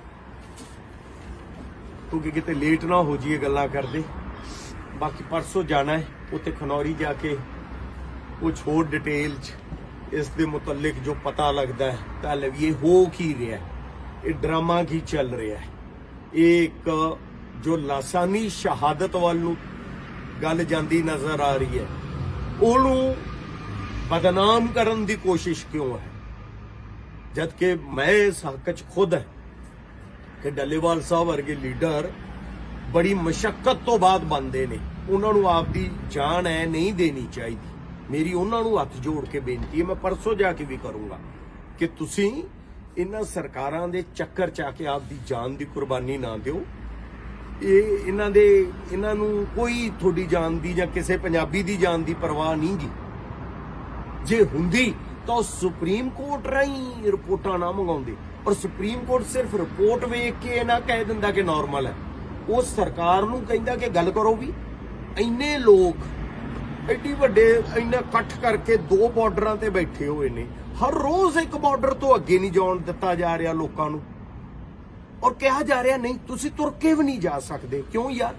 ਕਿਉਂਕਿ ਕਿਤੇ ਲੇਟ ਨਾ ਹੋ ਜਾਈਏ ਗੱਲਾਂ ਕਰਦੇ। ਬਾਕੀ ਪਰਸੋਂ ਜਾਣਾ ਹੈ ਉੱਥੇ ਖਨੌਰੀ, ਜਾ ਕੇ ਕੁਝ ਹੋਰ ਡਿਟੇਲ 'ਚ ਇਸ ਦੇ ਮੁਤਲਕ ਜੋ ਪਤਾ ਲੱਗਦਾ ਹੈ ਤਾਂ ਲਵੀਏ ਹੋ ਕੀ ਰਿਹਾ, ਇਹ ਡਰਾਮਾ ਕੀ ਚੱਲ ਰਿਹਾ ਹੈ। ਇਹ ਇੱਕ ਜੋ ਲਾਸਾਨੀ ਸ਼ਹਾਦਤ ਵੱਲ ਨੂੰ ਗੱਲ ਜਾਂਦੀ ਨਜ਼ਰ ਆ ਰਹੀ ਹੈ, ਉਹਨੂੰ ਬਦਨਾਮ ਕਰਨ ਦੀ ਕੋਸ਼ਿਸ਼ ਕਿਉਂ ਹੈ? ਜਦਕਿ ਮੈਂ ਇਸ ਹੱਕ 'ਚ ਖੁਦ ਹੈ ਕਿ ਡੱਲੇਵਾਲ ਸਾਹਿਬ ਵਰਗੇ ਲੀਡਰ ਬੜੀ ਮਸ਼ੱਕਤ ਤੋਂ ਬਾਅਦ ਬਣਦੇ ਨੇ, ਉਹਨਾਂ ਨੂੰ ਆਪਦੀ ਜਾਨ ਹੈ ਨਹੀਂ ਦੇਣੀ ਚਾਹੀਦੀ। ਮੇਰੀ ਉਹਨਾਂ ਨੂੰ ਹੱਥ ਜੋੜ ਕੇ ਬੇਨਤੀ ਹੈ, ਮੈਂ ਪਰਸੋਂ ਜਾ ਕੇ ਵੀ ਕਰੂੰਗਾ, ਕਿ ਤੁਸੀਂ ਇਹਨਾਂ ਸਰਕਾਰਾਂ ਦੇ ਚੱਕਰ 'ਚ ਆ ਕੇ ਆਪਦੀ ਜਾਨ ਦੀ ਕੁਰਬਾਨੀ ਨਾ ਦਿਓ। ਇਹਨਾਂ ਨੂੰ ਕੋਈ ਤੁਹਾਡੀ ਜਾਨ ਦੀ ਜਾਂ ਕਿਸੇ ਪੰਜਾਬੀ ਦੀ ਜਾਨ ਦੀ ਪਰਵਾਹ ਨਹੀਂ ਗੀ। ਜੇ ਹੁੰਦੀ ਤਾਂ ਸੁਪਰੀਮ ਕੋਰਟ ਰਾਹੀਂ ਰਿਪੋਰਟਾਂ ਨਾ ਮੰਗਾਉਂਦੇ, ਔਰ ਸੁਪਰੀਮ ਕੋਰਟ ਸਿਰਫ ਰਿਪੋਰਟ ਵੇਖ ਕੇ ਇਹ ਨਾ ਕਹਿ ਦਿੰਦਾ ਕਿ ਨਾਰਮਲ ਹੈ, ਉਹ ਸਰਕਾਰ ਨੂੰ ਕਹਿੰਦਾ ਕਿ ਗੱਲ ਕਰੋ ਵੀ। ਇੰਨੇ ਲੋਕ ਐਡੀ ਵੱਡੇ ਇੰਨਾ ਇਕੱਠ ਕਰਕੇ ਦੋ ਬਾਰਡਰਾਂ ਤੇ ਬੈਠੇ ਹੋਏ ਨੇ, ਹਰ ਰੋਜ਼ ਇੱਕ ਬਾਰਡਰ ਤੋਂ ਅੱਗੇ ਨਹੀਂ ਜਾਣ ਦਿੱਤਾ ਜਾ ਰਿਹਾ ਲੋਕਾਂ ਨੂੰ, ਔਰ ਕਿਹਾ ਜਾ ਰਿਹਾ ਨਹੀਂ ਤੁਸੀਂ ਤੁਰ ਕੇ ਵੀ ਨਹੀਂ ਜਾ ਸਕਦੇ। ਕਿਉਂ ਯਾਰ?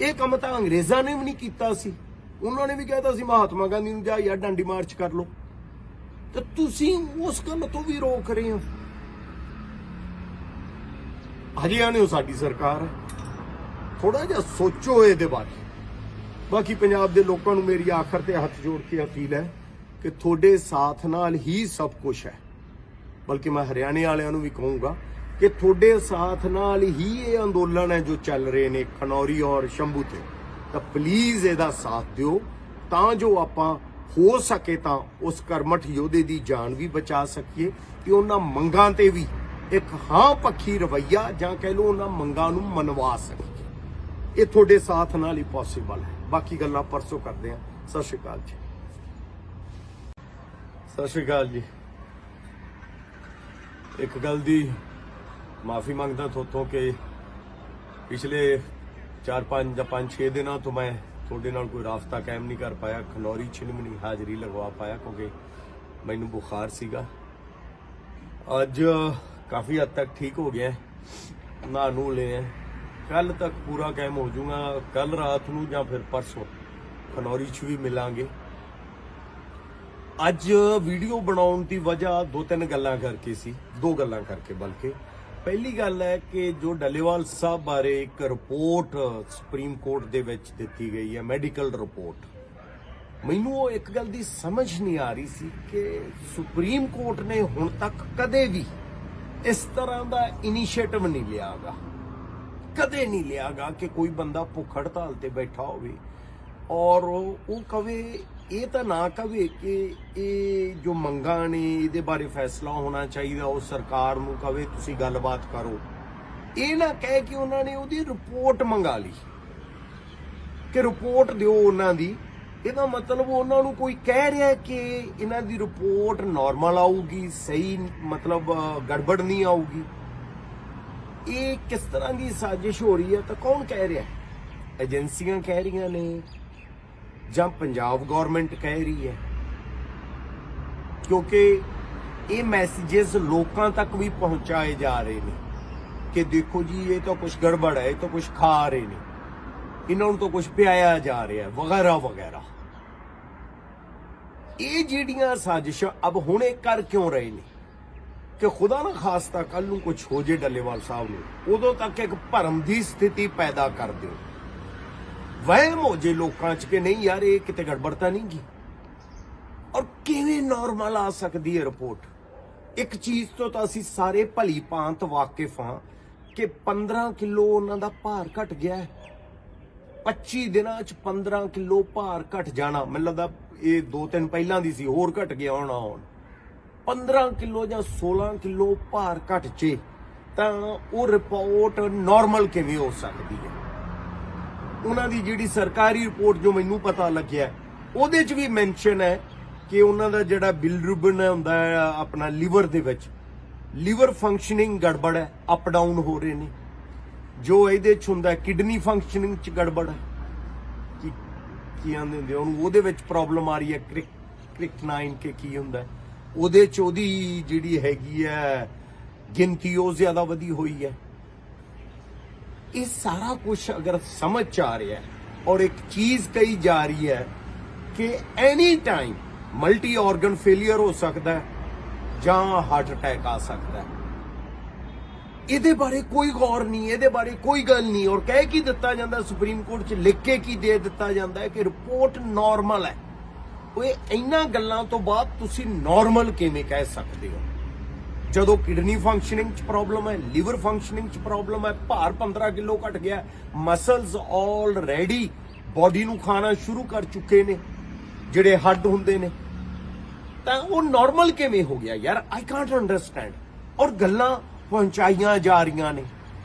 ਇਹ ਕੰਮ ਤਾਂ ਅੰਗਰੇਜ਼ਾਂ ਨੇ ਵੀ ਨਹੀਂ ਕੀਤਾ ਸੀ, ਉਹਨਾਂ ਨੇ ਵੀ ਕਹਿਤਾ ਸੀ ਮਹਾਤਮਾ ਗਾਂਧੀ ਨੂੰ ਜਾ ਯਾਰ ਡਾਂਡੀ ਮਾਰਚ ਕਰ ਲਓ, ਤੇ ਤੁਸੀਂ ਉਸ ਕੰਮ ਤੋਂ ਵੀ ਰੋਕ ਰਹੇ ਹੋ। ਹਰਿਆਣੇ ਸਾਡੀ ਸਰਕਾਰ ਹੈ, ਥੋੜਾ ਜਿਹਾ ਸੋਚੋ ਇਹਦੇ ਬਾਰੇ। ਬਾਕੀ ਪੰਜਾਬ ਦੇ ਲੋਕਾਂ ਨੂੰ ਮੇਰੀ ਆਖਰ ਤੇ ਹੱਥ ਜੋੜ ਕੇ ਅਪੀਲ ਹੈ ਕਿ ਤੁਹਾਡੇ ਸਾਥ ਨਾਲ ਹੀ ਸਭ ਕੁਝ ਹੈ। ਬਲਕਿ ਮੈਂ ਹਰਿਆਣੇ ਵਾਲਿਆਂ ਨੂੰ ਵੀ ਕਹੂੰਗਾ ਕਿ ਤੁਹਾਡੇ ਸਾਥ ਨਾਲ ਹੀ ਇਹ ਅੰਦੋਲਨ ਹੈ ਜੋ ਚੱਲ ਰਹੇ ਨੇ ਖਨੌਰੀ ਔਰ ਸ਼ੰਭੂ ਤੇ। ਤਾਂ ਪਲੀਜ਼ ਇਹਦਾ ਸਾਥ ਦਿਓ ਤਾਂ ਜੋ ਆਪਾਂ ਹੋ ਸਕੇ ਤਾਂ ਉਸ ਕਰਮਠ ਯੋਧੇ ਦੀ ਜਾਨ ਵੀ ਬਚਾ ਸਕੀਏ ਕਿ ਉਹਨਾਂ ਮੰਗਾਂ ਤੇ ਵੀ ਇੱਕ ਹਾਂ ਪੱਖੀ ਰਵੱਈਆ ਜਾਂ ਕਹਿ ਲਓ ਉਹਨਾਂ ਮੰਗਾਂ ਨੂੰ ਮਨਵਾ ਸਕੀਏ। ਇਹ ਤੁਹਾਡੇ ਸਾਥ ਨਾਲ ਹੀ ਪੋਸੀਬਲ ਹੈ। ਬਾਕੀ ਗੱਲਾਂ ਪਰਸੋਂ ਕਰਦੇ ਹਾਂ। ਸਤਿ ਸ਼੍ਰੀ ਅਕਾਲ ਜੀ। ਸਤਿ ਸ਼੍ਰੀ ਅਕਾਲ ਜੀ। ਇੱਕ ਗੱਲ ਦੀ ਮਾਫੀ ਮੰਗਦਾ ਥੋਤੋਂ ਕਿ ਪਿਛਲੇ 4-5 ਜਾਂ 5-6 ਦਿਨਾਂ ਤੋਂ ਮੈਂ ਤੁਹਾਡੇ ਨਾਲ ਕੋਈ ਰਾਬਤਾ ਕਾਇਮ ਨਹੀਂ ਕਰ ਪਾਇਆ। ਖਨੌਰੀ 'ਚ ਵੀ ਨਹੀਂ ਹਾਜ਼ਰੀ ਲਗਵਾ ਪਾਇਆ ਕਿਉਂਕਿ ਮੈਨੂੰ ਬੁਖਾਰ ਸੀਗਾ। ਅੱਜ ਕਾਫੀ ਹੱਦ ਤੱਕ ਠੀਕ ਹੋ ਗਿਆ, ਨਹਾ ਨੂੰ ਲਿਆ। ਕੱਲ ਤੱਕ ਪੂਰਾ ਕਾਇਮ ਹੋ ਜਾਊਗਾ। ਕੱਲ ਰਾਤ ਨੂੰ ਜਾਂ ਫਿਰ ਪਰਸੋਂ ਖਨੌਰੀ 'ਚ ਵੀ ਮਿਲਾਂਗੇ। ਅੱਜ ਵੀਡੀਓ ਬਣਾਉਣ ਦੀ ਵਜ੍ਹਾ 2-3 ਗੱਲਾਂ ਕਰਕੇ ਸੀ। 2 ਗੱਲਾਂ ਕਰਕੇ ਬਲਕਿ। ਪਹਿਲੀ ਗੱਲ ਹੈ ਕਿ ਜੋ ਡੱਲੇਵਾਲ ਸਾਹਿਬ ਬਾਰੇ ਇੱਕ ਰਿਪੋਰਟ ਸੁਪਰੀਮ ਕੋਰਟ ਦੇ ਵਿੱਚ ਦਿੱਤੀ ਗਈ ਹੈ, ਮੈਡੀਕਲ ਰਿਪੋਰਟ, ਮੈਨੂੰ ਉਹ ਇੱਕ ਗੱਲ ਦੀ ਸਮਝ ਨਹੀਂ ਆ ਰਹੀ ਸੀ ਕਿ ਸੁਪਰੀਮ ਕੋਰਟ ਨੇ ਹੁਣ ਤੱਕ ਕਦੇ ਵੀ ਇਸ ਤਰ੍ਹਾਂ ਦਾ ਇਨੀਸ਼ੀਏਟਿਵ ਨਹੀਂ ਲਿਆਗਾ। ਕਦੇ ਨਹੀਂ ਲਿਆਗਾ ਕਿ ਕੋਈ ਬੰਦਾ ਭੁੱਖ ਹੜਤਾਲ ਤੇ ਬੈਠਾ ਹੋਵੇ ਔਰ ਉਹ ਕਵੇ, ਇਹ ਤਾਂ ਨਾ ਕਵੇ ਕਿ ਇਹ ਜੋ ਮੰਗਾਂ ਨੇ ਇਹਦੇ ਬਾਰੇ ਫੈਸਲਾ ਹੋਣਾ ਚਾਹੀਦਾ, ਉਹ ਸਰਕਾਰ ਨੂੰ ਕਵੇ ਤੁਸੀਂ ਗੱਲਬਾਤ ਕਰੋ। ਇਹ ਨਾ ਕਹੇ ਕਿ ਉਹਨਾਂ ਨੇ ਉਹਦੀ ਰਿਪੋਰਟ ਮੰਗਾ ਲਈ ਕਿ ਰਿਪੋਰਟ ਦਿਓ ਉਹਨਾਂ ਦੀ। ਇਹਦਾ ਮਤਲਬ ਉਹਨਾਂ ਨੂੰ ਕੋਈ ਕਹਿ ਰਿਹਾ ਕਿ ਇਹਨਾਂ ਦੀ ਰਿਪੋਰਟ ਨਾਰਮਲ ਆਊਗੀ, ਸਹੀ ਮਤਲਬ ਗੜਬੜ ਨਹੀਂ ਆਊਗੀ। ਇਹ ਕਿਸ ਤਰ੍ਹਾਂ ਦੀ ਸਾਜ਼ਿਸ਼ ਹੋ ਰਹੀ ਹੈ? ਤਾਂ ਕੌਣ ਕਹਿ ਰਿਹਾ? ਏਜੰਸੀਆਂ ਕਹਿ ਰਹੀਆਂ ਨੇ ਜਾਂ ਪੰਜਾਬ ਗਵਰਨਮੈਂਟ ਕਹਿ ਰਹੀ ਹੈ? ਕਿਉਂਕਿ ਇਹ ਮੈਸੇजेस ਲੋਕਾਂ ਤੱਕ ਵੀ ਪਹੁੰਚਾਏ ਜਾ ਰਹੇ ਨੇ ਕਿ ਦੇਖੋ ਜੀ ਇਹ ਤਾਂ ਕੁਝ ਗੜਬੜ ਹੈ, ਇਹ ਤਾਂ ਕੁਝ ਖਾ ਰਹੇ ਨੇ, ਇਹਨਾਂ ਨੂੰ ਤਾਂ ਕੁਝ ਪਿਆਇਆ ਜਾ ਰਿਹਾ ਵਗੈਰਾ ਵਗੈਰਾ। ਇਹ ਜਿਹੜੀਆਂ ਸਾਜ਼ਿਸ਼ਾਂ ਅਬ ਹੁਣੇ ਕਰ ਕਿਉਂ ਰਹੇ ਨੇ ਕਿ ਖੁਦਾ ਨਾ ਖਾਸਤਾ ਕੱਲ ਨੂੰ ਕੁਝ ਹੋ ਜੇ ਡੱਲੇਵਾਲ ਸਾਹਿਬ ਨੂੰ, ਉਦੋਂ ਤੱਕ ਇੱਕ ਭਰਮ ਦੀ ਸਥਿਤੀ ਪੈਦਾ ਕਰ ਦਿਓ। ਵਹਿਮ ਹੋ ਜੇ ਲੋਕਾਂ 'ਚ ਕਿ ਨਹੀਂ ਯਾਰ ਇਹ ਕਿਤੇ ਗੜਬੜ ਤਾਂ ਨਹੀਂ ਗੀ। ਔਰ ਕਿਵੇਂ ਨਾਰਮਲ ਆ ਸਕਦੀ ਹੈ ਰਿਪੋਰਟ? ਇੱਕ ਚੀਜ਼ ਤੋਂ ਤਾਂ ਅਸੀਂ ਸਾਰੇ ਭਲੀ ਭਾਂਤ ਵਾਕਿਫ ਹਾਂ ਕਿ 15 ਕਿਲੋ ਉਹਨਾਂ ਦਾ ਭਾਰ ਘਟ ਗਿਆ ਹੈ। 25 ਦਿਨਾਂ 'ਚ 15 ਕਿਲੋ ਭਾਰ ਘਟ ਜਾਣਾ, ਮੈਨੂੰ ਲੱਗਦਾ ਇਹ 2 ਦਿਨ ਪਹਿਲਾਂ ਦੀ ਸੀ, ਹੋਰ ਘਟ ਗਿਆ ਹੋਣਾ। ਹੁਣ 15 ਕਿਲੋ ਜਾਂ 16 ਕਿਲੋ ਭਾਰ ਘਟ ਜੇ ਤਾਂ ਉਹ ਰਿਪੋਰਟ ਨਾਰਮਲ ਕਿਵੇਂ ਹੋ ਸਕਦੀ ਹੈ? ਉਹਨਾਂ ਦੀ ਜਿਹੜੀ ਸਰਕਾਰੀ ਰਿਪੋਰਟ ਜੋ ਮੈਨੂੰ ਪਤਾ ਲੱਗਿਆ ਉਹਦੇ 'ਚ ਵੀ ਮੈਂਸ਼ਨ ਹੈ ਕਿ ਉਹਨਾਂ ਦਾ ਜਿਹੜਾ ਬਿਲਰੂਬਿਨ ਹੁੰਦਾ ਹੈ ਆਪਣਾ ਲੀਵਰ ਦੇ ਵਿੱਚ, ਲੀਵਰ ਫੰਕਸ਼ਨਿੰਗ ਗੜਬੜ ਹੈ, ਅਪ ਡਾਊਨ ਹੋ ਰਹੇ ਨੇ। ਜੋ ਇਹਦੇ 'ਚ ਹੁੰਦਾ ਕਿਡਨੀ ਫੰਕਸ਼ਨਿੰਗ 'ਚ ਗੜਬੜ ਹੈ, ਕੀ ਆਂਦੇ ਹੁੰਦੇ ਉਹਨੂੰ, ਉਹਦੇ ਵਿੱਚ ਪ੍ਰੋਬਲਮ ਆ ਰਹੀ ਹੈ। ਕ੍ਰਿਕਨਾਈਨ ਕੇ ਕੀ ਹੁੰਦਾ ਉਹਦੇ 'ਚ, ਉਹਦੀ ਜਿਹੜੀ ਹੈਗੀ ਹੈ ਗਿਣਤੀ ਉਹ ਜ਼ਿਆਦਾ ਵਧੀ ਹੋਈ ਹੈ। ਇਹ ਸਾਰਾ ਕੁਝ ਅਗਰ ਸਮਝ 'ਚ ਆ ਰਿਹਾ ਹੈ ਔਰ ਇੱਕ ਚੀਜ਼ ਕਹੀ ਜਾ ਰਹੀ ਹੈ ਕਿ any time multi organ failure ਹੋ ਸਕਦਾ ਹੈ ਜਾਂ ਹਾਰਟ ਅਟੈਕ ਆ ਸਕਦਾ ਹੈ, ਇਹਦੇ ਬਾਰੇ ਕੋਈ ਗੌਰ ਨਹੀਂ, ਇਹਦੇ ਬਾਰੇ ਕੋਈ ਗੱਲ ਨਹੀਂ। ਔਰ ਕਹਿ ਕੀ ਦਿੱਤਾ ਜਾਂਦਾ ਸੁਪਰੀਮ ਕੋਰਟ 'ਚ, ਲਿਖ ਕੇ ਕੀ ਦੇ ਦਿੱਤਾ ਜਾਂਦਾ ਹੈ ਕਿ ਰਿਪੋਰਟ ਨਾਰਮਲ ਹੈ। ਉਹ ਇਹਨਾਂ ਗੱਲਾਂ ਤੋਂ ਬਾਅਦ ਤੁਸੀਂ ਨਾਰਮਲ ਕਿਵੇਂ ਕਹਿ ਸਕਦੇ ਹੋ ਜਦੋਂ ਕਿਡਨੀ ਫੰਕਸ਼ਨਿੰਗ 'ਚ ਪ੍ਰੋਬਲਮ ਹੈ, ਲੀਵਰ ਫੰਕਸ਼ਨਿੰਗ 'ਚ ਪ੍ਰੋਬਲਮ ਹੈ, ਭਾਰ 15 ਕਿਲੋ ਘਟ ਗਿਆ, ਮਸਲਸ ਆਲਰੇਡੀ ਬੋਡੀ ਨੂੰ ਖਾਣਾ ਸ਼ੁਰੂ ਕਰ ਚੁੱਕੇ ਨੇ ਜਿਹੜੇ ਹੱਡ ਹੁੰਦੇ ਨੇ, ਤਾਂ ਉਹ ਨਾਰਮਲ ਕਿਵੇਂ ਹੋ ਗਿਆ ਯਾਰ? I can't understand. ਔਰ ਗੱਲਾਂ ਪਹੁੰਚਾਈਆਂ ਜਾ ਰਹੀਆਂ ਨੇ,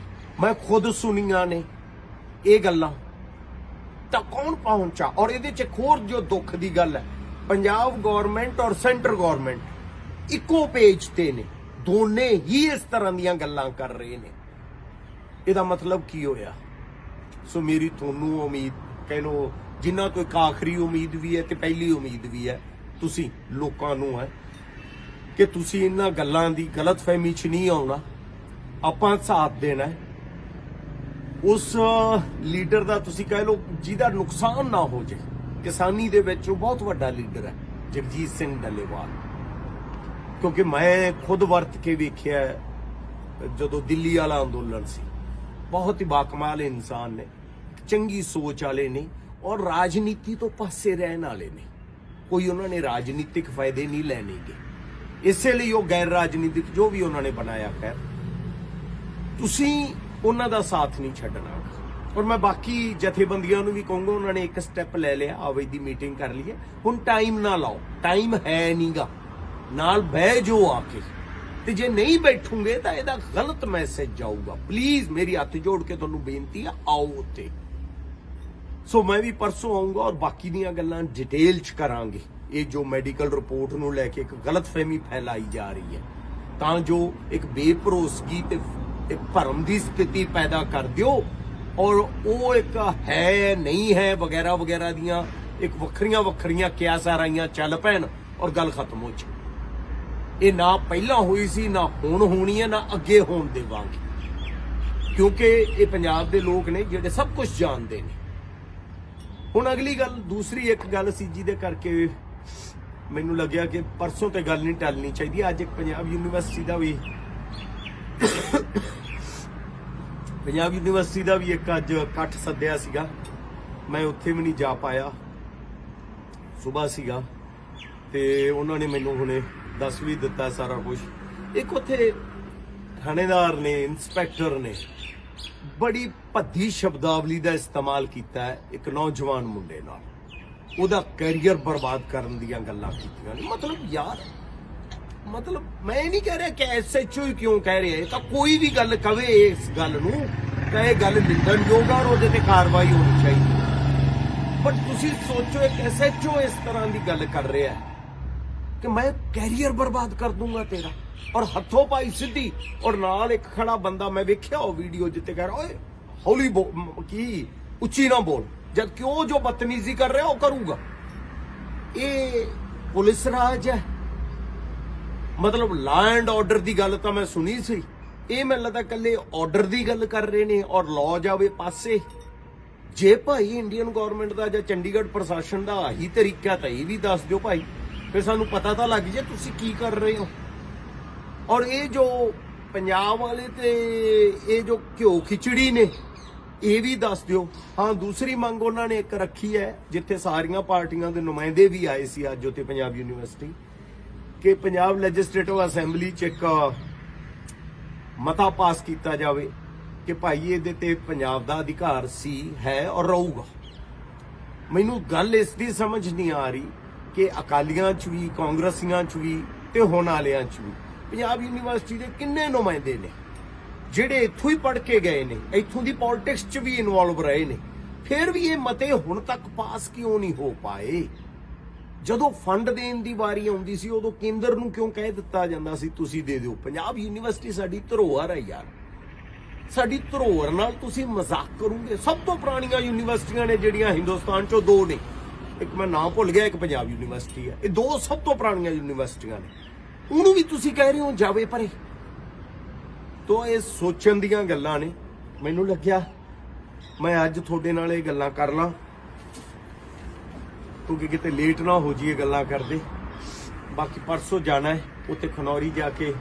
ਮੈਂ ਖੁਦ ਸੁਣੀਆਂ ਨੇ ਇਹ ਗੱਲਾਂ, ਤਾਂ ਕੌਣ ਪਹੁੰਚਾ? ਔਰ ਇਹਦੇ 'ਚ ਹੋਰ ਜੋ ਦੁੱਖ ਦੀ ਗੱਲ ਹੈ, ਪੰਜਾਬ ਗਵਰਨਮੈਂਟ ਔਰ ਸੈਂਟਰ ਗਵਰਨਮੈਂਟ ਇੱਕੋ ਪੇਜ ਤੇ ਨੇ, ਦੋਨੇ ਹੀ ਇਸ ਤਰ੍ਹਾਂ ਦੀਆਂ ਗੱਲਾਂ ਕਰ ਰਹੇ ਨੇ। ਇਹਦਾ ਮਤਲਬ ਕੀ ਹੋਇਆ? ਸੋ ਮੇਰੀ ਤੁਹਾਨੂੰ ਉਮੀਦ, ਕਹਿ ਲੋ ਜਿਨ੍ਹਾਂ ਤੋਂ ਇੱਕ ਆਖਰੀ ਉਮੀਦ ਵੀ ਹੈ ਤੇ ਪਹਿਲੀ ਉਮੀਦ ਵੀ ਹੈ, ਤੁਸੀਂ ਲੋਕਾਂ ਨੂੰ ਹੈ ਕਿ ਤੁਸੀਂ ਇਹਨਾਂ ਗੱਲਾਂ ਦੀ ਗਲਤਫਹਿਮੀ 'ਚ ਨਹੀਂ ਆਉਣਾ। ਆਪਾਂ ਸਾਥ ਦੇਣਾ ਹੈ ਉਸ ਲੀਡਰ ਦਾ, ਤੁਸੀਂ ਕਹਿ ਲੋ ਜਿਹਦਾ ਨੁਕਸਾਨ ਨਾ ਹੋ ਜਾਏ। ਕਿਸਾਨੀ ਦੇ ਵਿੱਚ ਉਹ ਬਹੁਤ ਵੱਡਾ ਲੀਡਰ ਹੈ ਜਗਜੀਤ ਸਿੰਘ ਡੱਲੇਵਾਲ, ਕਿਉਂਕਿ ਮੈਂ ਖੁਦ ਵਰਤ ਕੇ ਵੇਖਿਆ ਜਦੋਂ ਦਿੱਲੀ ਵਾਲਾ ਅੰਦੋਲਨ ਸੀ। ਬਹੁਤ ਹੀ ਬਾਕਮਾਲ ਇਨਸਾਨ ਨੇ, ਚੰਗੀ ਸੋਚ ਵਾਲੇ ਨੇ, ਔਰ ਰਾਜਨੀਤੀ ਤੋਂ ਪਾਸੇ ਰਹਿਣ ਵਾਲੇ ਨੇ। ਕੋਈ ਉਹਨਾਂ ਨੇ ਰਾਜਨੀਤਿਕ ਫਾਇਦੇ ਨਹੀਂ ਲੈਣੇਗੇ, ਇਸੇ ਲਈ ਉਹ ਗੈਰ ਰਾਜਨੀਤਿਕ ਜੋ ਵੀ ਉਹਨਾਂ ਨੇ ਬਣਾਇਆ, ਖੈਰ ਤੁਸੀਂ ਉਹਨਾਂ ਦਾ ਸਾਥ ਨਹੀਂ ਛੱਡਣਾ। ਔਰ ਮੈਂ ਬਾਕੀ ਜਥੇਬੰਦੀਆਂ ਨੂੰ ਵੀ ਕਹੂੰਗਾ, ਉਹਨਾਂ ਨੇ ਇੱਕ ਸਟੈਪ ਲੈ ਲਿਆ, ਆਵੇ ਦੀ ਮੀਟਿੰਗ ਕਰ ਲਈ ਹੈ, ਹੁਣ ਟਾਈਮ ਨਾ ਲਾਓ, ਟਾਈਮ ਹੈ ਨਹੀਂਗਾ, ਨਾਲ ਬਹਿ ਜੋ ਆ ਕੇ, ਤੇ ਜੇ ਨਹੀਂ ਬੈਠੂਗੇ ਤਾਂ ਇਹਦਾ ਗਲਤ ਮੈਸੇਜ ਜਾਊਗਾ। ਪਲੀਜ਼ ਮੇਰੀ ਹੱਥ ਜੋੜ ਕੇ ਤੁਹਾਨੂੰ ਬੇਨਤੀ ਆ, ਆਓ ਉੱਥੇ। ਸੋ ਮੈਂ ਵੀ ਪਰਸੋਂ ਆਉਂਗਾ ਔਰ ਬਾਕੀ ਦੀਆਂ ਗੱਲਾਂ ਡਿਟੇਲ ਚ ਕਰਾਂਗੇ। ਇਹ ਜੋ ਮੈਡੀਕਲ ਰਿਪੋਰਟ ਨੂੰ ਲੈ ਕੇ ਇੱਕ ਗਲਤਫਹਿਮੀ ਫੈਲਾਈ ਜਾ ਰਹੀ ਹੈ, ਤਾਂ ਜੋ ਇੱਕ ਬੇਭਰੋਸਗੀ ਤੇ ਇੱਕ ਭਰਮ ਦੀ ਸਥਿਤੀ ਪੈਦਾ ਕਰ ਦਿਓ, ਔਰ ਉਹ ਇੱਕ ਹੈ ਨਹੀਂ ਹੈ ਵਗੈਰਾ ਵਗੈਰਾ ਦੀਆਂ ਇੱਕ ਵੱਖਰੀਆਂ ਵੱਖਰੀਆਂ ਕਿਆਸਾਰਾਈਆਂ ਚੱਲ ਪੈਣ ਔਰ ਗੱਲ ਖਤਮ ਹੋ ਜਾਏ। ਇਹ ਨਾ ਪਹਿਲਾਂ ਹੋਈ ਸੀ, ਨਾ ਹੁਣ ਹੋਣੀ ਹੈ, ਨਾ ਅੱਗੇ ਹੋਣ ਦੇਵਾਂਗੇ, ਕਿਉਂਕਿ ਇਹ ਪੰਜਾਬ ਦੇ ਲੋਕ ਨੇ ਜਿਹੜੇ ਸਭ ਕੁਝ ਜਾਣਦੇ ਨੇ। ਹੁਣ ਅਗਲੀ ਗੱਲ, ਦੂਸਰੀ ਇੱਕ ਗੱਲ ਸੀ ਜਿਹਦੇ ਕਰਕੇ ਮੈਨੂੰ ਲੱਗਿਆ ਕਿ ਪਰਸੋਂ ਤੇ ਗੱਲ ਨਹੀਂ ਟਲਣੀ ਚਾਹੀਦੀ। ਅੱਜ ਇੱਕ ਪੰਜਾਬ ਯੂਨੀਵਰਸਿਟੀ ਦਾ ਵੀ ਇੱਕ ਅੱਜ ਇਕੱਠ ਸੱਦਿਆ ਸੀਗਾ, ਮੈਂ ਉੱਥੇ ਵੀ ਨਹੀਂ ਜਾ ਪਾਇਆ, ਸੁਬਾਹ ਸੀਗਾ, ਤੇ ਉਹਨਾਂ ਨੇ ਮੈਨੂੰ ਹੁਣੇ ਦੱਸ ਵੀ ਦਿੱਤਾ ਸਾਰਾ ਕੁਝ। ਇੱਕ ਉੱਥੇ ਥਾਣੇਦਾਰ ਨੇ, ਇੰਸਪੈਕਟਰ ਨੇ ਬੜੀ ਭੱਦੀ ਸ਼ਬਦਾਵਲੀ ਦਾ ਇਸਤੇਮਾਲ ਕੀਤਾ ਹੈ ਇੱਕ ਨੌਜਵਾਨ ਮੁੰਡੇ ਨਾਲ, ਉਹਦਾ ਕੈਰੀਅਰ ਬਰਬਾਦ ਕਰਨ ਦੀਆਂ ਗੱਲਾਂ ਕੀਤੀਆਂ ਨੇ। ਮਤਲਬ ਯਾਰ, ਮਤਲਬ ਮੈਂ ਨਹੀਂ ਕਹਿ ਰਿਹਾ ਕਿ ਐਸਐਚਓ ਹੀ ਕਿਉਂ ਕਹਿ ਰਿਹਾ, ਤਾਂ ਕੋਈ ਵੀ ਗੱਲ ਕਵੇ ਇਸ ਗੱਲ ਨੂੰ ਤਾਂ ਇਹ ਗੱਲ ਨਿੰਦਣਯੋਗ ਔਰ ਉਹਦੇ ਤੇ ਕਾਰਵਾਈ ਹੋਣੀ ਚਾਹੀਦੀ। ਬਟ ਤੁਸੀਂ ਸੋਚੋ, ਇੱਕ ਐਸਐਚਓ ਇਸ ਤਰ੍ਹਾਂ ਦੀ ਗੱਲ ਕਰ ਰਿਹਾ ਹੈ ਕਿ ਮੈਂ ਕੈਰੀਅਰ ਬਰਬਾਦ ਕਰ ਦੂੰਗਾ ਤੇਰਾ, ਔਰ ਹੱਥੋਂ ਪਾਈ ਸਿੱਧੀ, ਔਰ ਨਾਲ ਇੱਕ ਖੜਾ ਬੰਦਾ ਮੈਂ ਵੇਖਿਆ ਉਹ ਵੀਡੀਓ ਜਿੱਤੇ ਕਹਿ ਰਿਹਾ ਓਏ ਹੌਲੀ ਬੋਲ, ਕੀ ਉੱਚੀ ਨਾ ਬੋਲ, ਜਦ ਕਿ ਉਹ ਜੋ ਬਦਤਮੀਜ਼ੀ ਕਰ ਰਿਹਾ ਉਹ ਕਰੂਗਾ। ਇਹ ਪੁਲਿਸ ਰਾਜ ਹੈ, ਮਤਲਬ ਲਾ ਐਂਡ ਆਰਡਰ ਦੀ ਗੱਲ ਤਾਂ ਮੈਂ ਸੁਣੀ ਸੀ, ਇਹ ਮੈਨੂੰ ਲੱਗਦਾ ਕੱਲੇ ਆਰਡਰ ਦੀ ਗੱਲ ਕਰ ਰਹੇ ਨੇ ਔਰ ਲਾਅ ਜਾਵੇ ਪਾਸੇ। ਜੇ ਭਾਈ ਇੰਡੀਅਨ ਗਵਰਨਮੈਂਟ ਦਾ ਜਾਂ ਚੰਡੀਗੜ੍ਹ ਪ੍ਰਸ਼ਾਸਨ ਦਾ ਆਹੀ ਤਰੀਕਾ ਤਾਂ ਇਹ ਵੀ ਦੱਸ ਦਿਓ ਭਾਈ, ਫਿਰ ਸਾਨੂੰ ਪਤਾ ਤਾਂ ਲੱਗ ਜੇ ਤੁਸੀਂ ਕੀ ਕਰ ਰਹੇ ਹੋ। ਔਰ ਇਹ ਜੋ ਪੰਜਾਬ ਵਾਲੇ ਤੇ ਇਹ ਜੋ ਘਿਓ ਖਿਚੜੀ ਨੇ, ਇਹ ਵੀ ਦੱਸ ਦਿਓ। ਹਾਂ, ਦੂਸਰੀ ਮੰਗ ਉਹਨਾਂ ਨੇ ਇੱਕ ਰੱਖੀ ਹੈ, ਜਿੱਥੇ ਸਾਰੀਆਂ ਪਾਰਟੀਆਂ ਦੇ ਨੁਮਾਇੰਦੇ ਵੀ ਆਏ ਸੀ ਅੱਜ ਉੱਥੇ ਪੰਜਾਬ ਯੂਨੀਵਰਸਿਟੀ, ਕਿ ਪੰਜਾਬ ਲੈਜਿਸਲੇਟਿਵ ਅਸੈਂਬਲੀ 'ਚ ਇੱਕ ਮਤਾ ਪਾਸ ਕੀਤਾ ਜਾਵੇ ਕਿ ਭਾਈ ਇਹਦੇ ਤੇ ਪੰਜਾਬ ਦਾ ਅਧਿਕਾਰ ਸੀ, ਹੈ ਔਰ ਰਹੂਗਾ। ਮੈਨੂੰ ਗੱਲ ਇਸ ਦੀ ਸਮਝ ਨਹੀਂ ਆ ਰਹੀ ਕਿ ਅਕਾਲੀਆਂ 'ਚ ਵੀ, ਕਾਂਗਰਸੀਆਂ 'ਚ ਵੀ ਤੇ ਹੁਣ ਵਾਲਿਆਂ 'ਚ ਵੀ ਪੰਜਾਬ ਯੂਨੀਵਰਸਿਟੀ ਦੇ ਕਿੰਨੇ ਨੁਮਾਇੰਦੇ ਨੇ ਜਿਹੜੇ ਇੱਥੋਂ ਹੀ ਪੜ੍ਹ ਕੇ ਗਏ ਨੇ, ਇੱਥੋਂ ਦੀ ਪੋਲਿਟਿਕਸ 'ਚ ਵੀ ਇਨਵੋਲਵ ਰਹੇ ਨੇ, ਫਿਰ ਵੀ ਇਹ ਮਤੇ ਹੁਣ ਤੱਕ ਪਾਸ ਕਿਉਂ ਨਹੀਂ ਹੋ ਪਾਏ? ਜਦੋਂ ਫੰਡ ਦੇਣ ਦੀ ਵਾਰੀ ਆਉਂਦੀ ਸੀ ਉਦੋਂ ਕੇਂਦਰ ਨੂੰ ਕਿਉਂ ਕਹਿ ਦਿੱਤਾ ਜਾਂਦਾ ਸੀ ਤੁਸੀਂ ਦੇ ਦਿਓ? ਪੰਜਾਬ ਯੂਨੀਵਰਸਿਟੀ ਸਾਡੀ ਧਰੋਹਰ ਹੈ ਯਾਰ, ਸਾਡੀ ਧਰੋਹਰ ਨਾਲ ਤੁਸੀਂ ਮਜ਼ਾਕ ਕਰੋਗੇ। ਸਭ ਤੋਂ ਪੁਰਾਣੀਆਂ ਯੂਨੀਵਰਸਿਟੀਆਂ ਨੇ ਜਿਹੜੀਆਂ ਹਿੰਦੁਸਤਾਨ 'ਚੋਂ, ਦੋ ਨੇ, ਇੱਕ ਮੈਂ ਨਾਂ ਭੁੱਲ ਗਿਆ, ਇੱਕ ਪੰਜਾਬ ਯੂਨੀਵਰਸਿਟੀ ਹੈ, ਇਹ ਦੋ ਸਭ ਤੋਂ ਪੁਰਾਣੀਆਂ ਯੂਨੀਵਰਸਿਟੀਆਂ ਨੇ, ਉਹਨੂੰ ਵੀ ਤੁਸੀਂ ਕਹਿ ਰਹੇ ਹੋ ਜਾਵੇ ਪਰੇ। ਤੋ ਇਹ ਸੋਚਣ ਦੀਆਂ ਗੱਲਾਂ ਨੇ। ਮੈਨੂੰ ਲੱਗਿਆ ਮੈਂ ਅੱਜ ਤੁਹਾਡੇ ਨਾਲ ਇਹ ਗੱਲਾਂ ਕਰ ਲਾਂ, ਕਿਉਂਕਿ ਕਿਤੇ ਲੇਟ ਨਾ ਹੋ ਜਾਈਏ ਗੱਲਾਂ ਕਰਦੇ। ਬਾਕੀ ਪਰਸੋਂ ਜਾਣਾ ਹੈ ਉੱਥੇ ਖਨੌਰੀ, ਜਾ ਕੇ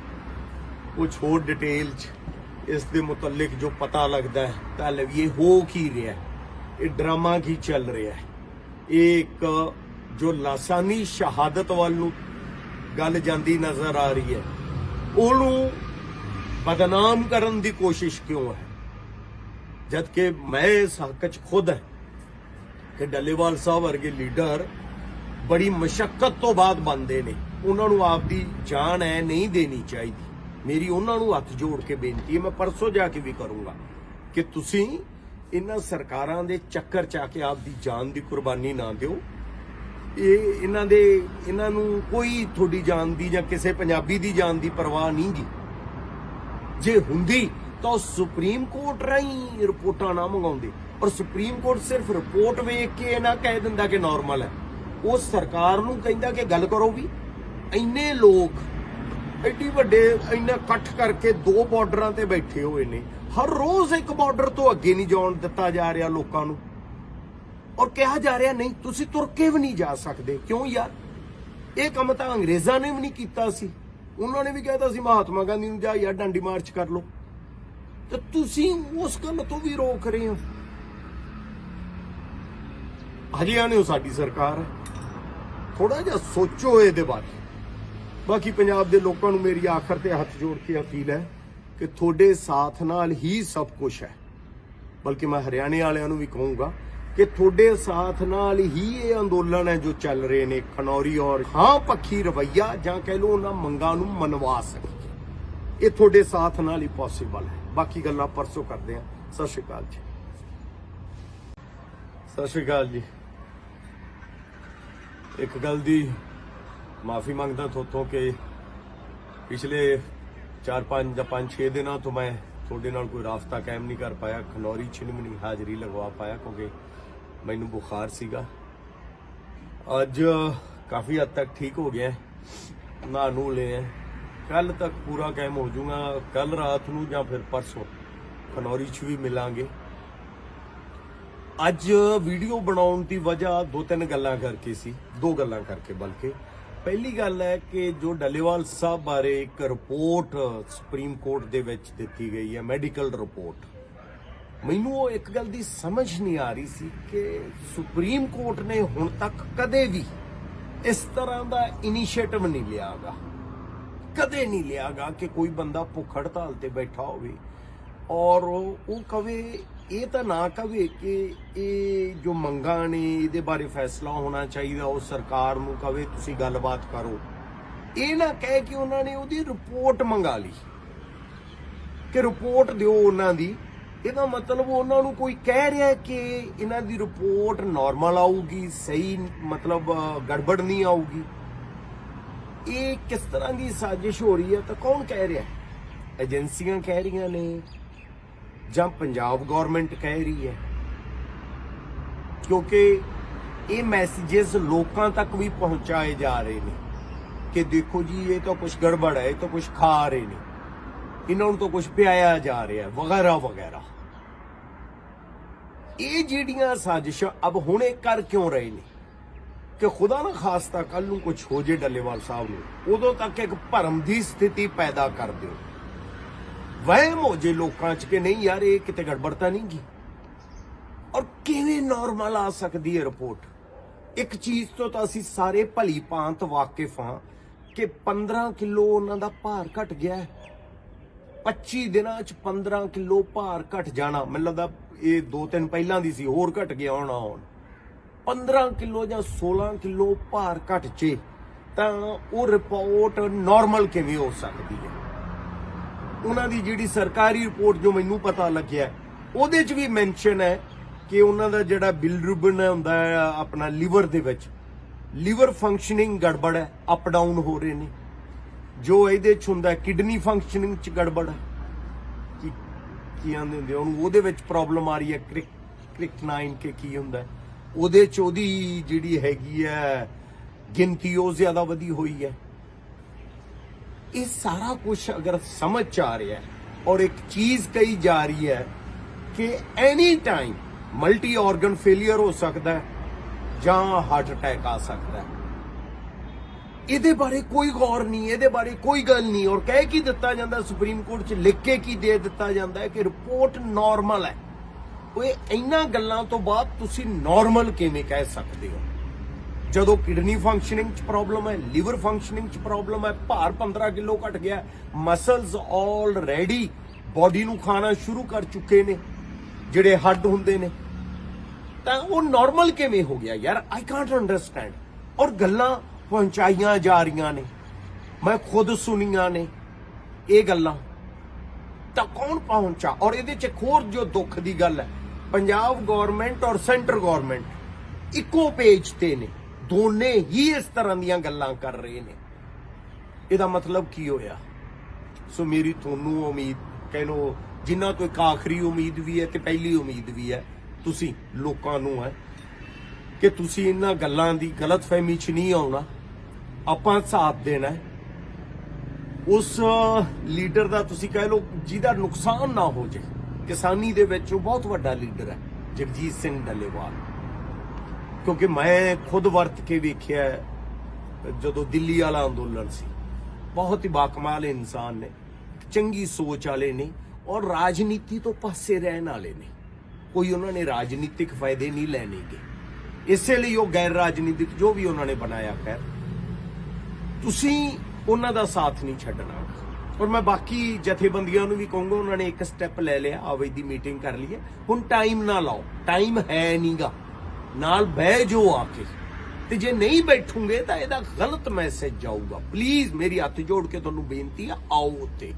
ਕੁਝ ਹੋਰ ਡਿਟੇਲ 'ਚ ਇਸ ਦੇ ਮੁਤਲਕ ਜੋ ਪਤਾ ਲੱਗਦਾ ਹੈ ਤਾਂ ਲਵੀਏ ਹੋ ਕੀ ਰਿਹਾ, ਇਹ ਡਰਾਮਾ ਕੀ ਚੱਲ ਰਿਹਾ ਹੈ। ਇਹ ਇੱਕ ਜੋ ਲਾਸਾਨੀ ਸ਼ਹਾਦਤ ਵੱਲ ਨੂੰ ਗੱਲ ਜਾਂਦੀ ਨਜ਼ਰ ਆ ਰਹੀ ਹੈ, ਉਹਨੂੰ ਬਦਨਾਮ ਕਰਨ ਦੀ ਕੋਸ਼ਿਸ਼ ਕਿਉਂ ਹੈ? ਜਦਕਿ ਮੈਂ ਇਸ ਹੱਕ 'ਚ ਖੁਦ ਹੈ ਕਿ ਡੱਲੇਵਾਲ ਸਾਹਿਬ ਵਰਗੇ ਲੀਡਰ ਬੜੀ ਮਸ਼ੱਕਤ ਤੋਂ ਬਾਅਦ ਬਣਦੇ ਨੇ, ਉਹਨਾਂ ਨੂੰ ਆਪਦੀ ਜਾਨ ਹੈ ਨਹੀਂ ਦੇਣੀ ਚਾਹੀਦੀ। ਮੇਰੀ ਉਹਨਾਂ ਨੂੰ ਹੱਥ ਜੋੜ ਕੇ ਬੇਨਤੀ ਹੈ, ਮੈਂ ਪਰਸੋਂ ਜਾ ਕੇ ਵੀ ਕਰੂੰਗਾ, ਕਿ ਤੁਸੀਂ ਇਹਨਾਂ ਸਰਕਾਰਾਂ ਦੇ ਚੱਕਰ 'ਚ ਆ ਕੇ ਆਪਦੀ ਜਾਨ ਦੀ ਕੁਰਬਾਨੀ ਨਾ ਦਿਓ। ਇਹਨਾਂ ਨੂੰ ਕੋਈ ਤੁਹਾਡੀ ਜਾਨ ਦੀ ਜਾਂ ਕਿਸੇ ਪੰਜਾਬੀ ਦੀ ਜਾਨ ਦੀ ਪਰਵਾਹ ਨਹੀਂ ਗੀ। ਜੇ ਹੁੰਦੀ ਤਾਂ ਸੁਪਰੀਮ ਕੋਰਟ ਰਾਹੀਂ ਰਿਪੋਰਟਾਂ ਨਾ ਮੰਗਾਉਂਦੇ, ਔਰ ਸੁਪਰੀਮ ਕੋਰਟ ਸਿਰਫ ਰਿਪੋਰਟ ਵੇਖ ਕੇ ਇਹ ਨਾ ਕਹਿ ਦਿੰਦਾ ਕਿ ਨਾਰਮਲ ਹੈ, ਉਹ ਸਰਕਾਰ ਨੂੰ ਕਹਿੰਦਾ ਕਿ ਗੱਲ ਕਰੋ ਵੀ। ਇੰਨੇ ਲੋਕ ਐਡੀ ਵੱਡੇ ਇੰਨਾ ਇਕੱਠ ਕਰਕੇ ਦੋ ਬਾਰਡਰਾਂ ਤੇ ਬੈਠੇ ਹੋਏ ਨੇ, ਹਰ ਰੋਜ਼ ਇੱਕ ਬਾਰਡਰ ਤੋਂ ਅੱਗੇ ਨਹੀਂ ਜਾਣ ਦਿੱਤਾ ਜਾ ਰਿਹਾ ਲੋਕਾਂ ਨੂੰ, ਔਰ ਕਿਹਾ ਜਾ ਰਿਹਾ ਨਹੀਂ ਤੁਸੀਂ ਤੁਰ ਕੇ ਵੀ ਨਹੀਂ ਜਾ ਸਕਦੇ। ਕਿਉਂ ਯਾਰ? ਇਹ ਕੰਮ ਤਾਂ ਅੰਗਰੇਜ਼ਾਂ ਨੇ ਵੀ ਨਹੀਂ ਕੀਤਾ ਸੀ, ਉਹਨਾਂ ਨੇ ਵੀ ਕਹਿਤਾ ਸੀ ਮਹਾਤਮਾ ਗਾਂਧੀ ਨੂੰ ਜਾ ਯਾਰ ਡਾਂਡੀ ਮਾਰਚ ਕਰ ਲਓ, ਤੇ ਤੁਸੀਂ ਉਸ ਗੱਲ ਤੋਂ ਵੀ ਰੋਕ ਰਹੇ ਹੋ। ਹਜੇ ਆਣੇ ਸਾਡੀ ਸਰਕਾਰ ਹੈ। ਥੋੜਾ ਜਿਹਾ ਸੋਚੋ ਇਹਦੇ ਬਾਰੇ। ਬਾਕੀ ਪੰਜਾਬ ਦੇ ਲੋਕਾਂ ਨੂੰ ਮੇਰੀ ਆਖਰ ਤੇ ਹੱਥ ਜੋੜ ਕੇ ਅਪੀਲ ਹੈ ਕਿ ਤੁਹਾਡੇ ਸਾਥ ਨਾਲ ਹੀ ਸਭ ਕੁਝ ਹੈ। ਬਲਕਿ ਮੈਂ ਹਰਿਆਣੇ ਵਾਲਿਆਂ ਨੂੰ ਵੀ ਕਹੂੰਗਾ ਕਿ ਤੁਹਾਡੇ ਸਾਥ ਨਾਲ ਹੀ ਇਹ ਅੰਦੋਲਨ ਹੈ ਜੋ ਚੱਲ ਰਹੇ ਨੇ। ਖਨੌਰੀ ਔਰ ਹਾਂ ਪੱਖੀ ਰਵੱਈਆ ਜਾਂ ਕਹਿ ਲਓ ਉਹਨਾਂ ਮੰਗਾਂ ਨੂੰ ਮਨਵਾ ਸਕੀਏ, ਇਹ ਤੁਹਾਡੇ ਸਾਥ ਨਾਲ ਹੀ ਪੋਸੀਬਲ ਹੈ। ਬਾਕੀ ਗੱਲਾਂ ਪਰਸੋਂ ਕਰਦੇ ਹਾਂ। ਸਤਿ ਸ਼੍ਰੀ ਅਕਾਲ ਜੀ। ਸਤਿ ਸ਼੍ਰੀ ਅਕਾਲ ਜੀ। ਇੱਕ ਗੱਲ ਦੀ ਮਾਫੀ ਮੰਗਦਾ ਥੋਤੋਂ ਕਿ ਪਿਛਲੇ 4-5 ਜਾਂ 5-6 ਦਿਨਾਂ ਤੋਂ ਮੈਂ ਤੁਹਾਡੇ ਨਾਲ ਕੋਈ ਰਾਬਤਾ ਕਾਇਮ ਨਹੀਂ ਕਰ ਪਾਇਆ। ਖਨੌਰੀ 'ਚ ਨਹੀਂ ਹਾਜ਼ਰੀ ਲਗਵਾ ਪਾਇਆ ਕਿਉਂਕਿ ਮੈਨੂੰ ਬੁਖਾਰ ਸੀਗਾ। ਅੱਜ ਕਾਫੀ ਹੱਦ ਤੱਕ ਠੀਕ ਹੋ ਗਿਆ, ਨਹਾ ਨੂੰ ਲਿਆ। ਕੱਲ ਤੱਕ ਪੂਰਾ ਕਾਇਮ ਹੋ ਜਾਊਗਾ। ਕੱਲ ਰਾਤ ਨੂੰ ਜਾਂ ਫਿਰ ਪਰਸੋਂ ਖਨੌਰੀ 'ਚ ਵੀ ਮਿਲਾਂਗੇ। ਅੱਜ ਵੀਡੀਓ ਬਣਾਉਣ ਦੀ ਵਜ੍ਹਾ 2-3 ਗੱਲਾਂ ਕਰਕੇ ਸੀ। 2 ਗੱਲਾਂ ਕਰਕੇ ਬਲਕਿ। ਪਹਿਲੀ ਗੱਲ ਹੈ ਕਿ ਜੋ ਡੱਲੇਵਾਲ ਸਾਹਿਬ ਬਾਰੇ ਇੱਕ ਰਿਪੋਰਟ ਸੁਪਰੀਮ ਕੋਰਟ ਦੇ ਵਿੱਚ ਦਿੱਤੀ ਗਈ ਹੈ, ਮੈਡੀਕਲ ਰਿਪੋਰਟ, ਮੈਨੂੰ ਉਹ ਇੱਕ ਗੱਲ ਦੀ ਸਮਝ ਨਹੀਂ ਆ ਰਹੀ ਸੀ ਕਿ ਸੁਪਰੀਮ ਕੋਰਟ ਨੇ ਹੁਣ ਤੱਕ ਕਦੇ ਵੀ ਇਸ ਤਰ੍ਹਾਂ ਦਾ ਇਨੀਸ਼ੀਏਟਿਵ ਨਹੀਂ ਲਿਆਗਾ। ਕਦੇ ਨਹੀਂ ਲਿਆਗਾ ਕਿ ਕੋਈ ਬੰਦਾ ਭੁੱਖ ਹੜਤਾਲ ਤੇ ਬੈਠਾ ਹੋਵੇ ਔਰ ਉਹ ਕਵੇ, ਇਹ ਤਾਂ ਨਾ ਕਵੇ ਕਿ ਇਹ ਜੋ ਮੰਗਾਂ ਨੇ ਇਹਦੇ ਬਾਰੇ ਫੈਸਲਾ ਹੋਣਾ ਚਾਹੀਦਾ, ਉਹ ਸਰਕਾਰ ਨੂੰ ਕਵੇ ਤੁਸੀਂ ਗੱਲਬਾਤ ਕਰੋ। ਇਹ ਨਾ ਕਹੇ ਕਿ ਉਹਨਾਂ ਨੇ ਉਹਦੀ ਰਿਪੋਰਟ ਮੰਗਾ ਲਈ ਕਿ ਰਿਪੋਰਟ ਦਿਓ ਉਹਨਾਂ ਦੀ। ਇਹਦਾ ਮਤਲਬ ਉਹਨਾਂ ਨੂੰ ਕੋਈ ਕਹਿ ਰਿਹਾ ਕਿ ਇਹਨਾਂ ਦੀ ਰਿਪੋਰਟ ਨਾਰਮਲ ਆਊਗੀ, ਸਹੀ ਮਤਲਬ ਗੜਬੜ ਨਹੀਂ ਆਊਗੀ। ਇਹ ਕਿਸ ਤਰ੍ਹਾਂ ਦੀ ਸਾਜ਼ਿਸ਼ ਹੋ ਰਹੀ ਹੈ? ਤਾਂ ਕੌਣ ਕਹਿ ਰਿਹਾ? ਏਜੰਸੀਆਂ ਕਹਿ ਰਹੀਆਂ ਨੇ ਜਾਂ ਪੰਜਾਬ ਗਵਰਨਮੈਂਟ ਕਹਿ ਰਹੀ ਹੈ? ਕਿਉਂਕਿ ਇਹ ਮੈਸੇजेस ਲੋਕਾਂ ਤੱਕ ਵੀ ਪਹੁੰਚਾਏ ਜਾ ਰਹੇ ਨੇ ਕਿ ਦੇਖੋ ਜੀ ਇਹ ਤਾਂ ਕੁਝ ਗੜਬੜ ਹੈ, ਇਹ ਤਾਂ ਕੁਝ ਖਾ ਰਹੇ ਨੇ, ਇਹਨਾਂ ਨੂੰ ਤਾਂ ਕੁਝ ਪਿਆਇਆ ਜਾ ਰਿਹਾ ਹੈ ਵਗੈਰਾ ਵਗੈਰਾ। ਇਹ ਜਿਹੜੀਆਂ ਸਾਜ਼ਿਸ਼ਾਂ ਅਬ ਹੁਣੇ ਕਰ ਕਿਉਂ ਰਹੇ ਨੇ ਕਿ ਖੁਦਾ ਨਾ ਖਾਸਤਾ ਕੱਲ ਨੂੰ ਕੁਝ ਹੋ ਜੇ ਡੱਲੇਵਾਲ ਸਾਹਿਬ ਨੂੰ, ਉਦੋਂ ਤੱਕ ਇੱਕ ਭਰਮ ਦੀ ਸਥਿਤੀ ਪੈਦਾ ਕਰ ਦਿਓ, ਵਹਿਮ ਹੋ ਜੇ ਲੋਕਾਂ 'ਚ ਕਿ ਨਹੀਂ ਯਾਰ ਇਹ ਕਿਤੇ ਗੜਬੜ ਤਾਂ ਨਹੀਂ ਗੀ। ਔਰ ਕਿਵੇਂ ਨਾਰਮਲ ਆ ਸਕਦੀ ਹੈ ਰਿਪੋਰਟ? ਇੱਕ ਚੀਜ਼ ਤੋਂ ਤਾਂ ਅਸੀਂ ਸਾਰੇ ਭਲੀ ਭਾਂਤ ਵਾਕਿਫ ਹਾਂ ਕਿ 15 ਕਿਲੋ ਉਹਨਾਂ ਦਾ ਭਾਰ ਘਟ ਗਿਆ ਹੈ। 25 ਦਿਨਾਂ 'ਚ 15 ਕਿਲੋ ਭਾਰ ਘਟ ਜਾਣਾ, ਮੈਨੂੰ ਲੱਗਦਾ ਇਹ 2-3 ਪਹਿਲਾਂ ਦੀ ਸੀ, ਹੋਰ ਘਟ ਗਿਆ ਹੋਣਾ। ਹੁਣ 15 ਕਿਲੋ ਜਾਂ 16 ਕਿਲੋ ਭਾਰ ਘਟ ਜੇ ਤਾਂ ਉਹ ਰਿਪੋਰਟ ਨਾਰਮਲ ਕਿਵੇਂ ਹੋ ਸਕਦੀ ਹੈ? ਉਹਨਾਂ ਦੀ ਜਿਹੜੀ ਸਰਕਾਰੀ ਰਿਪੋਰਟ ਜੋ ਮੈਨੂੰ ਪਤਾ ਲੱਗਿਆ ਉਹਦੇ 'ਚ ਵੀ ਮੈਂਸ਼ਨ ਹੈ ਕਿ ਉਹਨਾਂ ਦਾ ਜਿਹੜਾ ਬਿਲਰੂਬਿਨ ਹੁੰਦਾ ਹੈ ਆਪਣਾ ਲਿਵਰ ਦੇ ਵਿੱਚ, ਲਿਵਰ ਫੰਕਸ਼ਨਿੰਗ ਗੜਬੜ ਹੈ, ਅਪ ਡਾਊਨ ਹੋ ਰਹੇ ਨੇ। ਜੋ ਇਹਦੇ 'ਚ ਹੁੰਦਾ ਕਿਡਨੀ ਫੰਕਸ਼ਨਿੰਗ 'ਚ ਗੜਬੜ ਹੈ, ਕੀ ਆਂਦੇ ਹੁੰਦੇ ਉਹਨੂੰ, ਉਹਦੇ ਵਿੱਚ ਪ੍ਰੋਬਲਮ ਆ ਰਹੀ ਹੈ। ਕ੍ਰਿਕਨਾਈਨ ਕੇ ਕੀ ਹੁੰਦਾ ਉਹਦੇ 'ਚ, ਉਹਦੀ ਜਿਹੜੀ ਹੈਗੀ ਹੈ ਗਿਣਤੀ ਉਹ ਜ਼ਿਆਦਾ ਵਧੀ ਹੋਈ ਹੈ। ਇਹ ਸਾਰਾ ਕੁਝ ਅਗਰ ਸਮਝ 'ਚ ਆ ਰਿਹਾ ਔਰ ਇੱਕ ਚੀਜ਼ ਕਹੀ ਜਾ ਰਹੀ ਹੈ ਕਿ any time multi organ failure ਹੋ ਸਕਦਾ ਹੈ ਜਾਂ ਹਾਰਟ ਅਟੈਕ ਆ ਸਕਦਾ ਹੈ, ਇਹਦੇ ਬਾਰੇ ਕੋਈ ਗੌਰ ਨਹੀਂ, ਇਹਦੇ ਬਾਰੇ ਕੋਈ ਗੱਲ ਨਹੀਂ। ਔਰ ਕਹਿ ਕੀ ਦਿੱਤਾ ਜਾਂਦਾ ਸੁਪਰੀਮ ਕੋਰਟ 'ਚ, ਲਿਖ ਕੇ ਕੀ ਦੇ ਦਿੱਤਾ ਜਾਂਦਾ ਹੈ ਕਿ ਰਿਪੋਰਟ ਨਾਰਮਲ ਹੈ। ਓਏ ਇਹਨਾਂ ਗੱਲਾਂ ਤੋਂ ਬਾਅਦ ਤੁਸੀਂ ਨਾਰਮਲ ਕਿਵੇਂ ਕਹਿ ਸਕਦੇ ਹੋ ਜਦੋਂ ਕਿਡਨੀ ਫੰਕਸ਼ਨਿੰਗ 'ਚ ਪ੍ਰੋਬਲਮ ਹੈ, ਲਿਵਰ ਫੰਕਸ਼ਨਿੰਗ 'ਚ ਪ੍ਰੋਬਲਮ ਹੈ, ਭਾਰ 15 ਕਿਲੋ ਘਟ ਗਿਆ, ਮਸਲਸ ਆਲਰੇਡੀ ਬਾਡੀ ਨੂੰ ਖਾਣਾ ਸ਼ੁਰੂ ਕਰ ਚੁੱਕੇ ਨੇ ਜਿਹੜੇ ਹੱਡ ਹੁੰਦੇ ਨੇ, ਤਾਂ ਉਹ ਨਾਰਮਲ ਕਿਵੇਂ ਹੋ ਗਿਆ ਯਾਰ? I can't understand. ਔਰ ਗੱਲਾਂ ਪਹੁੰਚਾਈਆਂ ਜਾ ਰਹੀਆਂ ਨੇ, ਮੈਂ ਖੁਦ ਸੁਣੀਆਂ ਨੇ ਇਹ ਗੱਲਾਂ, ਤਾਂ ਕੌਣ ਪਹੁੰਚਾ? ਔਰ ਇਹਦੇ 'ਚ ਇੱਕ ਹੋਰ ਜੋ ਦੁੱਖ ਦੀ ਗੱਲ ਹੈ, ਪੰਜਾਬ ਗਵਰਨਮੈਂਟ ਔਰ ਸੈਂਟਰ ਗਵਰਨਮੈਂਟ ਇੱਕੋ ਪੇਜ ਤੇ ਨੇ, ਦੋਨੇ ਹੀ ਇਸ ਤਰ੍ਹਾਂ ਦੀਆਂ ਗੱਲਾਂ ਕਰ ਰਹੇ ਨੇ। ਇਹਦਾ ਮਤਲਬ ਕੀ ਹੋਇਆ? ਸੋ ਮੇਰੀ ਤੁਹਾਨੂੰ ਉਮੀਦ, ਕਹਿ ਲਓ ਜਿਨ੍ਹਾਂ ਤੋਂ ਇੱਕ ਆਖਰੀ ਉਮੀਦ ਵੀ ਹੈ ਤੇ ਪਹਿਲੀ ਉਮੀਦ ਵੀ ਹੈ, ਤੁਸੀਂ ਲੋਕਾਂ ਨੂੰ ਹੈ ਕਿ ਤੁਸੀਂ ਇਹਨਾਂ ਗੱਲਾਂ ਦੀ ਗਲਤਫਹਿਮੀ 'ਚ ਨਹੀਂ ਆਉਣਾ। ਆਪਾਂ ਸਾਥ ਦੇਣਾ ਹੈ ਉਸ ਲੀਡਰ ਦਾ, ਤੁਸੀਂ ਕਹਿ ਲਓ ਜਿਹਦਾ ਨੁਕਸਾਨ ਨਾ ਹੋ ਜੇ। ਕਿਸਾਨੀ ਦੇ ਵਿੱਚ ਉਹ ਬਹੁਤ ਵੱਡਾ ਲੀਡਰ ਹੈ ਜਗਜੀਤ ਸਿੰਘ ਡੱਲੇਵਾਲ, ਕਿਉਂਕਿ ਮੈਂ ਖੁਦ ਵਰਤ ਕੇ ਵੇਖਿਆ ਜਦੋਂ ਦਿੱਲੀ ਵਾਲਾ ਅੰਦੋਲਨ ਸੀ। ਬਹੁਤ ਹੀ ਬਾਕਮਾਲ ਇਨਸਾਨ ਨੇ, ਚੰਗੀ ਸੋਚ ਵਾਲੇ ਨੇ ਔਰ ਰਾਜਨੀਤੀ ਤੋਂ ਪਾਸੇ ਰਹਿਣ ਵਾਲੇ ਨੇ। ਕੋਈ ਉਹਨਾਂ ਨੇ ਰਾਜਨੀਤਿਕ ਫਾਇਦੇ ਨਹੀਂ ਲੈਣੇਗੇ। ਇਸੇ ਲਈ ਉਹ ਗੈਰ ਰਾਜਨੀਤਿਕ ਜੋ ਵੀ ਉਹਨਾਂ ਨੇ ਬਣਾਇਆ, ਖੈਰ ਤੁਸੀਂ ਉਹਨਾਂ ਦਾ ਸਾਥ ਨਹੀਂ ਛੱਡਣਾ। ਔਰ ਮੈਂ ਬਾਕੀ ਜਥੇਬੰਦੀਆਂ ਨੂੰ ਵੀ ਕਹੂੰਗਾ, ਉਹਨਾਂ ਨੇ ਇੱਕ ਸਟੈਪ ਲੈ ਲਿਆ, ਆਵੇ ਦੀ ਮੀਟਿੰਗ ਕਰ ਲਈ ਹੈ, ਹੁਣ ਟਾਈਮ ਨਾ ਲਾਓ, ਟਾਈਮ ਹੈ ਨਹੀਂਗਾ, ਨਾਲ ਬਹਿ ਜੋ ਆ ਕੇ, ਤੇ ਜੇ ਨਹੀਂ ਬੈਠੋਗੇ ਤਾਂ ਇਹਦਾ ਗਲਤ ਮੈਸੇਜ ਜਾਊਗਾ। ਪਲੀਜ਼ ਮੇਰੀ ਹੱਥ ਜੋੜ ਕੇ ਤੁਹਾਨੂੰ ਬੇਨਤੀ ਆ, ਆਓ ਉੱਤੇ।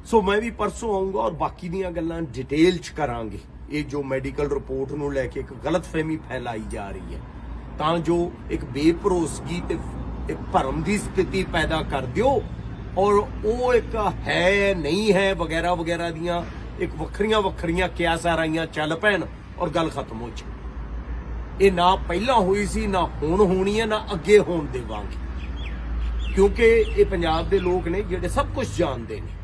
ਸੋ ਮੈਂ ਵੀ ਪਰਸੋਂ ਆਉਂਗਾ ਔਰ ਬਾਕੀ ਦੀਆਂ ਗੱਲਾਂ ਡਿਟੇਲ ਚ ਕਰਾਂਗੇ। ਇਹ ਜੋ ਮੈਡੀਕਲ ਰਿਪੋਰਟ ਨੂੰ ਲੈ ਕੇ ਇੱਕ ਗਲਤਫਹਿਮੀ ਫੈਲਾਈ ਜਾ ਰਹੀ ਹੈ, ਤਾਂ ਜੋ ਇੱਕ ਬੇਭਰੋਸਗੀ ਤੇ ਇੱਕ ਭਰਮ ਦੀ ਸਥਿਤੀ ਪੈਦਾ ਕਰ ਦਿਓ, ਔਰ ਉਹ ਇੱਕ ਹੈ ਨਹੀਂ ਹੈ ਵਗੈਰਾ ਵਗੈਰਾ ਦੀਆਂ ਇੱਕ ਵੱਖਰੀਆਂ ਵੱਖਰੀਆਂ ਕਿਆਸਾਰਾਈਆਂ ਚੱਲ ਪੈਣ ਔਰ ਗੱਲ ਖਤਮ ਹੋ ਜਾਏ। ਇਹ ਨਾ ਪਹਿਲਾਂ ਹੋਈ ਸੀ, ਨਾ ਹੁਣ ਹੋਣੀ ਹੈ, ਨਾ ਅੱਗੇ ਹੋਣ ਦੇਵਾਂਗੇ, ਕਿਉਂਕਿ ਇਹ ਪੰਜਾਬ ਦੇ ਲੋਕ ਨੇ ਜਿਹੜੇ ਸਭ ਕੁਝ ਜਾਣਦੇ ਨੇ।